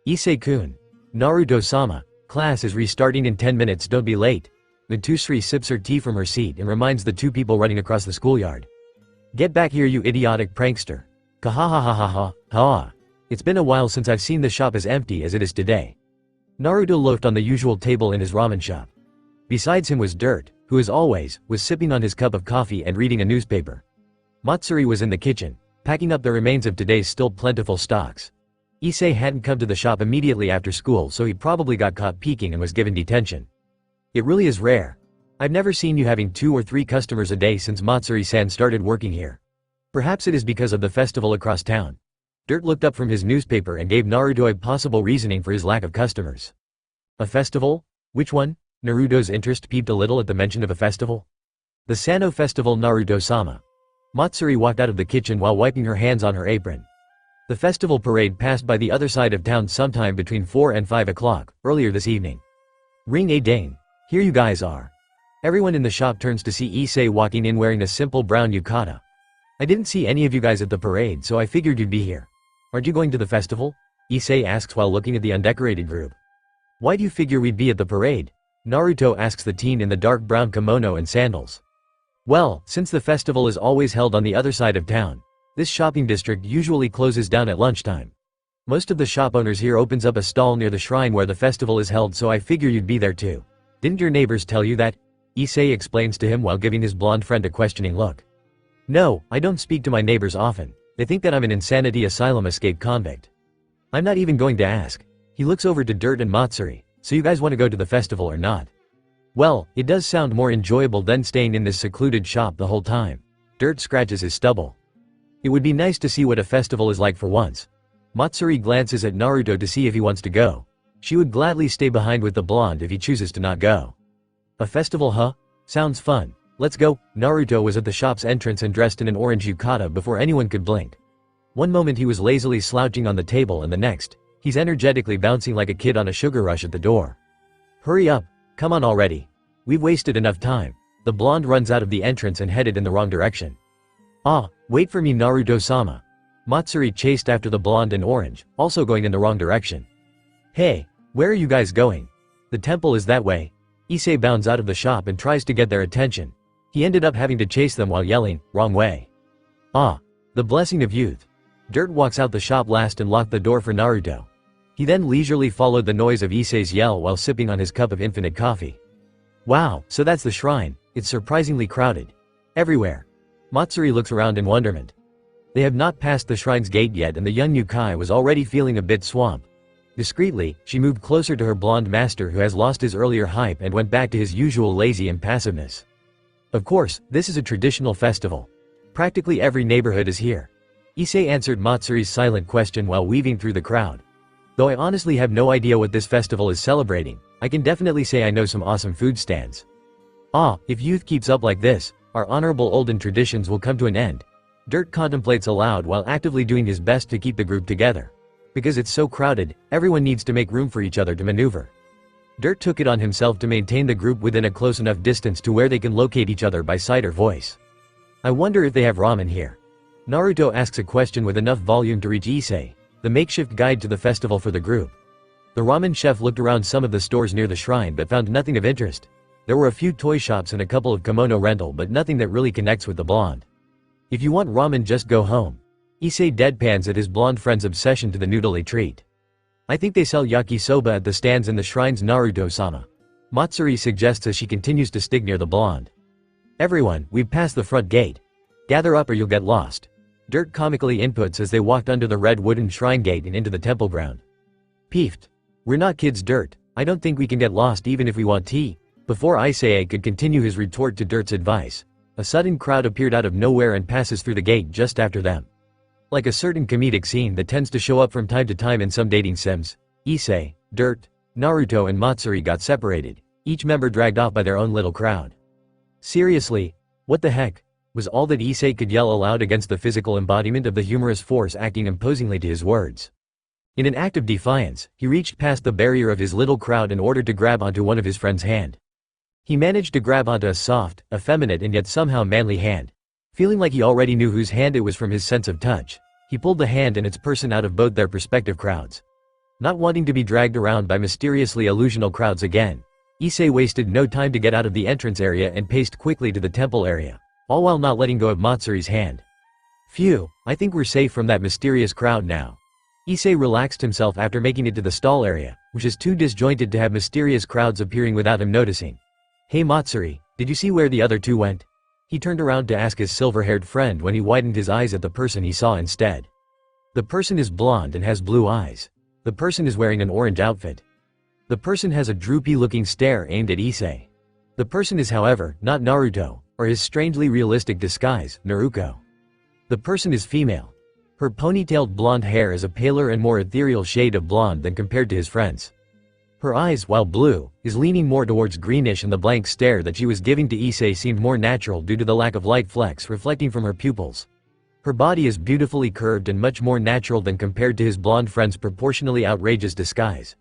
Issei-kun. Naruto-sama, class is restarting in 10 minutes, don't be late. Matsuri sips her tea from her seat and reminds the 2 people running across the schoolyard. Get back here, you idiotic prankster. Kahahahaha, ha. It's been a while since I've seen the shop as empty as it is today. Naruto loafed on the usual table in his ramen shop. Besides him was Dirt, who as always, was sipping on his cup of coffee and reading a newspaper. Matsuri was in the kitchen, packing up the remains of today's still plentiful stocks. Issei hadn't come to the shop immediately after school, so he probably got caught peeking and was given detention. It really is rare. I've never seen you having 2 or 3 customers a day since Matsuri-san started working here. Perhaps it is because of the festival across town. Dirt looked up from his newspaper and gave Naruto a possible reasoning for his lack of customers. A festival? Which one? Naruto's interest peeped a little at the mention of a festival. The Sano festival, Naruto-sama. Matsuri walked out of the kitchen while wiping her hands on her apron. The festival parade passed by the other side of town sometime between 4 and 5 o'clock, earlier this evening. Ring a ding. Here you guys are. Everyone in the shop turns to see Issei walking in wearing a simple brown yukata. I didn't see any of you guys at the parade, so I figured you'd be here. Aren't you going to the festival? Issei asks while looking at the undecorated group. Why do you figure we'd be at the parade? Naruto asks the teen in the dark brown kimono and sandals. Well, since the festival is always held on the other side of town, this shopping district usually closes down at lunchtime. Most of the shop owners here opens up a stall near the shrine where the festival is held, so I figure you'd be there too. Didn't your neighbors tell you that? Issei explains to him while giving his blonde friend a questioning look. No, I don't speak to my neighbors often. They think that I'm an insanity asylum escape convict. I'm not even going to ask. He looks over to Dirt and Matsuri. So you guys want to go to the festival or not? Well, it does sound more enjoyable than staying in this secluded shop the whole time. Dirt scratches his stubble. It would be nice to see what a festival is like for once. Matsuri glances at Naruto to see if he wants to go. She would gladly stay behind with the blonde if he chooses to not go. A festival, huh? Sounds fun. Let's go. Naruto was at the shop's entrance and dressed in an orange yukata before anyone could blink. One moment he was lazily slouching on the table and the next, he's energetically bouncing like a kid on a sugar rush at the door. Hurry up, come on already. We've wasted enough time. The blonde runs out of the entrance and headed in the wrong direction. Ah, wait for me, Naruto-sama. Matsuri chased after the blonde and orange, also going in the wrong direction. Hey, where are you guys going? The temple is that way. Issei bounds out of the shop and tries to get their attention. He ended up having to chase them while yelling, wrong way. Ah, the blessing of youth. Dirt walks out the shop last and locked the door for Naruto. He then leisurely followed the noise of Issei's yell while sipping on his cup of infinite coffee. Wow, so that's the shrine. It's surprisingly crowded. Everywhere. Matsuri looks around in wonderment. They have not passed the shrine's gate yet and the young Yukai was already feeling a bit swamp. Discreetly, she moved closer to her blonde master who has lost his earlier hype and went back to his usual lazy impassiveness. Of course, this is a traditional festival. Practically every neighborhood is here. Issei answered Matsuri's silent question while weaving through the crowd. Though I honestly have no idea what this festival is celebrating, I can definitely say I know some awesome food stands. Ah, if youth keeps up like this, our honorable olden traditions will come to an end. Dirt contemplates aloud while actively doing his best to keep the group together. Because it's so crowded, everyone needs to make room for each other to maneuver. Dirt took it on himself to maintain the group within a close enough distance to where they can locate each other by sight or voice. I wonder if they have ramen here. Naruto asks a question with enough volume to reach Issei, the makeshift guide to the festival for the group. The ramen chef looked around some of the stores near the shrine but found nothing of interest. There were a few toy shops and a couple of kimono rental but nothing that really connects with the blonde. If you want ramen, just go home. Issei deadpans at his blonde friend's obsession to the noodly treat. I think they sell yakisoba at the stands in the shrines, Naruto-sama. Matsuri suggests as she continues to stick near the blonde. Everyone, we've passed the front gate. Gather up or you'll get lost. Dirt comically inputs as they walked under the red wooden shrine gate and into the temple ground. Peeved. We're not kids, Dirt. I don't think we can get lost even if we want tea. Before Issei could continue his retort to Dirt's advice, a sudden crowd appeared out of nowhere and passes through the gate just after them. Like a certain comedic scene that tends to show up from time to time in some dating sims, Issei, Dirt, Naruto and Matsuri got separated, each member dragged off by their own little crowd. Seriously? What the heck? Was all that Issei could yell aloud against the physical embodiment of the humorous force acting imposingly to his words. In an act of defiance, he reached past the barrier of his little crowd in order to grab onto one of his friend's hand. He managed to grab onto a soft, effeminate and yet somehow manly hand. Feeling like he already knew whose hand it was from his sense of touch, he pulled the hand and its person out of both their respective crowds. Not wanting to be dragged around by mysteriously illusional crowds again, Issei wasted no time to get out of the entrance area and paced quickly to the temple area, all while not letting go of Matsuri's hand. Phew, I think we're safe from that mysterious crowd now. Issei relaxed himself after making it to the stall area, which is too disjointed to have mysterious crowds appearing without him noticing. Hey Matsuri, did you see where the other two went? He turned around to ask his silver-haired friend when he widened his eyes at the person he saw instead. The person is blonde and has blue eyes. The person is wearing an orange outfit. The person has a droopy-looking stare aimed at Issei. The person is, however, not Naruto, or his strangely realistic disguise, Naruko. The person is female. Her ponytailed blonde hair is a paler and more ethereal shade of blonde than compared to his friends. Her eyes, while blue, is leaning more towards greenish, and the blank stare that she was giving to Issei seemed more natural due to the lack of light flecks reflecting from her pupils. Her body is beautifully curved and much more natural than compared to his blonde friend's proportionally outrageous disguise.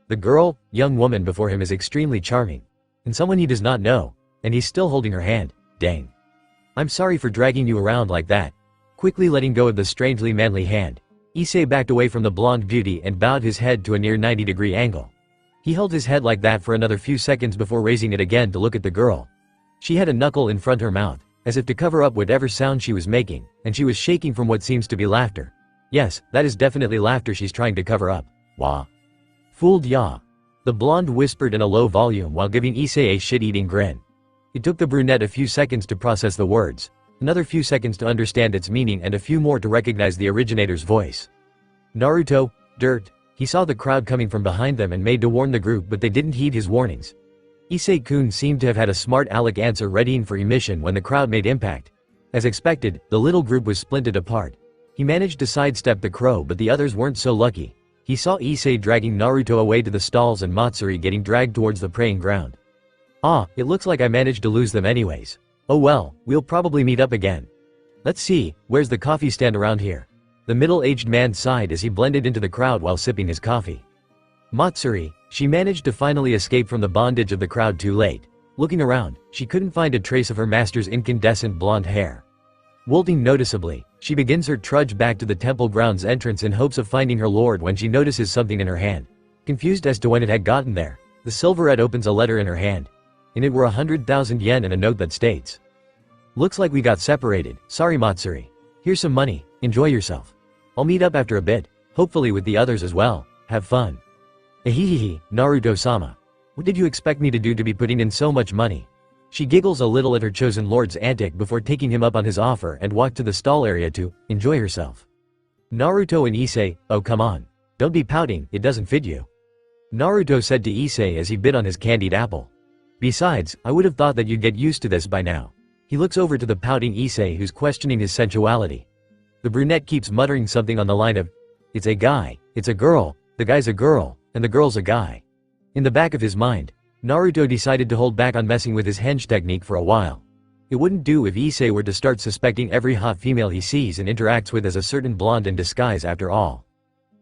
The girl, young woman before him is extremely charming. And someone he does not know, and he's still holding her hand. Dang. I'm sorry for dragging you around like that. Quickly letting go of the strangely manly hand, Issei backed away from the blonde beauty and bowed his head to a near 90-degree angle. He held his head like that for another few seconds before raising it again to look at the girl. She had a knuckle in front of her mouth, as if to cover up whatever sound she was making, and she was shaking from what seems to be laughter. Yes, that is definitely laughter she's trying to cover up. Wah. Fooled ya. The blonde whispered in a low volume while giving Issei a shit-eating grin. It took the brunette a few seconds to process the words, another few seconds to understand its meaning, and a few more to recognize the originator's voice. Naruto, dirt. He saw the crowd coming from behind them and made to warn the group, but they didn't heed his warnings. Issei-kun seemed to have had a smart aleck answer readying for emission when the crowd made impact. As expected, the little group was splinted apart. He managed to sidestep the crow, but the others weren't so lucky. He saw Issei dragging Naruto away to the stalls and Matsuri getting dragged towards the praying ground. Ah, it looks like I managed to lose them anyways. Oh well, we'll probably meet up again. Let's see, where's the coffee stand around here? The middle-aged man sighed as he blended into the crowd while sipping his coffee. Matsuri, she managed to finally escape from the bondage of the crowd too late. Looking around, she couldn't find a trace of her master's incandescent blonde hair. Wilting noticeably, she begins her trudge back to the temple grounds entrance in hopes of finding her lord when she notices something in her hand. Confused as to when it had gotten there, the silverette opens a letter in her hand. In it were 100,000 yen and a note that states, "Looks like we got separated, sorry Matsuri. Here's some money, enjoy yourself. I'll meet up after a bit, hopefully with the others as well, have fun." Ehehehe, Naruto-sama. What did you expect me to do to be putting in so much money? She giggles a little at her chosen lord's antic before taking him up on his offer and walked to the stall area to enjoy herself. Naruto and Issei, oh come on. Don't be pouting, it doesn't fit you. Naruto said to Issei as he bit on his candied apple. Besides, I would have thought that you'd get used to this by now. He looks over to the pouting Issei who's questioning his sensuality. The brunette keeps muttering something on the line of, "It's a guy, it's a girl, the guy's a girl, and the girl's a guy." In the back of his mind, Naruto decided to hold back on messing with his henge technique for a while. It wouldn't do if Issei were to start suspecting every hot female he sees and interacts with as a certain blonde in disguise after all.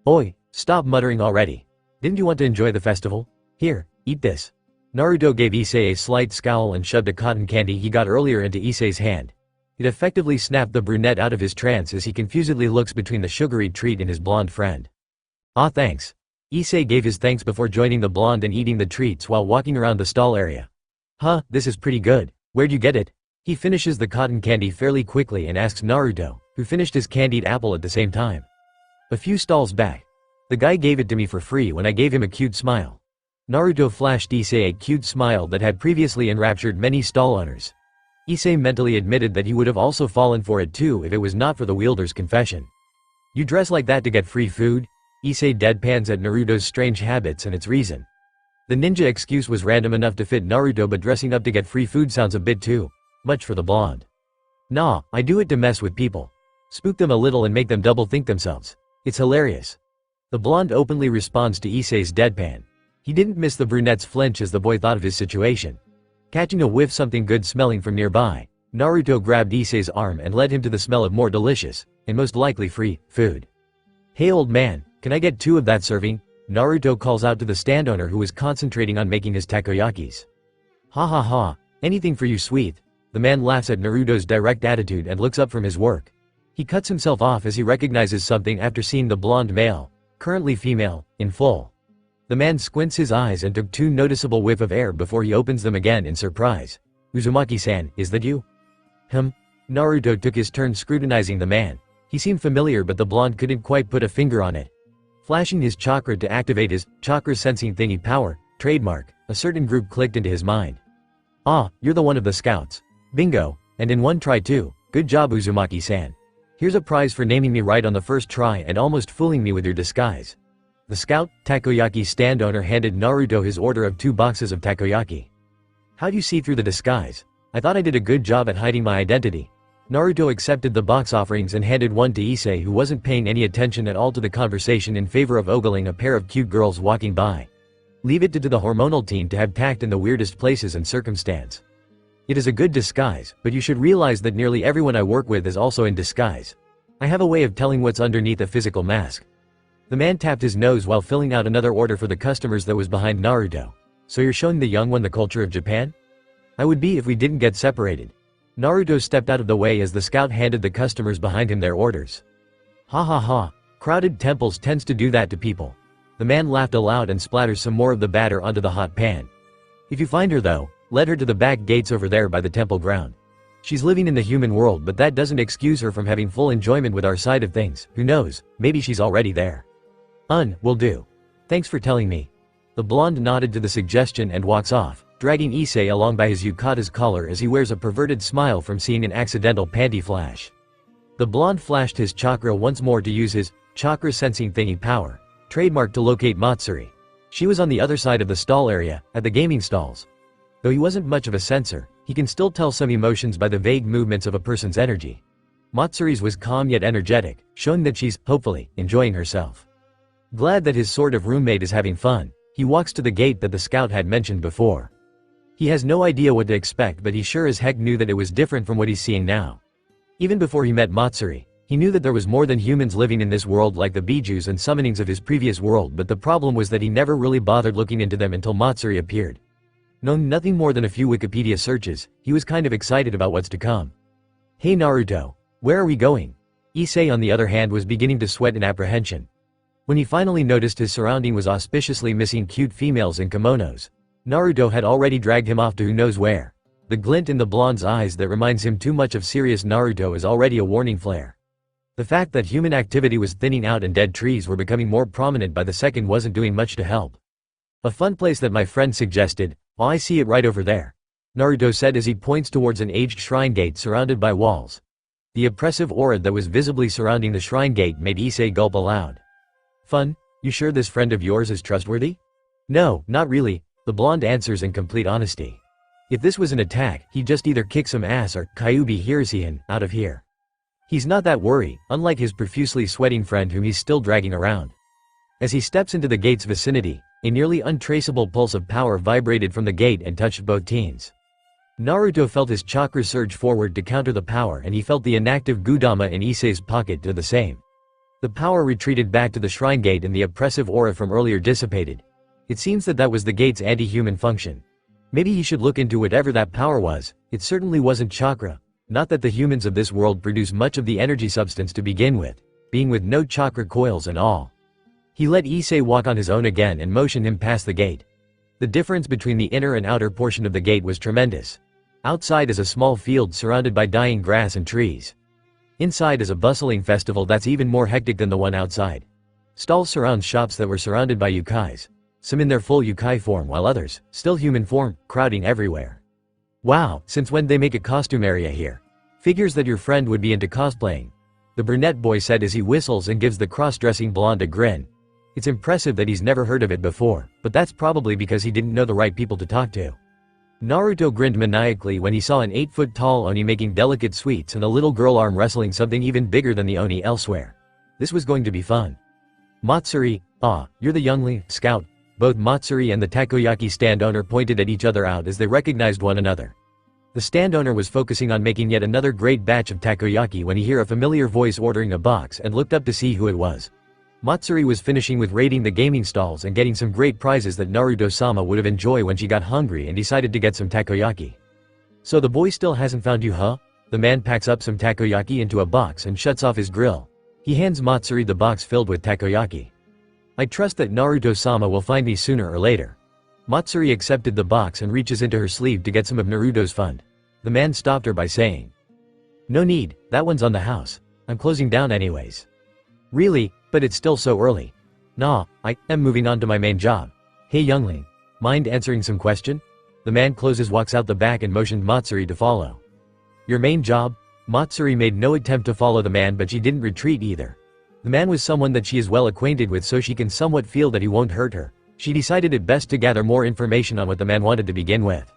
Oi, stop muttering already. Didn't you want to enjoy the festival? Here, eat this. Naruto gave Issei a slight scowl and shoved a cotton candy he got earlier into Issei's hand. It effectively snapped the brunette out of his trance as he confusedly looks between the sugary treat and his blonde friend. Ah thanks. Issei gave his thanks before joining the blonde and eating the treats while walking around the stall area. Huh, this is pretty good. Where'd you get it? He finishes the cotton candy fairly quickly and asks Naruto, who finished his candied apple at the same time. A few stalls back. The guy gave it to me for free when I gave him a cute smile. Naruto flashed Issei a cute smile that had previously enraptured many stall owners. Issei mentally admitted that he would have also fallen for it too if it was not for the wielder's confession. You dress like that to get free food? Issei deadpans at Naruto's strange habits and its reason. The ninja excuse was random enough to fit Naruto, but dressing up to get free food sounds a bit too much for the blonde. Nah, I do it to mess with people. Spook them a little and make them double think themselves. It's hilarious. The blonde openly responds to Issei's deadpan. He didn't miss the brunette's flinch as the boy thought of his situation. Catching a whiff something good smelling from nearby, Naruto grabbed Issei's arm and led him to the smell of more delicious, and most likely free, food. Hey old man, can I get 2 of that serving? Naruto calls out to the stand owner who was concentrating on making his takoyakis. Ha ha ha, anything for you sweet. The man laughs at Naruto's direct attitude and looks up from his work. He cuts himself off as he recognizes something after seeing the blonde male, currently female, in full. The man squints his eyes and took 2 noticeable whiff of air before he opens them again in surprise. Uzumaki-san, is that you? Naruto took his turn scrutinizing the man. He seemed familiar, but the blonde couldn't quite put a finger on it. Flashing his chakra to activate his chakra sensing thingy power, trademark, a certain group clicked into his mind. Ah, you're the one of the scouts. Bingo, and in one try too. Good job Uzumaki-san. Here's a prize for naming me right on the first try and almost fooling me with your disguise. The scout, takoyaki stand owner handed Naruto his order of 2 boxes of takoyaki. How'd you see through the disguise? I thought I did a good job at hiding my identity. Naruto accepted the box offerings and handed one to Issei, who wasn't paying any attention at all to the conversation, in favor of ogling a pair of cute girls walking by. Leave it to the hormonal teen to have tact in the weirdest places and circumstance. It is a good disguise, but you should realize that nearly everyone I work with is also in disguise. I have a way of telling what's underneath a physical mask. The man tapped his nose while filling out another order for the customers that was behind Naruto. So you're showing the young one the culture of Japan? I would be if we didn't get separated. Naruto stepped out of the way as the scout handed the customers behind him their orders. Ha ha ha, crowded temples tends to do that to people. The man laughed aloud and splatters some more of the batter onto the hot pan. If you find her though, lead her to the back gates over there by the temple ground. She's living in the human world, but that doesn't excuse her from having full enjoyment with our side of things. Who knows, maybe she's already there. Will do. Thanks for telling me. The blonde nodded to the suggestion and walks off, dragging Issei along by his yukata's collar as he wears a perverted smile from seeing an accidental panty flash. The blonde flashed his chakra once more to use his chakra sensing thingy power, trademark, to locate Matsuri. She was on the other side of the stall area, at the gaming stalls. Though he wasn't much of a sensor, he can still tell some emotions by the vague movements of a person's energy. Matsuri's was calm yet energetic, showing that she's, hopefully, enjoying herself. Glad that his sort of roommate is having fun, he walks to the gate that the scout had mentioned before. He has no idea what to expect, but he sure as heck knew that it was different from what he's seeing now. Even before he met Matsuri, he knew that there was more than humans living in this world, like the bijus and summonings of his previous world, but the problem was that he never really bothered looking into them until Matsuri appeared. Knowing nothing more than a few Wikipedia searches, he was kind of excited about what's to come. Hey Naruto, where are we going? Issei on the other hand was beginning to sweat in apprehension. When he finally noticed his surrounding was auspiciously missing cute females in kimonos, Naruto had already dragged him off to who knows where. The glint in the blonde's eyes that reminds him too much of serious Naruto is already a warning flare. The fact that human activity was thinning out and dead trees were becoming more prominent by the second wasn't doing much to help. A fun place that my friend suggested. Oh, I see it right over there, Naruto said as he points towards an aged shrine gate surrounded by walls. The oppressive aura that was visibly surrounding the shrine gate made Issei gulp aloud. Fun? You sure this friend of yours is trustworthy? No, not really, the blonde answers in complete honesty. If this was an attack, he'd just either kick some ass or Kyuubi Hirasian out of here. He's not that worried, unlike his profusely sweating friend whom he's still dragging around. As he steps into the gate's vicinity, a nearly untraceable pulse of power vibrated from the gate and touched both teens. Naruto felt his chakra surge forward to counter the power, and he felt the inactive Gudama in Issei's pocket do the same. The power retreated back to the shrine gate and the oppressive aura from earlier dissipated. It seems that was the gate's anti-human function. Maybe he should look into whatever that power was. It certainly wasn't chakra. Not that the humans of this world produce much of the energy substance to begin with, being with no chakra coils and all. He let Issei walk on his own again and motioned him past the gate. The difference between the inner and outer portion of the gate was tremendous. Outside is a small field surrounded by dying grass and trees. Inside is a bustling festival that's even more hectic than the one outside. Stalls surround shops that were surrounded by yukais. Some in their full yukai form while others, still human form, crowding everywhere. Wow, since when they make a costume area here? Figures that your friend would be into cosplaying. The brunette boy said as he whistles and gives the cross-dressing blonde a grin. It's impressive that he's never heard of it before, but that's probably because he didn't know the right people to talk to. Naruto grinned maniacally when he saw an 8-foot-tall Oni making delicate sweets and a little girl arm wrestling something even bigger than the Oni elsewhere. This was going to be fun. Matsuri, you're the youngling, scout. Both Matsuri and the takoyaki stand owner pointed at each other out as they recognized one another. The stand owner was focusing on making yet another great batch of takoyaki when he heard a familiar voice ordering a box and looked up to see who it was. Matsuri was finishing with raiding the gaming stalls and getting some great prizes that Naruto-sama would have enjoyed when she got hungry and decided to get some takoyaki. So the boy still hasn't found you, huh? The man packs up some takoyaki into a box and shuts off his grill. He hands Matsuri the box filled with takoyaki. I trust that Naruto-sama will find me sooner or later. Matsuri accepted the box and reaches into her sleeve to get some of Naruto's fund. The man stopped her by saying, "No need, that one's on the house. I'm closing down anyways." Really? But it's still so early. Nah, I am moving on to my main job. Hey youngling, mind answering some question? The man walks out the back and motioned Matsuri to follow. Your main job? Matsuri made no attempt to follow the man, but she didn't retreat either. The man was someone that she is well acquainted with, so she can somewhat feel that he won't hurt her. She decided it best to gather more information on what the man wanted to begin with.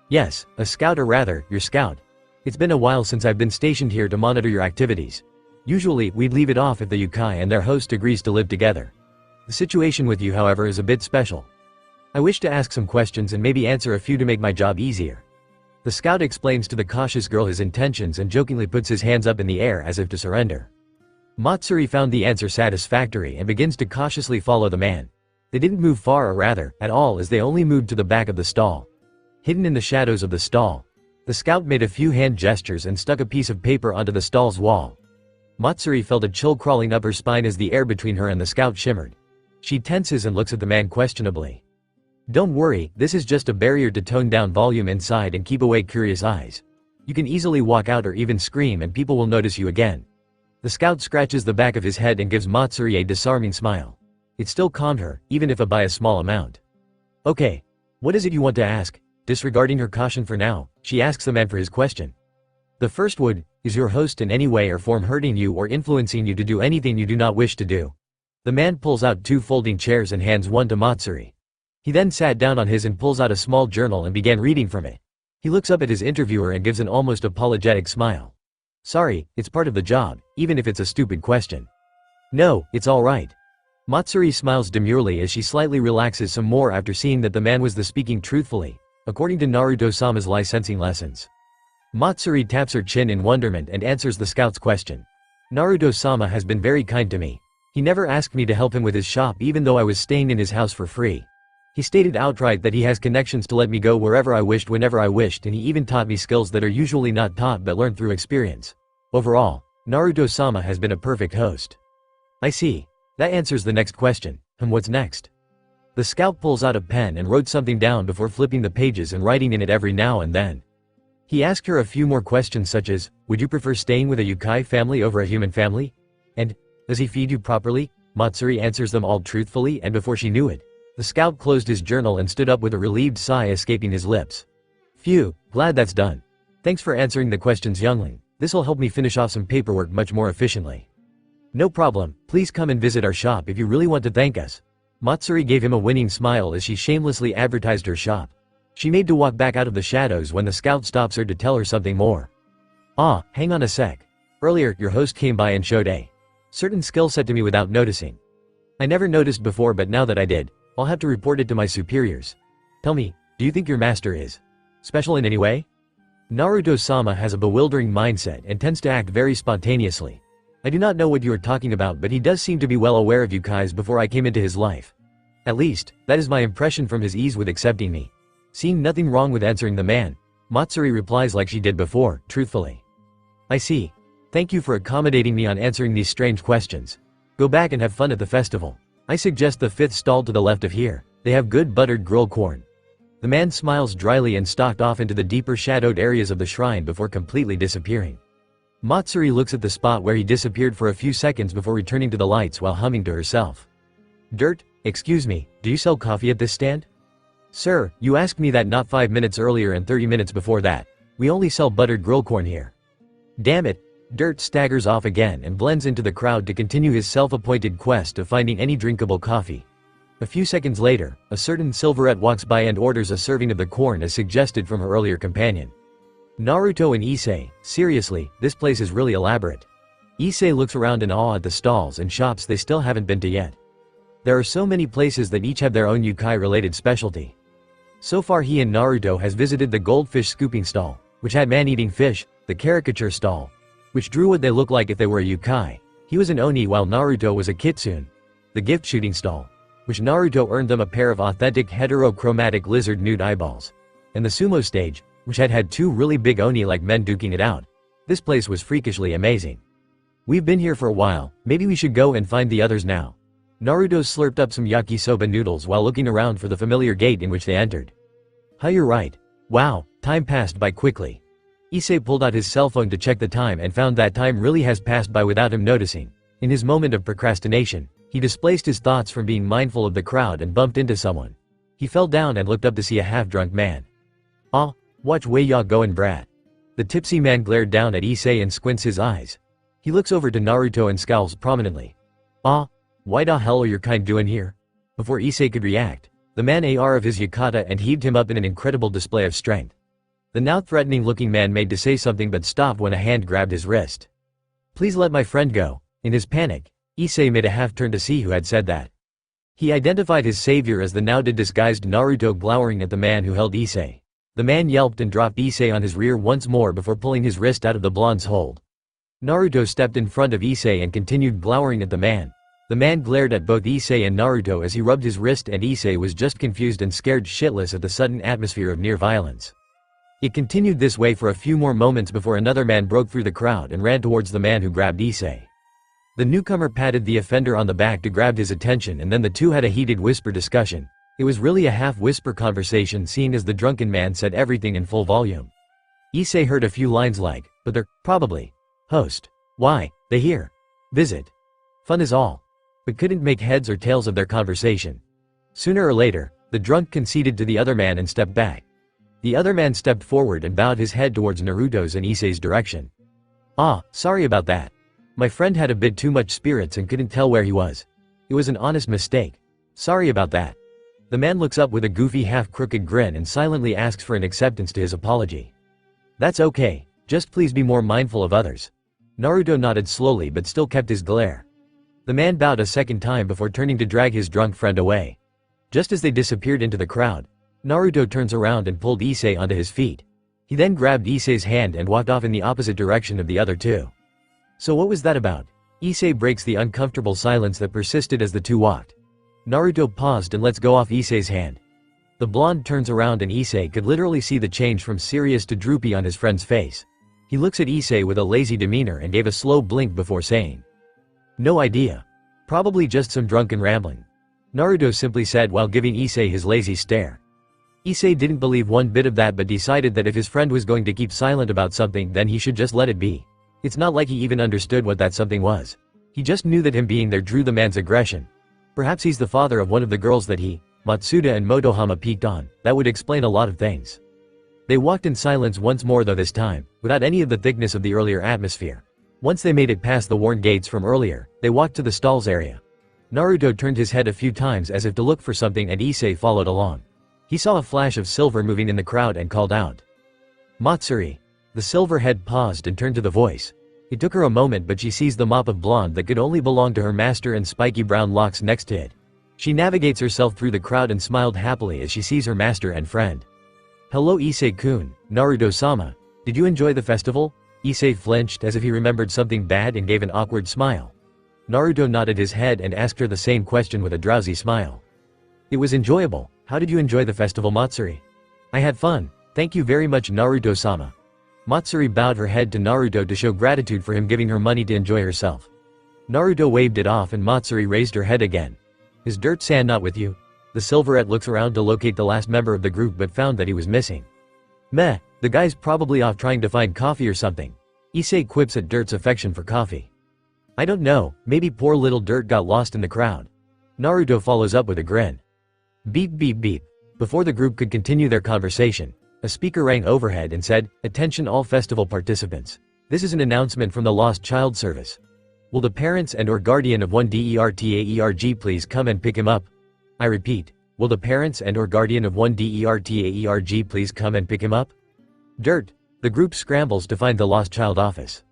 Yes, a scout, or rather, your scout. It's been a while since I've been stationed here to monitor your activities. Usually, we'd leave it off if the Yukai and their host agrees to live together. The situation with you, however, is a bit special. I wish to ask some questions and maybe answer a few to make my job easier. The scout explains to the cautious girl his intentions and jokingly puts his hands up in the air as if to surrender. Matsuri found the answer satisfactory and begins to cautiously follow the man. They didn't move far, or rather, at all, as they only moved to the back of the stall. Hidden in the shadows of the stall, the scout made a few hand gestures and stuck a piece of paper onto the stall's wall. Matsuri felt a chill crawling up her spine as the air between her and the scout shimmered. She tenses and looks at the man questionably. Don't worry, this is just a barrier to tone down volume inside and keep away curious eyes. You can easily walk out or even scream and people will notice you again. The scout scratches the back of his head and gives Matsuri a disarming smile. It still calmed her, even if by a small amount. Okay. What is it you want to ask? Disregarding her caution for now, she asks the man for his question. The first would, is your host in any way or form hurting you or influencing you to do anything you do not wish to do? The man pulls out 2 folding chairs and hands one to Matsuri. He then sat down on his and pulls out a small journal and began reading from it. He looks up at his interviewer and gives an almost apologetic smile. Sorry, it's part of the job, even if it's a stupid question. No, it's alright. Matsuri smiles demurely as she slightly relaxes some more after seeing that the man was speaking truthfully, according to Naruto-sama's licensing lessons. Matsuri taps her chin in wonderment and answers the scout's question. Naruto-sama has been very kind to me. He never asked me to help him with his shop even though I was staying in his house for free. He stated outright that he has connections to let me go wherever I wished whenever I wished, and he even taught me skills that are usually not taught but learned through experience. Overall, Naruto-sama has been a perfect host. I see. That answers the next question. And what's next? The scout pulls out a pen and wrote something down before flipping the pages and writing in it every now and then. He asked her a few more questions such as, would you prefer staying with a Yukai family over a human family? And, does he feed you properly? Matsuri answers them all truthfully, and before she knew it, the scout closed his journal and stood up with a relieved sigh escaping his lips. Phew, glad that's done. Thanks for answering the questions, youngling. This'll help me finish off some paperwork much more efficiently. No problem, please come and visit our shop if you really want to thank us. Matsuri gave him a winning smile as she shamelessly advertised her shop. She made to walk back out of the shadows when the scout stops her to tell her something more. Ah, hang on a sec. Earlier, your host came by and showed a certain skill set to me without noticing. I never noticed before, but now that I did, I'll have to report it to my superiors. Tell me, do you think your master is special in any way? Naruto-sama has a bewildering mindset and tends to act very spontaneously. I do not know what you are talking about, but he does seem to be well aware of Yukais before I came into his life. At least, that is my impression from his ease with accepting me. Seeing nothing wrong with answering the man, Matsuri replies like she did before, truthfully. I see. Thank you for accommodating me on answering these strange questions. Go back and have fun at the festival. I suggest the 5th stall to the left of here. They have good buttered grilled corn. The man smiles dryly and stalked off into the deeper shadowed areas of the shrine before completely disappearing. Matsuri looks at the spot where he disappeared for a few seconds before returning to the lights while humming to herself. Dirt, excuse me, do you sell coffee at this stand? Sir, you asked me that not 5 minutes earlier and 30 minutes before that. We only sell buttered grilled corn here. Damn it. Dirt staggers off again and blends into the crowd to continue his self-appointed quest of finding any drinkable coffee. A few seconds later, a certain silverette walks by and orders a serving of the corn as suggested from her earlier companion. Naruto and Issei, seriously, this place is really elaborate. Issei looks around in awe at the stalls and shops they still haven't been to yet. There are so many places that each have their own Yukai-related specialty. So far he and Naruto has visited the goldfish scooping stall, which had man-eating fish, the caricature stall, which drew what they look like if they were a Yukai. He was an Oni while Naruto was a Kitsune. The gift shooting stall, which Naruto earned them a pair of authentic heterochromatic lizard nude eyeballs. And the sumo stage, which had 2 really big Oni-like men duking it out. This place was freakishly amazing. We've been here for a while, maybe we should go and find the others now. Naruto slurped up some yakisoba noodles while looking around for the familiar gate in which they entered. Huh, you're right. Wow, time passed by quickly. Issei pulled out his cell phone to check the time and found that time really has passed by without him noticing. In his moment of procrastination, he displaced his thoughts from being mindful of the crowd and bumped into someone. He fell down and looked up to see a half-drunk man. Ah, watch way ya goin', brat. The tipsy man glared down at Issei and squints his eyes. He looks over to Naruto and scowls prominently. Ah, why the hell are your kind doing here? Before Issei could react, the man AR of his yukata and heaved him up in an incredible display of strength. The now threatening-looking man made to say something but stopped when a hand grabbed his wrist. "Please let my friend go." In his panic, Issei made a half-turn to see who had said that. He identified his savior as the now-disguised Naruto, glowering at the man who held Issei. The man yelped and dropped Issei on his rear once more before pulling his wrist out of the blonde's hold. Naruto stepped in front of Issei and continued glowering at the man. The man glared at both Issei and Naruto as he rubbed his wrist, and Issei was just confused and scared shitless at the sudden atmosphere of near violence. It continued this way for a few more moments before another man broke through the crowd and ran towards the man who grabbed Issei. The newcomer patted the offender on the back to grab his attention, and then the two had a heated whisper discussion. It was really a half-whisper conversation, seeing as the drunken man said everything in full volume. Issei heard a few lines like, "But they're probably host. Why, they here. Visit. Fun is all." But couldn't make heads or tails of their conversation. Sooner or later, the drunk conceded to the other man and stepped back. The other man stepped forward and bowed his head towards Naruto's and Issei's direction. "Ah, sorry about that. My friend had a bit too much spirits and couldn't tell where he was. It was an honest mistake. Sorry about that." The man looks up with a goofy half-crooked grin and silently asks for an acceptance to his apology. "That's okay, just please be more mindful of others." Naruto nodded slowly but still kept his glare. The man bowed a second time before turning to drag his drunk friend away. Just as they disappeared into the crowd, Naruto turns around and pulled Issei onto his feet. He then grabbed Issei's hand and walked off in the opposite direction of the other two. "So what was that about?" Issei breaks the uncomfortable silence that persisted as the two walked. Naruto paused and lets go off Issei's hand. The blonde turns around and Issei could literally see the change from serious to droopy on his friend's face. He looks at Issei with a lazy demeanor and gave a slow blink before saying, "No idea. Probably just some drunken rambling," Naruto simply said while giving Issei his lazy stare. Issei didn't believe one bit of that but decided that if his friend was going to keep silent about something then he should just let it be. It's not like he even understood what that something was. He just knew that him being there drew the man's aggression. Perhaps he's the father of one of the girls that he, Matsuda and Motohama peeked on. That would explain a lot of things. They walked in silence once more, though this time, without any of the thickness of the earlier atmosphere. Once they made it past the worn gates from earlier, they walked to the stalls area. Naruto turned his head a few times as if to look for something and Issei followed along. He saw a flash of silver moving in the crowd and called out, "Matsuri." The silver head paused and turned to the voice. It took her a moment, but she sees the mop of blonde that could only belong to her master and spiky brown locks next to it. She navigates herself through the crowd and smiled happily as she sees her master and friend. "Hello Issei-kun, Naruto-sama. Did you enjoy the festival?" Issei flinched as if he remembered something bad and gave an awkward smile. Naruto nodded his head and asked her the same question with a drowsy smile. "It was enjoyable. How did you enjoy the festival, Matsuri?" "I had fun. Thank you very much, Naruto-sama." Matsuri bowed her head to Naruto to show gratitude for him giving her money to enjoy herself. Naruto waved it off and Matsuri raised her head again. "Is Dirt-san not with you?" The silverette looks around to locate the last member of the group but found that he was missing. "Meh, the guy's probably off trying to find coffee or something." Issei quips at Dirt's affection for coffee. "I don't know, maybe poor little Dirt got lost in the crowd." Naruto follows up with a grin. Beep beep beep. Before the group could continue their conversation, a speaker rang overhead and said, "Attention all festival participants. This is an announcement from the Lost Child Service. Will the parents and or guardian of one DERTAERG please come and pick him up? I repeat, will the parents and or guardian of one DERTAERG please come and pick him up?" Dirt. The group scrambles to find the lost child office.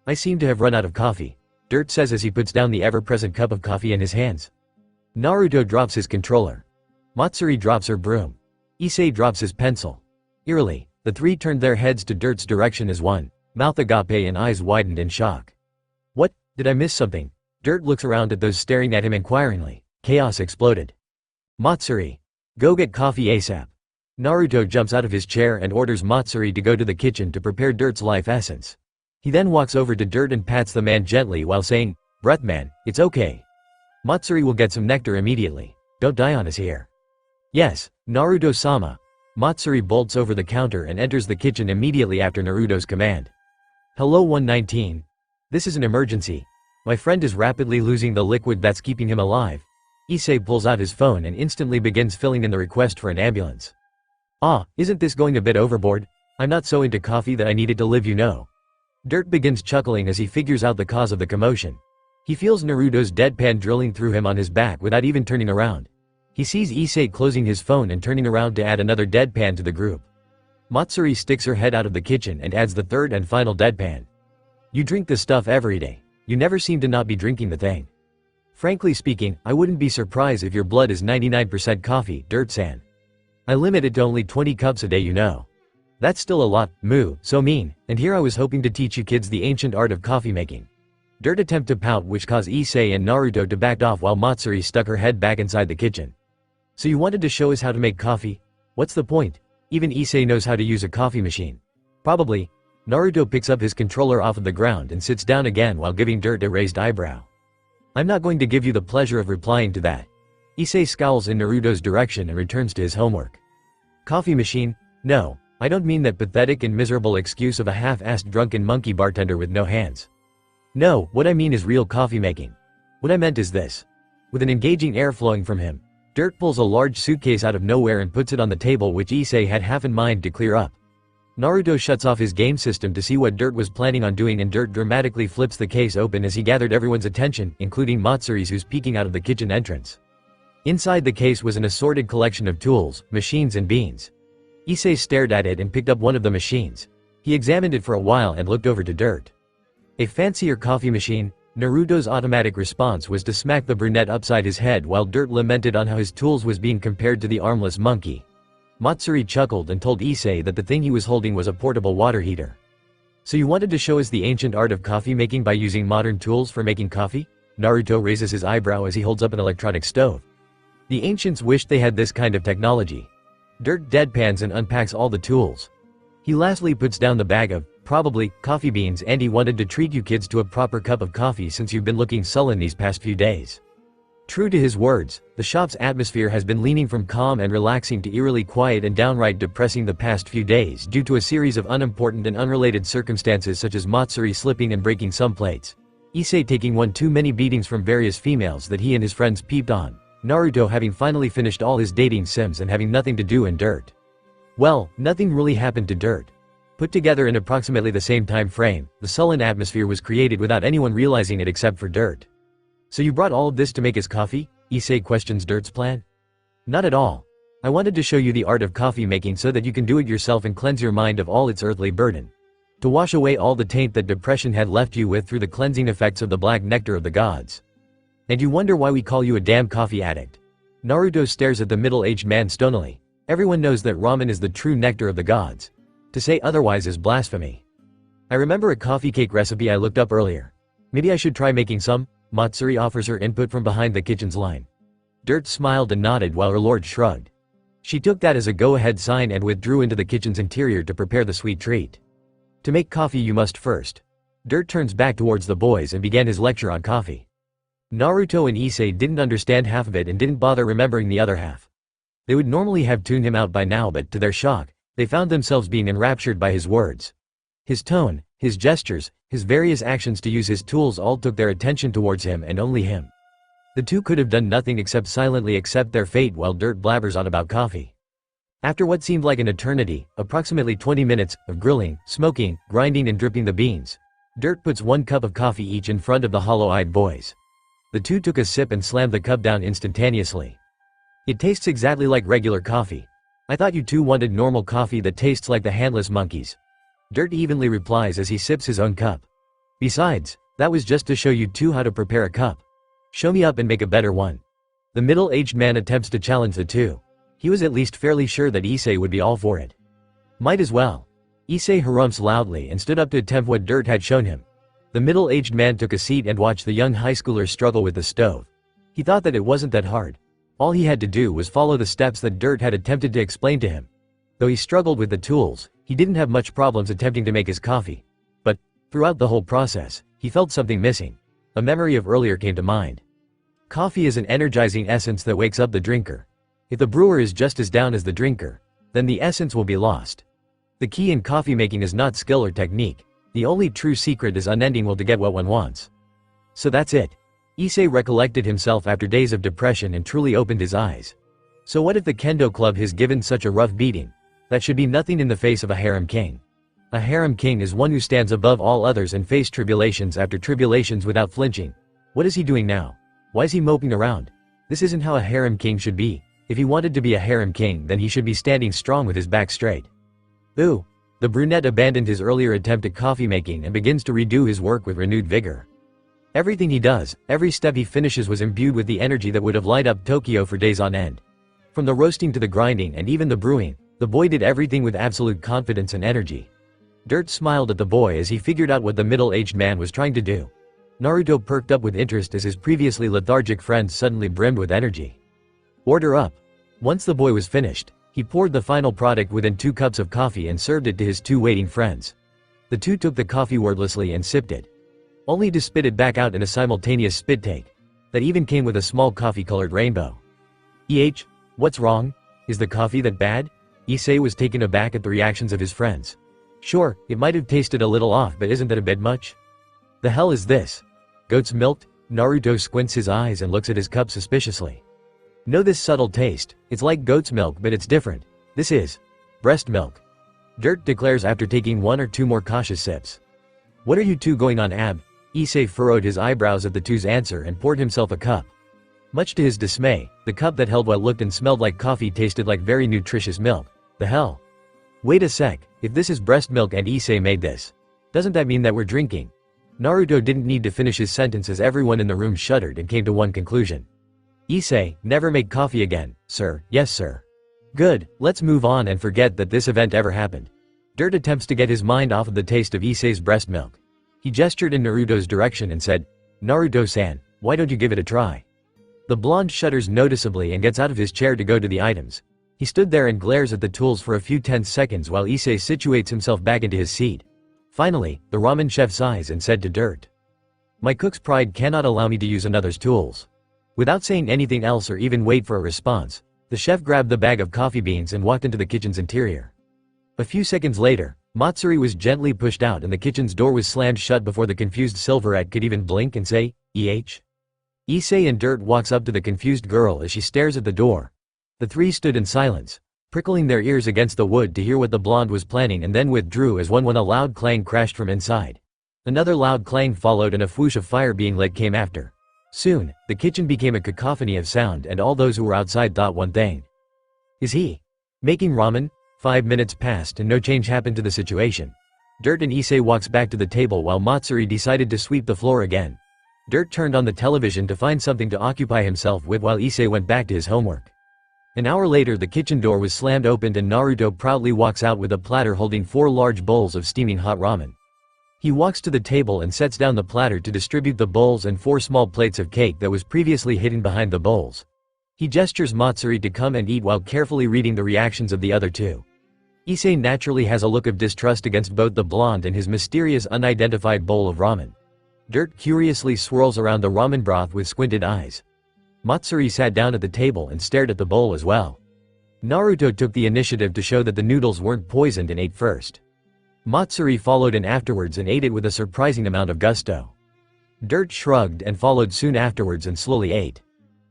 I seem to have run out of coffee," Dirt says as he puts down the ever-present cup of coffee in his hands. Naruto drops his controller. Matsuri drops her broom. Issei drops his pencil. Eerily, the three turned their heads to Dirt's direction as one, mouth agape and eyes widened in shock. "What, did I miss something?" Dirt looks around at those staring at him inquiringly. Chaos exploded. "Matsuri, go get coffee ASAP." Naruto jumps out of his chair and orders Matsuri to go to the kitchen to prepare Dirt's life essence. He then walks over to Dirt and pats the man gently while saying, "Breath man, it's okay. Matsuri will get some nectar immediately. Don't die on us here." "Yes, Naruto-sama." Matsuri bolts over the counter and enters the kitchen immediately after Naruto's command. "Hello 119. This is an emergency. My friend is rapidly losing the liquid that's keeping him alive." Issei pulls out his phone and instantly begins filling in the request for an ambulance. Isn't this going a bit overboard? I'm not so into coffee that I needed to live, you know." Dirt begins chuckling as he figures out the cause of the commotion. He feels Naruto's deadpan drilling through him on his back without even turning around. He sees Issei closing his phone and turning around to add another deadpan to the group. Matsuri sticks her head out of the kitchen and adds the third and final deadpan. You drink this stuff every day. You never seem to not be drinking the thing. Frankly speaking, I wouldn't be surprised if your blood is 99% coffee, Dirt-san. I limit it to only 20 cups a day, you know. That's still a lot, moo, so mean, and here I was hoping to teach you kids the ancient art of coffee making. Dirt attempt to pout which caused Issei and Naruto to back off while Matsuri stuck her head back inside the kitchen. So you wanted to show us how to make coffee? What's the point? Even Issei knows how to use a coffee machine. Probably. Naruto picks up his controller off of the ground and sits down again while giving Dirt a raised eyebrow. I'm not going to give you the pleasure of replying to that. Issei scowls in Naruto's direction and returns to his homework. Coffee machine? No, I don't mean that pathetic and miserable excuse of a half-assed drunken monkey bartender with no hands. No, what I mean is real coffee making. What I meant is this. With an engaging air flowing from him, Dirt pulls a large suitcase out of nowhere and puts it on the table which Issei had half in mind to clear up. Naruto shuts off his game system to see what Dirt was planning on doing and Dirt dramatically flips the case open as he gathered everyone's attention, including Matsuri's who's peeking out of the kitchen entrance. Inside the case was an assorted collection of tools, machines and beans. Issei stared at it and picked up one of the machines. He examined it for a while and looked over to Dirt. A fancier coffee machine? Naruto's automatic response was to smack the brunette upside his head while Dirt lamented on how his tools was being compared to the armless monkey. Matsuri chuckled and told Issei that the thing he was holding was a portable water heater. So you wanted to show us the ancient art of coffee making by using modern tools for making coffee? Naruto raises his eyebrow as he holds up an electronic stove. The ancients wished they had this kind of technology. Dirt deadpans and unpacks all the tools. He lastly puts down the bag of, probably, coffee beans and he wanted to treat you kids to a proper cup of coffee since you've been looking sullen these past few days. True to his words, the shop's atmosphere has been leaning from calm and relaxing to eerily quiet and downright depressing the past few days due to a series of unimportant and unrelated circumstances such as Matsuri slipping and breaking some plates, Issei taking one too many beatings from various females that he and his friends peeped on, Naruto having finally finished all his dating sims and having nothing to do in Dirt. Well, nothing really happened to Dirt. Put together in approximately the same time frame, the sullen atmosphere was created without anyone realizing it except for Dirt. So you brought all of this to make his coffee? Issei questions Dirt's plan. Not at all. I wanted to show you the art of coffee making so that you can do it yourself and cleanse your mind of all its earthly burden. To wash away all the taint that depression had left you with through the cleansing effects of the black nectar of the gods. And you wonder why we call you a damn coffee addict. Naruto stares at the middle-aged man stonily. Everyone knows that ramen is the true nectar of the gods. To say otherwise is blasphemy. I remember a coffee cake recipe I looked up earlier. Maybe I should try making some? Matsuri offers her input from behind the kitchen's line. Dirt smiled and nodded while her lord shrugged. She took that as a go-ahead sign and withdrew into the kitchen's interior to prepare the sweet treat. To make coffee you must first. Dirt turns back towards the boys and began his lecture on coffee. Naruto and Issei didn't understand half of it and didn't bother remembering the other half. They would normally have tuned him out by now but to their shock, they found themselves being enraptured by his words. His tone, his gestures, his various actions to use his tools all took their attention towards him and only him. The two could have done nothing except silently accept their fate while Dirt blabbers on about coffee. After what seemed like an eternity, approximately 20 minutes, of grilling, smoking, grinding and dripping the beans, Dirt puts 1 cup of coffee each in front of the hollow-eyed boys. The two took a sip and slammed the cup down instantaneously. It tastes exactly like regular coffee. I thought you two wanted normal coffee that tastes like the handless monkeys. Dirt evenly replies as he sips his own cup. Besides, that was just to show you two how to prepare a cup. Show me up and make a better one. The middle-aged man attempts to challenge the two. He was at least fairly sure that Issei would be all for it. Might as well. Issei harumphs loudly and stood up to attempt what Dirt had shown him. The middle-aged man took a seat and watched the young high schooler struggle with the stove. He thought that it wasn't that hard. All he had to do was follow the steps that Dirt had attempted to explain to him. Though he struggled with the tools, he didn't have much problems attempting to make his coffee. But, throughout the whole process, he felt something missing. A memory of earlier came to mind. Coffee is an energizing essence that wakes up the drinker. If the brewer is just as down as the drinker, then the essence will be lost. The key in coffee making is not skill or technique. The only true secret is unending will to get what one wants. So that's it. Issei recollected himself after days of depression and truly opened his eyes. So what if the kendo club has given such a rough beating? That should be nothing in the face of a harem king. A harem king is one who stands above all others and face tribulations after tribulations without flinching. What is he doing now? Why is he moping around? This isn't how a harem king should be. If he wanted to be a harem king then he should be standing strong with his back straight. Ooh. The brunette abandoned his earlier attempt at coffee making and begins to redo his work with renewed vigor. Everything he does, every step he finishes was imbued with the energy that would have light up Tokyo for days on end. From the roasting to the grinding and even the brewing, the boy did everything with absolute confidence and energy. Dirt smiled at the boy as he figured out what the middle-aged man was trying to do. Naruto perked up with interest as his previously lethargic friend suddenly brimmed with energy. Order up. Once the boy was finished, he poured the final product within 2 cups of coffee and served it to his 2 waiting friends. The 2 took the coffee wordlessly and sipped it, only to spit it back out in a simultaneous spit take that even came with a small coffee-colored rainbow. What's wrong? Is the coffee that bad? Issei was taken aback at the reactions of his friends. Sure, it might have tasted a little off, but isn't that a bit much? The hell is this? Goat's milk? Naruto squints his eyes and looks at his cup suspiciously. Know this subtle taste, it's like goat's milk but it's different. This is breast milk. Dirt declares after taking 1 or 2 more cautious sips. What are you two going on, Ab? Issei furrowed his eyebrows at the two's answer and poured himself a cup. Much to his dismay, the cup that held what looked and smelled like coffee tasted like very nutritious milk. The hell? Wait a sec, if this is breast milk and Issei made this, doesn't that mean that we're drinking? Naruto didn't need to finish his sentence as everyone in the room shuddered and came to one conclusion. Issei, never make coffee again, sir. Yes, sir. Good, let's move on and forget that this event ever happened. Dirt attempts to get his mind off of the taste of Issei's breast milk. He gestured in Naruto's direction and said, Naruto-san, why don't you give it a try? The blonde shudders noticeably and gets out of his chair to go to the items. He stood there and glares at the tools for a few tense seconds while Issei situates himself back into his seat. Finally, the ramen chef sighs and said to Dirt, My cook's pride cannot allow me to use another's tools. Without saying anything else or even wait for a response, the chef grabbed the bag of coffee beans and walked into the kitchen's interior. A few seconds later, Matsuri was gently pushed out and the kitchen's door was slammed shut before the confused Silverette could even blink and say, Issei and Dirt walks up to the confused girl as she stares at the door. The 3 stood in silence, prickling their ears against the wood to hear what the blonde was planning, and then withdrew as when a loud clang crashed from inside. Another loud clang followed and a whoosh of fire being lit came after. Soon, the kitchen became a cacophony of sound and all those who were outside thought one thing. Is he making ramen? 5 minutes passed and no change happened to the situation. Dirt and Issei walks back to the table while Matsuri decided to sweep the floor again. Dirt turned on the television to find something to occupy himself with while Issei went back to his homework. An hour later the kitchen door was slammed open and Naruto proudly walks out with a platter holding 4 large bowls of steaming hot ramen. He walks to the table and sets down the platter to distribute the bowls and 4 small plates of cake that was previously hidden behind the bowls. He gestures Matsuri to come and eat while carefully reading the reactions of the other 2. Issei naturally has a look of distrust against both the blonde and his mysterious unidentified bowl of ramen. Dirt curiously swirls around the ramen broth with squinted eyes. Matsuri sat down at the table and stared at the bowl as well. Naruto took the initiative to show that the noodles weren't poisoned and ate first. Matsuri followed in afterwards and ate it with a surprising amount of gusto. Dirt shrugged and followed soon afterwards and slowly ate.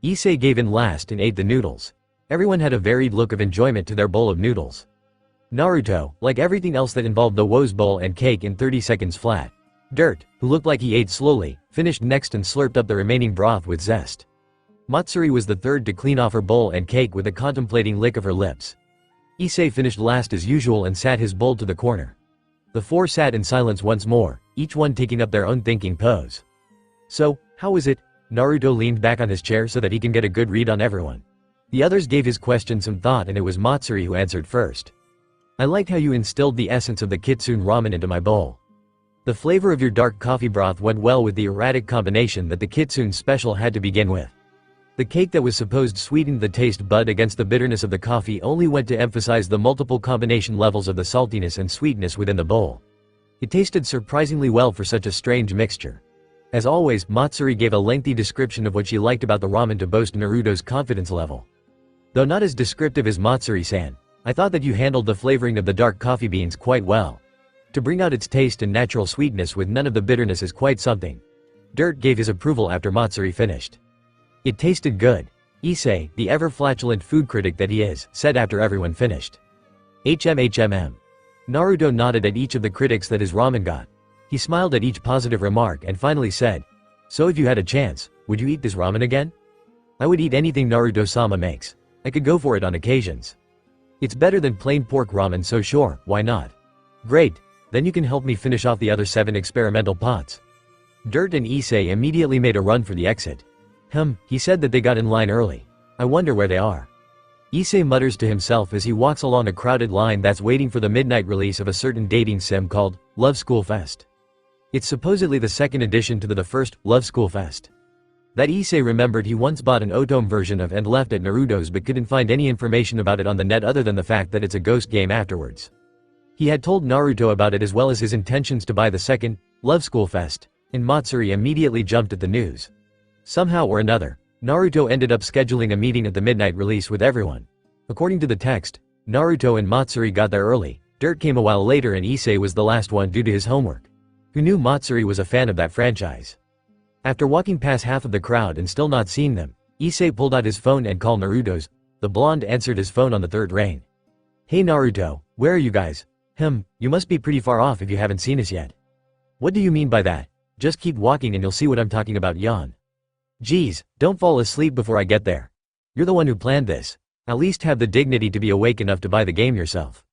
Issei gave in last and ate the noodles. Everyone had a varied look of enjoyment to their bowl of noodles. Naruto, like everything else that involved the woe's bowl and cake in 30 seconds flat. Dirt, who looked like he ate slowly, finished next and slurped up the remaining broth with zest. Matsuri was the third to clean off her bowl and cake with a contemplating lick of her lips. Issei finished last as usual and sat his bowl to the corner. The 4 sat in silence once more, each one taking up their own thinking pose. So, how is it? Naruto leaned back on his chair so that he can get a good read on everyone. The others gave his question some thought and it was Matsuri who answered first. I liked how you instilled the essence of the kitsune ramen into my bowl. The flavor of your dark coffee broth went well with the erratic combination that the kitsune special had to begin with. The cake that was supposed sweetened the taste bud against the bitterness of the coffee only went to emphasize the multiple combination levels of the saltiness and sweetness within the bowl. It tasted surprisingly well for such a strange mixture. As always, Matsuri gave a lengthy description of what she liked about the ramen to boast Naruto's confidence level. Though not as descriptive as Matsuri-san, I thought that you handled the flavoring of the dark coffee beans quite well. To bring out its taste and natural sweetness with none of the bitterness is quite something. Dirt gave his approval after Matsuri finished. It tasted good. Issei, the ever-flatulent food critic that he is, said after everyone finished. HMHMM. Naruto nodded at each of the critics that his ramen got. He smiled at each positive remark and finally said, So if you had a chance, would you eat this ramen again? I would eat anything Naruto-sama makes. I could go for it on occasions. It's better than plain pork ramen, so sure, why not? Great. Then you can help me finish off the other 7 experimental pots. Dirt and Issei immediately made a run for the exit. He said that they got in line early. I wonder where they are. Issei mutters to himself as he walks along a crowded line that's waiting for the midnight release of a certain dating sim called Love School Fest. It's supposedly the second addition to the first Love School Fest. That Issei remembered he once bought an Otome version of and left at Naruto's but couldn't find any information about it on the net other than the fact that it's a ghost game afterwards. He had told Naruto about it as well as his intentions to buy the second Love School Fest, and Matsuri immediately jumped at the news. Somehow or another, Naruto ended up scheduling a meeting at the midnight release with everyone. According to the text, Naruto and Matsuri got there early, Dirt came a while later and Issei was the last one due to his homework. Who knew Matsuri was a fan of that franchise? After walking past half of the crowd and still not seeing them, Issei pulled out his phone and called Naruto's. The blonde answered his phone on the third ring. Hey Naruto, where are you guys? You must be pretty far off if you haven't seen us yet. What do you mean by that? Just keep walking and you'll see what I'm talking about, yawn. Geez, don't fall asleep before I get there. You're the one who planned this. At least have the dignity to be awake enough to buy the game yourself.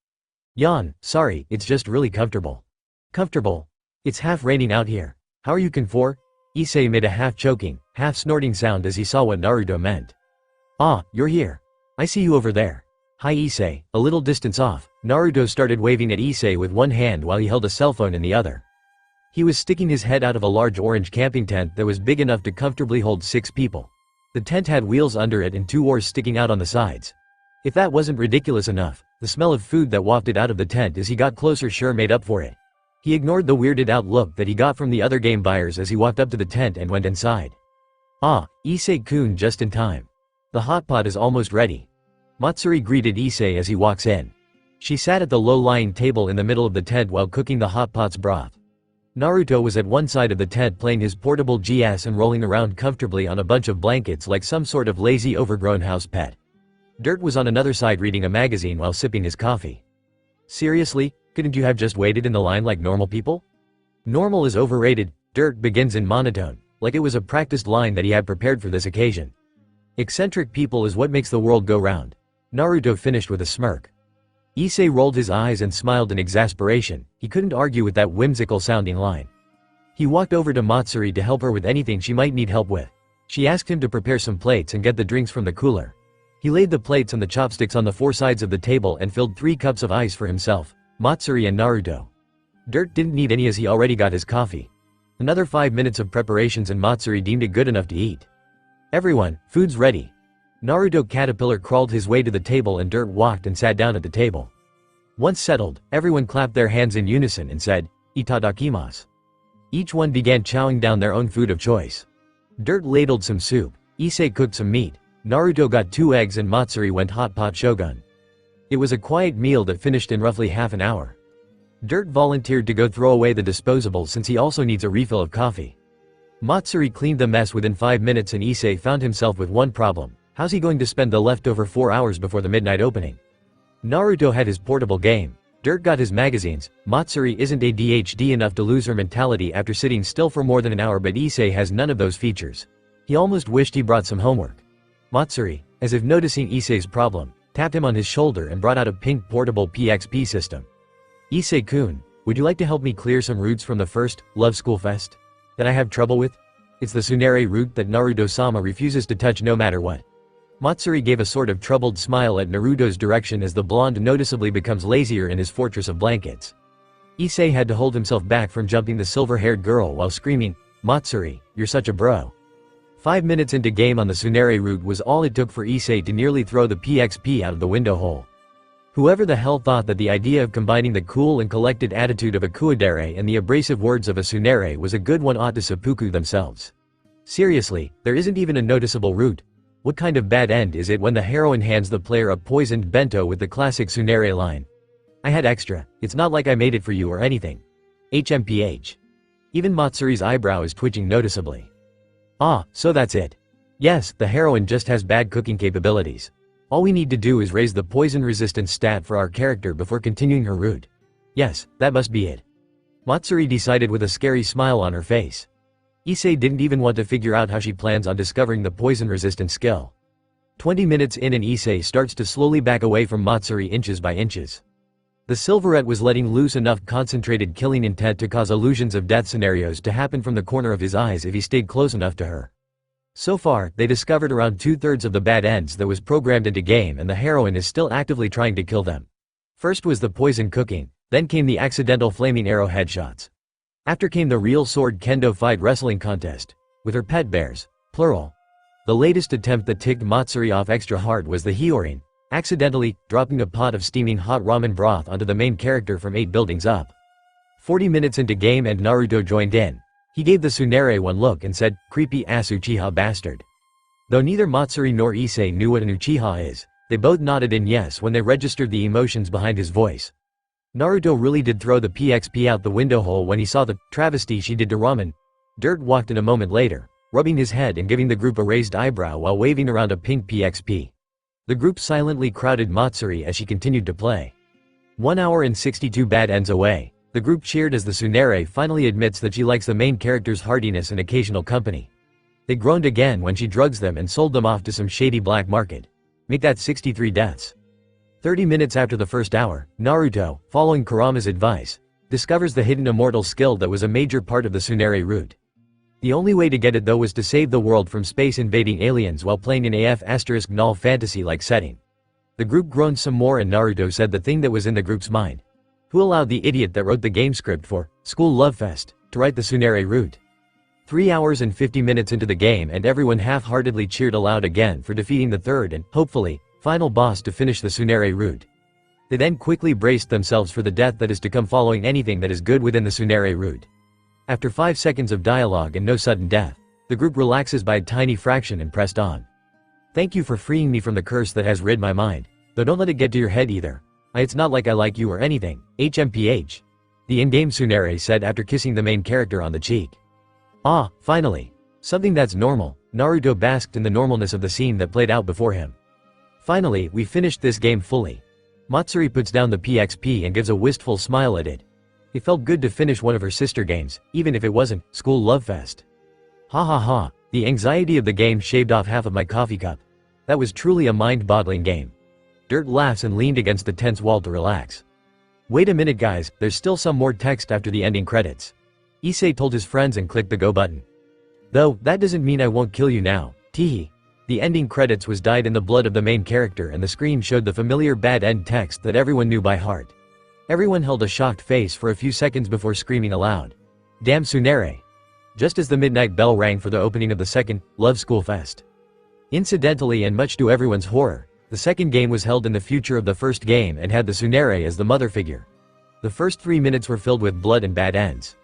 Yawn, sorry, it's just really comfortable. Comfortable? It's half raining out here. How are you Konfor? Issei made a half-choking, half-snorting sound as he saw what Naruto meant. Ah, you're here. I see you over there. Hi Issei, a little distance off, Naruto started waving at Issei with one hand while he held a cell phone in the other. He was sticking his head out of a large orange camping tent that was big enough to comfortably hold 6 people. The tent had wheels under it and 2 oars sticking out on the sides. If that wasn't ridiculous enough, the smell of food that wafted out of the tent as he got closer sure made up for it. He ignored the weirded out look that he got from the other game buyers as he walked up to the tent and went inside. Ah, Issei-kun just in time. The hot pot is almost ready. Matsuri greeted Issei as he walks in. She sat at the low-lying table in the middle of the tent while cooking the hot pot's broth. Naruto was at one side of the tent playing his portable GS and rolling around comfortably on a bunch of blankets like some sort of lazy overgrown house pet. Dirt was on another side reading a magazine while sipping his coffee. Seriously, couldn't you have just waited in the line like normal people? Normal is overrated, Dirt begins in monotone, like it was a practiced line that he had prepared for this occasion. Eccentric people is what makes the world go round. Naruto finished with a smirk. Issei rolled his eyes and smiled in exasperation, he couldn't argue with that whimsical-sounding line. He walked over to Matsuri to help her with anything she might need help with. She asked him to prepare some plates and get the drinks from the cooler. He laid the plates and the chopsticks on the 4 sides of the table and filled 3 cups of ice for himself, Matsuri and Naruto. Dirt didn't need any as he already got his coffee. Another 5 minutes of preparations and Matsuri deemed it good enough to eat. Everyone, food's ready. Naruto Caterpillar crawled his way to the table and Dirt walked and sat down at the table. Once settled, everyone clapped their hands in unison and said, "Itadakimasu." Each one began chowing down their own food of choice. Dirt ladled some soup, Issei cooked some meat, Naruto got 2 eggs and Matsuri went hot pot shogun. It was a quiet meal that finished in roughly half an hour. Dirt volunteered to go throw away the disposables since he also needs a refill of coffee. Matsuri cleaned the mess within 5 minutes and Issei found himself with one problem. How's he going to spend the leftover 4 hours before the midnight opening? Naruto had his portable game. Dirt got his magazines. Matsuri isn't ADHD enough to lose her mentality after sitting still for more than an hour, but Issei has none of those features. He almost wished he brought some homework. Matsuri, as if noticing Issei's problem, tapped him on his shoulder and brought out a pink portable PXP system. Issei-kun, would you like to help me clear some roots from the first Love School Fest that I have trouble with? It's the Tsunere root that Naruto-sama refuses to touch no matter what. Matsuri gave a sort of troubled smile at Naruto's direction as the blonde noticeably becomes lazier in his fortress of blankets. Issei had to hold himself back from jumping the silver-haired girl while screaming, "Matsuri, you're such a bro." 5 minutes into game on the Tsunere route was all it took for Issei to nearly throw the PXP out of the window hole. Whoever the hell thought that the idea of combining the cool and collected attitude of a Kuwadere and the abrasive words of a Tsunere was a good one ought to seppuku themselves. Seriously, there isn't even a noticeable route. What kind of bad end is it when the heroine hands the player a poisoned bento with the classic Tsunere line? "I had extra, it's not like I made it for you or anything. HMPH. Even Matsuri's eyebrow is twitching noticeably. Ah, so that's it. Yes, the heroine just has bad cooking capabilities. All we need to do is raise the poison resistance stat for our character before continuing her route. Yes, that must be it." Matsuri decided with a scary smile on her face. Issei didn't even want to figure out how she plans on discovering the poison resistance skill. 20 minutes in and Issei starts to slowly back away from Matsuri inches by inches. The Silverette was letting loose enough concentrated killing intent to cause illusions of death scenarios to happen from the corner of his eyes if he stayed close enough to her. So far, they discovered around 2/3 of the bad ends that was programmed into game, and the heroine is still actively trying to kill them. First was the poison cooking, then came the accidental flaming arrow headshots. After came the real sword kendo fight wrestling contest, with her pet bears, plural. The latest attempt that ticked Matsuri off extra hard was the Hyorin, accidentally dropping a pot of steaming hot ramen broth onto the main character from 8 buildings up. 40 minutes into game and Naruto joined in. He gave the Tsunere one look and said, "Creepy ass Uchiha bastard." Though neither Matsuri nor Issei knew what an Uchiha is, they both nodded in yes when they registered the emotions behind his voice. Naruto really did throw the PXP out the window hole when he saw the travesty she did to Ramen. Dirt walked in a moment later, rubbing his head and giving the group a raised eyebrow while waving around a pink PXP. The group silently crowded Matsuri as she continued to play. 1 hour and 62 bad ends away, the group cheered as the Tsunere finally admits that she likes the main character's hardiness and occasional company. They groaned again when she drugs them and sold them off to some shady black market. Make that 63 deaths. 30 minutes after the first hour, Naruto, following Kurama's advice, discovers the hidden immortal skill that was a major part of the Tsunere route. The only way to get it though was to save the world from space invading aliens while playing in null fantasy-like setting. The group groaned some more and Naruto said the thing that was in the group's mind. Who allowed the idiot that wrote the game script for School Love Fest to write the Tsunere route? 3 hours and 50 minutes into the game and everyone half-heartedly cheered aloud again for defeating the third and, hopefully, final boss to finish the Tsunere route. They then quickly braced themselves for the death that is to come following anything that is good within the Tsunere route. After 5 seconds of dialogue and no sudden death, the group relaxes by a tiny fraction and pressed on. "Thank you for freeing me from the curse that has rid my mind. Though don't let it get to your head either. It's not like I like you or anything, HMPH. The in-game Tsunere said after kissing the main character on the cheek. Ah, finally. Something that's normal. Naruto basked in the normalness of the scene that played out before him. Finally, we finished this game fully. Matsuri puts down the PXP and gives a wistful smile at it. It felt good to finish one of her sister games, even if it wasn't School Love Fest. Ha ha ha, the anxiety of the game shaved off half of my coffee cup. That was truly a mind-boggling game. Dirt laughs and leaned against the tense wall to relax. Wait a minute guys, there's still some more text after the ending credits. Issei told his friends and clicked the go button. Though, that doesn't mean I won't kill you now, teehee. The ending credits was dyed in the blood of the main character and the screen showed the familiar bad end text that everyone knew by heart. Everyone held a shocked face for a few seconds before screaming aloud. Damn Tsunere. Just as the midnight bell rang for the opening of the second, Love School Fest. Incidentally and much to everyone's horror, the second game was held in the future of the first game and had the Tsunere as the mother figure. The first 3 minutes were filled with blood and bad ends.